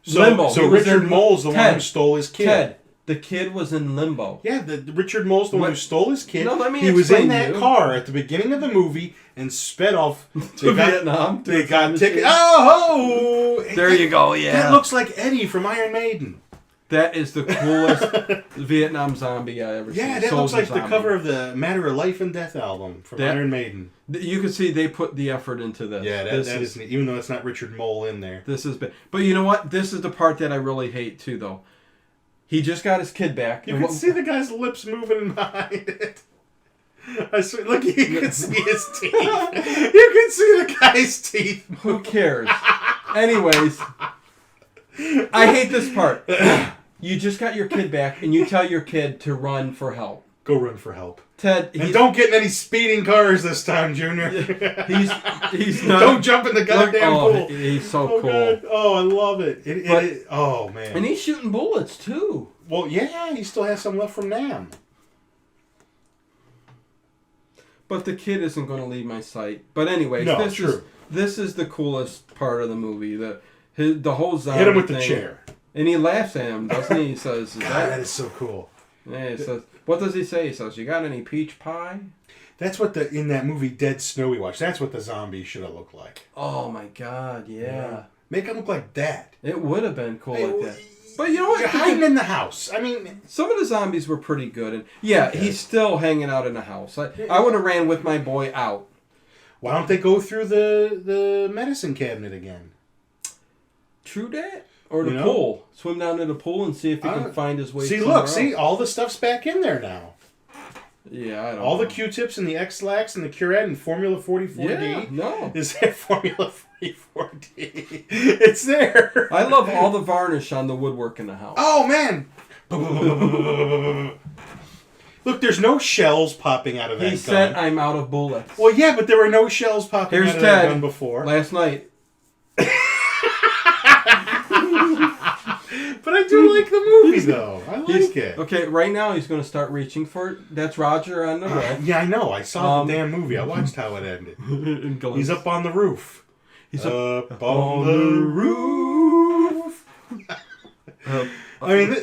Speaker 3: limbo. So Richard Mole's the one who stole his kid.
Speaker 1: Ted, the kid was in limbo.
Speaker 3: Yeah, Richard Mole's the one who stole his kid.
Speaker 1: No, let me
Speaker 3: he was in that car at the beginning of the movie and sped off
Speaker 1: to Vietnam.
Speaker 3: They got tickets. Oh!
Speaker 1: There you go, yeah.
Speaker 3: That looks like Eddie from Iron Maiden.
Speaker 1: That is the coolest Vietnam zombie I ever seen.
Speaker 3: Yeah, that looks like the cover of the Matter of Life and Death album from Iron Maiden.
Speaker 1: You can see they put the effort into this.
Speaker 3: Yeah, that is neat, even though it's not Richard Mole in there.
Speaker 1: This is bad. But you know what? This is the part that I really hate too, though. He just got his kid back.
Speaker 3: You can see the guy's lips moving behind it. I swear, look, you can see his teeth. You can see the guy's teeth.
Speaker 1: Who cares? Anyways, I hate this part. You just got your kid back, and you tell your kid to run for help.
Speaker 3: Go run for help.
Speaker 1: Ted,
Speaker 3: and don't get in any speeding cars this time, Junior.
Speaker 1: he's not.
Speaker 3: Don't jump in the goddamn pool.
Speaker 1: He's so cool.
Speaker 3: God. Oh, I love it. Oh man.
Speaker 1: And he's shooting bullets too.
Speaker 3: Well, yeah, he still has some left from Nam.
Speaker 1: But the kid isn't going to leave my sight. But anyways, this is the coolest part of the movie. The whole zombie
Speaker 3: hit him with
Speaker 1: thing.
Speaker 3: the chair.
Speaker 1: And he laughs at him, doesn't he? He says,
Speaker 3: that is so cool.
Speaker 1: Yeah, he says, what does he say? He says, you got any peach pie?
Speaker 3: That's what in that movie Dead Snow we watched, that's what the zombies should have looked like.
Speaker 1: Oh my God, yeah.
Speaker 3: Make them look like that.
Speaker 1: It would have been cool like that. But you know what?
Speaker 3: You're hiding in the house. I mean,
Speaker 1: some of the zombies were pretty good. And he's still hanging out in the house. I would have ran with my boy out.
Speaker 3: Why don't they go through the medicine cabinet again?
Speaker 1: True that. Or the pool. Swim down to the pool and see if he can find his way.
Speaker 3: See, all the stuff's back in there now.
Speaker 1: Yeah, I don't know.
Speaker 3: All the Q-tips and the X-Lax and the Curette and Formula 44D.
Speaker 1: Yeah, no.
Speaker 3: Is that Formula 44D? It's there.
Speaker 1: I love all the varnish on the woodwork in the house.
Speaker 3: Oh, man. Look, there's no shells popping out of that gun.
Speaker 1: He said I'm out of bullets.
Speaker 3: Well, yeah, but there were no shells popping out of that gun before.
Speaker 1: Last night.
Speaker 3: But I do like the movie, though. I like it.
Speaker 1: Okay, right now he's going to start reaching for it. That's Roger on the roof.
Speaker 3: Yeah, I know. I saw the damn movie. I watched how it ended. He's up on the roof.
Speaker 1: He's
Speaker 3: up on the roof. I mean,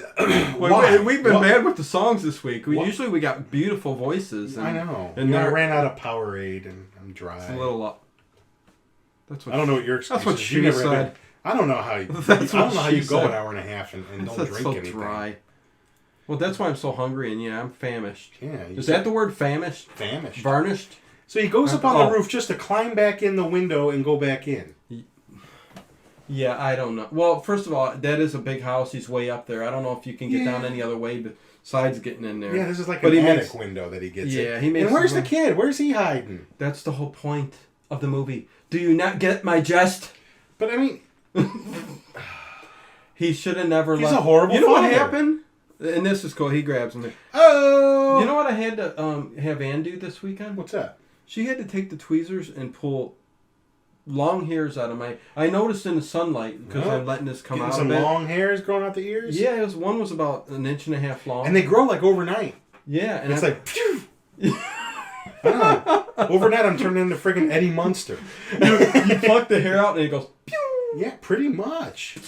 Speaker 1: we've been bad with the songs this week. Usually we got beautiful voices.
Speaker 3: I know. And I ran out of Powerade and I'm dry.
Speaker 1: It's a little.
Speaker 3: I don't know what your excuse is.
Speaker 1: That's what she said.
Speaker 3: I don't know how you. I don't know how you go an hour and a half and don't drink
Speaker 1: so
Speaker 3: anything.
Speaker 1: Dry. Well, that's why I'm so hungry, and I'm famished.
Speaker 3: Yeah.
Speaker 1: Is that the word famished?
Speaker 3: Famished.
Speaker 1: Varnished?
Speaker 3: So he goes up on the roof just to climb back in the window and go back in.
Speaker 1: Yeah, I don't know. Well, first of all, that is a big house. He's way up there. I don't know if you can get down any other way besides getting in there.
Speaker 3: Yeah, this is like an attic window that he gets in.
Speaker 1: Yeah, he makes.
Speaker 3: And where's the kid? Where's he hiding?
Speaker 1: That's the whole point of the movie. Do you not get my jest?
Speaker 3: But I mean.
Speaker 1: He should have never left.
Speaker 3: He's a horrible
Speaker 1: You know
Speaker 3: father.
Speaker 1: what happened? And this is cool. He grabs him there.
Speaker 3: Oh!
Speaker 1: You know what I had to have Ann do this weekend?
Speaker 3: What's that?
Speaker 1: She had to take the tweezers and pull long hairs out of my... I noticed in the sunlight, because I'm letting this come out
Speaker 3: some
Speaker 1: a bit.
Speaker 3: long hairs growing out the ears?
Speaker 1: Yeah, one was about 1.5 inches long.
Speaker 3: And they grow like overnight.
Speaker 1: Yeah. And
Speaker 3: it's like... Phew! Overnight I'm turning into friggin' Eddie Munster.
Speaker 1: You pluck the hair out and it goes... Pew!
Speaker 3: Yeah, pretty much.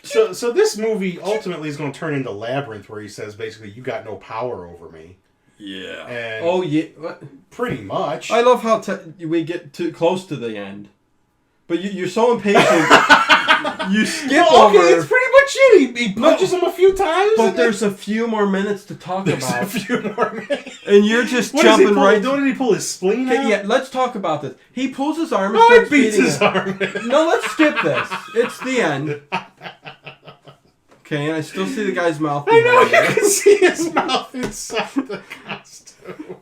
Speaker 3: So this movie ultimately is going to turn into Labyrinth, where he says basically, "You got no power over me."
Speaker 1: Yeah.
Speaker 3: And
Speaker 1: What?
Speaker 3: Pretty much.
Speaker 1: I love how we get too close to the end, but you're so impatient. You skip over.
Speaker 3: Okay, it's pretty much it. He punches him a few times.
Speaker 1: But there's a few more minutes to talk about.
Speaker 3: A few more minutes.
Speaker 1: And you're just jumping right.
Speaker 3: Don't he pull his spleen out?
Speaker 1: Yeah, let's talk about this. He pulls his arm and
Speaker 3: starts beats his arm.
Speaker 1: No, let's skip this. It's the end. Okay, and I still see the guy's mouth.
Speaker 3: I know, you can see his mouth inside the costume.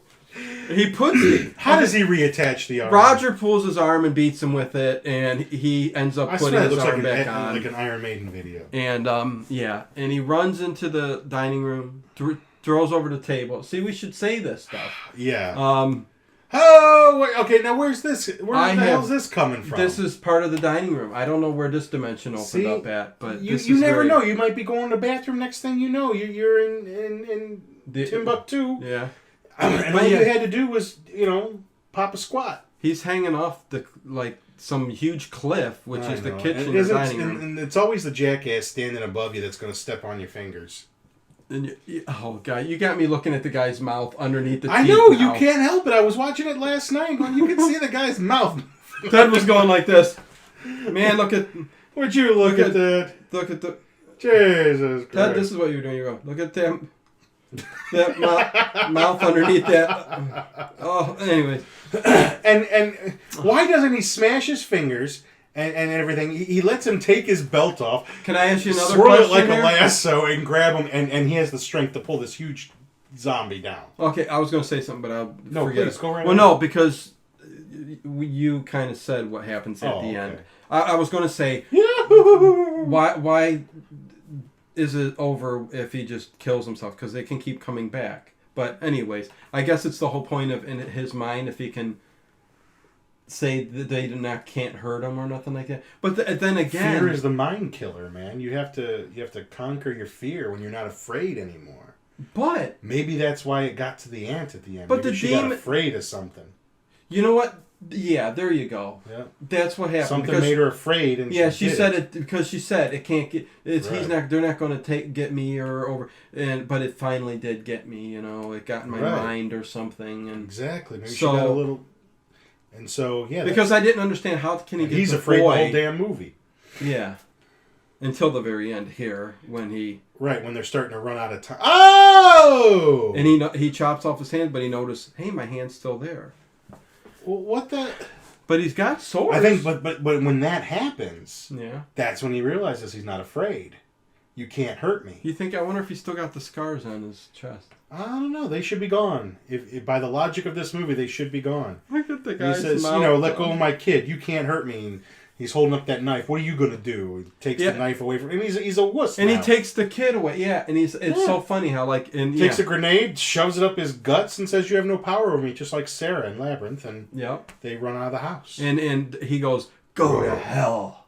Speaker 1: He puts it.
Speaker 3: How does he reattach the arm?
Speaker 1: Roger pulls his arm and beats him with it, and he ends up putting his arm back on.
Speaker 3: Like an Iron Maiden video.
Speaker 1: And, and he runs into the dining room, throws over the table. See, we should say this stuff.
Speaker 3: Yeah. Oh, wait, okay, now where's this? Where the hell is this coming from?
Speaker 1: This is part of the dining room. I don't know where this dimension opened up at, but
Speaker 3: you never know. You might be going to the bathroom, next thing you know, you're in Timbuktu.
Speaker 1: Yeah.
Speaker 3: And all you had to do was, pop a squat.
Speaker 1: He's hanging off some huge cliff, which is the kitchen and dining room.
Speaker 3: And it's always the jackass standing above you that's going to step on your fingers.
Speaker 1: And oh god, you got me looking at the guy's mouth underneath the teeth.
Speaker 3: I know, you can't help it. I was watching it last night going, you can see the guy's mouth.
Speaker 1: Ted was going like this. Man, look at...
Speaker 3: Would you look at that?
Speaker 1: Look at the...
Speaker 3: Jesus Christ.
Speaker 1: Ted, this is what you're doing. You're going, look at that mouth underneath that. Oh, anyways.
Speaker 3: And why doesn't he smash his fingers... And everything. He lets him take his belt off.
Speaker 1: Can I ask you another
Speaker 3: swirl
Speaker 1: question?
Speaker 3: Swirl it like a lasso and grab him, and he has the strength to pull this huge zombie down.
Speaker 1: Okay, I was going to say something, but I'll forget it.
Speaker 3: Go right
Speaker 1: ahead. No, because you kind of said what happens at the end. I was going to say, why is it over if he just kills himself? Because they can keep coming back. But anyways, I guess it's the whole point of in his mind if he can say that they can't hurt him or nothing like that. But then again,
Speaker 3: fear is the mind killer, man. You have to conquer your fear when you're not afraid anymore.
Speaker 1: But
Speaker 3: maybe that's why it got to the ant at the end.
Speaker 1: But
Speaker 3: maybe she got afraid of something.
Speaker 1: You know what? Yeah, there you go.
Speaker 3: Yeah,
Speaker 1: that's what happened.
Speaker 3: Something made her afraid, and
Speaker 1: she said it because she said it can't get. It's right. They're not going to get me or over. But it finally did get me. You know, it got in my mind or something. And
Speaker 3: exactly. Maybe she got a little. And so
Speaker 1: because I didn't understand how can he get.
Speaker 3: He's afraid the whole damn movie.
Speaker 1: Yeah, until the very end here when he.
Speaker 3: Right when they're starting to run out of time. Oh!
Speaker 1: And he chops off his hand, but he noticed, hey, my hand's still there.
Speaker 3: Well, what the?
Speaker 1: But he's got swords.
Speaker 3: I think, but when that happens,
Speaker 1: yeah,
Speaker 3: that's when he realizes he's not afraid. You can't hurt me.
Speaker 1: You think? I wonder if he's still got the scars on his chest.
Speaker 3: I don't know. They should be gone. If by the logic of this movie, they should be gone.
Speaker 1: Look at the guy.
Speaker 3: He says, let go of my kid. You can't hurt me. And he's holding up that knife. What are you gonna do? He takes the knife away from him. He's a wuss.
Speaker 1: And he takes the kid away. Yeah, and it's so funny how
Speaker 3: takes a grenade, shoves it up his guts, and says, "You have no power over me," just like Sarah in Labyrinth. And they run out of the house.
Speaker 1: And he goes, "Go to hell."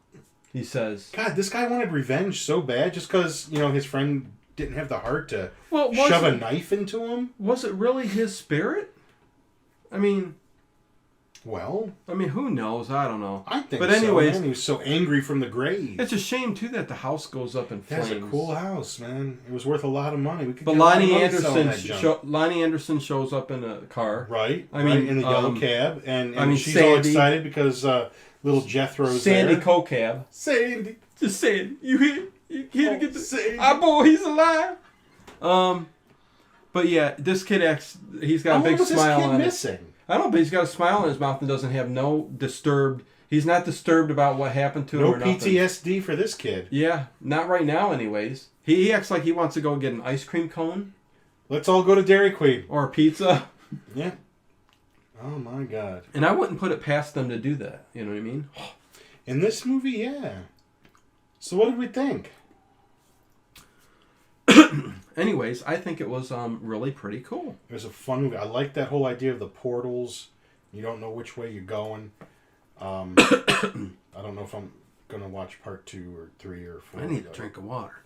Speaker 1: He says,
Speaker 3: "God, this guy wanted revenge so bad just because his friend didn't have the heart to shove a knife into him."
Speaker 1: Was it really his spirit? I mean.
Speaker 3: Well,
Speaker 1: who knows? I don't know.
Speaker 3: I think. But anyways, man, he was so angry from the grave.
Speaker 1: It's a shame too that the house goes up in flames.
Speaker 3: That's a cool house, man. It was worth a lot of money. We could.
Speaker 1: But Lonnie Anderson shows up in a car,
Speaker 3: right? In the yellow cab, and she's all excited because little Jethro's
Speaker 1: Sandy
Speaker 3: there.
Speaker 1: Cocab.
Speaker 3: Sandy,
Speaker 1: just saying, you here to get the our boy? He's alive. But yeah, this kid he's got a big smile on his face. I don't know, but he's got a smile on his mouth and doesn't have he's not disturbed about what happened to him or nothing.
Speaker 3: No PTSD for this kid.
Speaker 1: Yeah, not right now anyways. He acts like he wants to go get an ice cream cone.
Speaker 3: Let's all go to Dairy Queen.
Speaker 1: Or a pizza.
Speaker 3: Yeah. Oh my God.
Speaker 1: And I wouldn't put it past them to do that, you know what I mean?
Speaker 3: In this movie, yeah. So what did we think?
Speaker 1: Anyways, I think it was really pretty cool.
Speaker 3: It was a fun movie. I like that whole idea of the portals. You don't know which way you're going. I don't know if I'm going to watch part 2 or 3 or 4.
Speaker 1: I need a drink of water.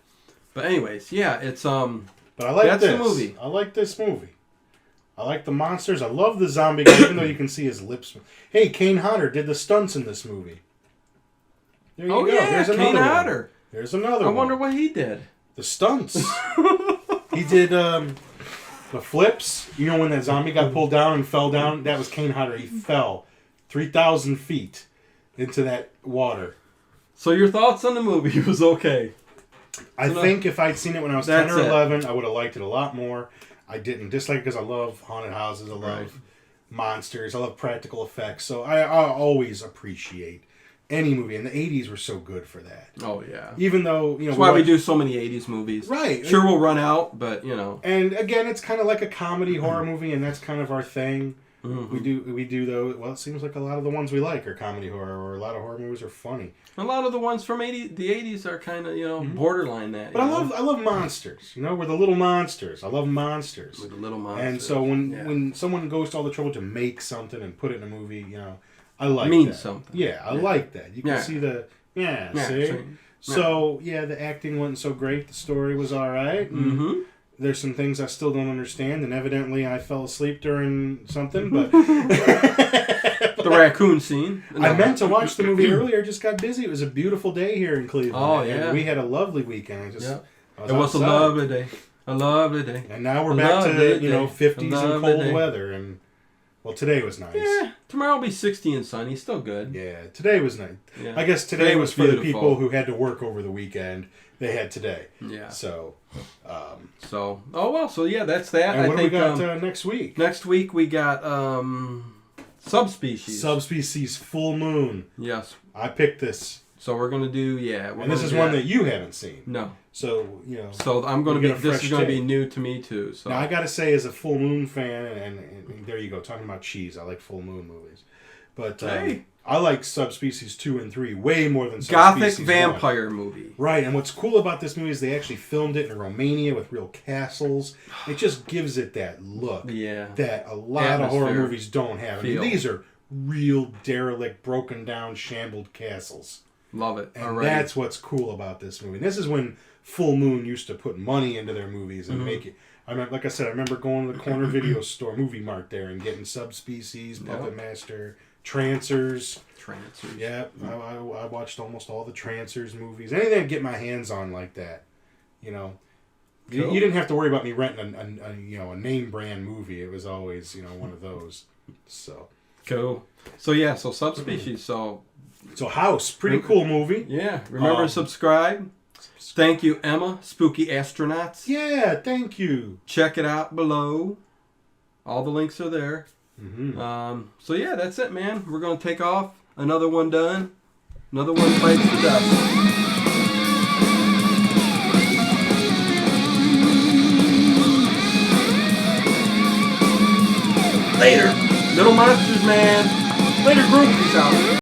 Speaker 1: But anyways, yeah, it's
Speaker 3: But I like this movie. I like this movie. I like the monsters. I love the zombie guy, even though you can see his lips. Hey, Kane Hodder did the stunts in this movie. There you go.
Speaker 1: Yeah, there's Kane Hodder.
Speaker 3: There's another one.
Speaker 1: I wonder what he did.
Speaker 3: The stunts. He did the flips. You know when that zombie got pulled down and fell down? That was Kane Hodder. He fell 3,000 feet into that water.
Speaker 1: So your thoughts on the movie? It was okay.
Speaker 3: I think if I'd seen it when I was 10 or 11, I would have liked it a lot more. I didn't dislike it because I love haunted houses. I love monsters. I love practical effects. So I always appreciate any movie. And the 80s were so good for that.
Speaker 1: Oh, yeah.
Speaker 3: Even though,
Speaker 1: that's why we do so many 80s movies.
Speaker 3: Right.
Speaker 1: Sure, we'll run out, but,
Speaker 3: And, again, it's kind of like a comedy horror movie, and that's kind of our thing. Mm-hmm. We do those. Well, it seems like a lot of the ones we like are comedy horror, or a lot of horror movies are funny.
Speaker 1: A lot of the ones from the 80s are kind of, borderline that.
Speaker 3: But I love monsters. We're the little monsters. I love monsters.
Speaker 1: We're the little monsters.
Speaker 3: And so when someone goes to all the trouble to make something and put it in a movie, I like
Speaker 1: means
Speaker 3: that.
Speaker 1: something.
Speaker 3: Yeah, I like that. You can see the... see? So, the acting wasn't so great. The story was all right.
Speaker 1: Mm-hmm.
Speaker 3: There's some things I still don't understand, and evidently I fell asleep during something, but...
Speaker 1: The raccoon scene.
Speaker 3: No. I meant to watch the movie earlier, just got busy. It was a beautiful day here in Cleveland.
Speaker 1: Oh, yeah.
Speaker 3: And we had a lovely weekend.
Speaker 1: It was a lovely day. A lovely day.
Speaker 3: And now we're back to, 50s and cold weather, and... Well, today was nice.
Speaker 1: Yeah, tomorrow will be 60 and sunny. Still good.
Speaker 3: Yeah, today was nice. Yeah. I guess today was for beautiful. The people who had to work over the weekend. They had today.
Speaker 1: Yeah.
Speaker 3: So,
Speaker 1: oh well. So yeah, that's that.
Speaker 3: And what do we got next week?
Speaker 1: Next week we got subspecies.
Speaker 3: Subspecies full moon.
Speaker 1: Yes.
Speaker 3: I picked this.
Speaker 1: So we're gonna do
Speaker 3: and this is one that you haven't seen.
Speaker 1: No.
Speaker 3: So
Speaker 1: So I'm gonna be. This is gonna be new to me too. So
Speaker 3: now I gotta say, as a full moon fan, and there you go, talking about cheese. I like full moon movies, but
Speaker 1: hey,
Speaker 3: I like Subspecies 2 and 3 way more than
Speaker 1: Gothic
Speaker 3: Subspecies
Speaker 1: vampire movie.
Speaker 3: Right, and what's cool about this movie is they actually filmed it in Romania with real castles. It just gives it that look that a lot of horror movies don't have. I mean, these are real derelict, broken down, shambled castles.
Speaker 1: Love it.
Speaker 3: And that's what's cool about this movie. And this is when Full Moon used to put money into their movies and make it. Like I said, I remember going to the corner video store, Movie Mart there, and getting Subspecies, Puppet Master, Trancers. Yeah, I watched almost all the Trancers movies. Anything I could get my hands on like that, you know. Cool. You didn't have to worry about me renting a name brand movie. It was always one of those. So
Speaker 1: cool. So Subspecies. So
Speaker 3: House, pretty cool movie.
Speaker 1: Yeah. Remember to subscribe. Thank you, Emma, Spooky Astronauts.
Speaker 3: Yeah, thank you.
Speaker 1: Check it out below. All the links are there. So yeah, that's it, man. We're gonna take off. Another one done. Another one bites the dust. Later, little monsters, man. Later, groupies out.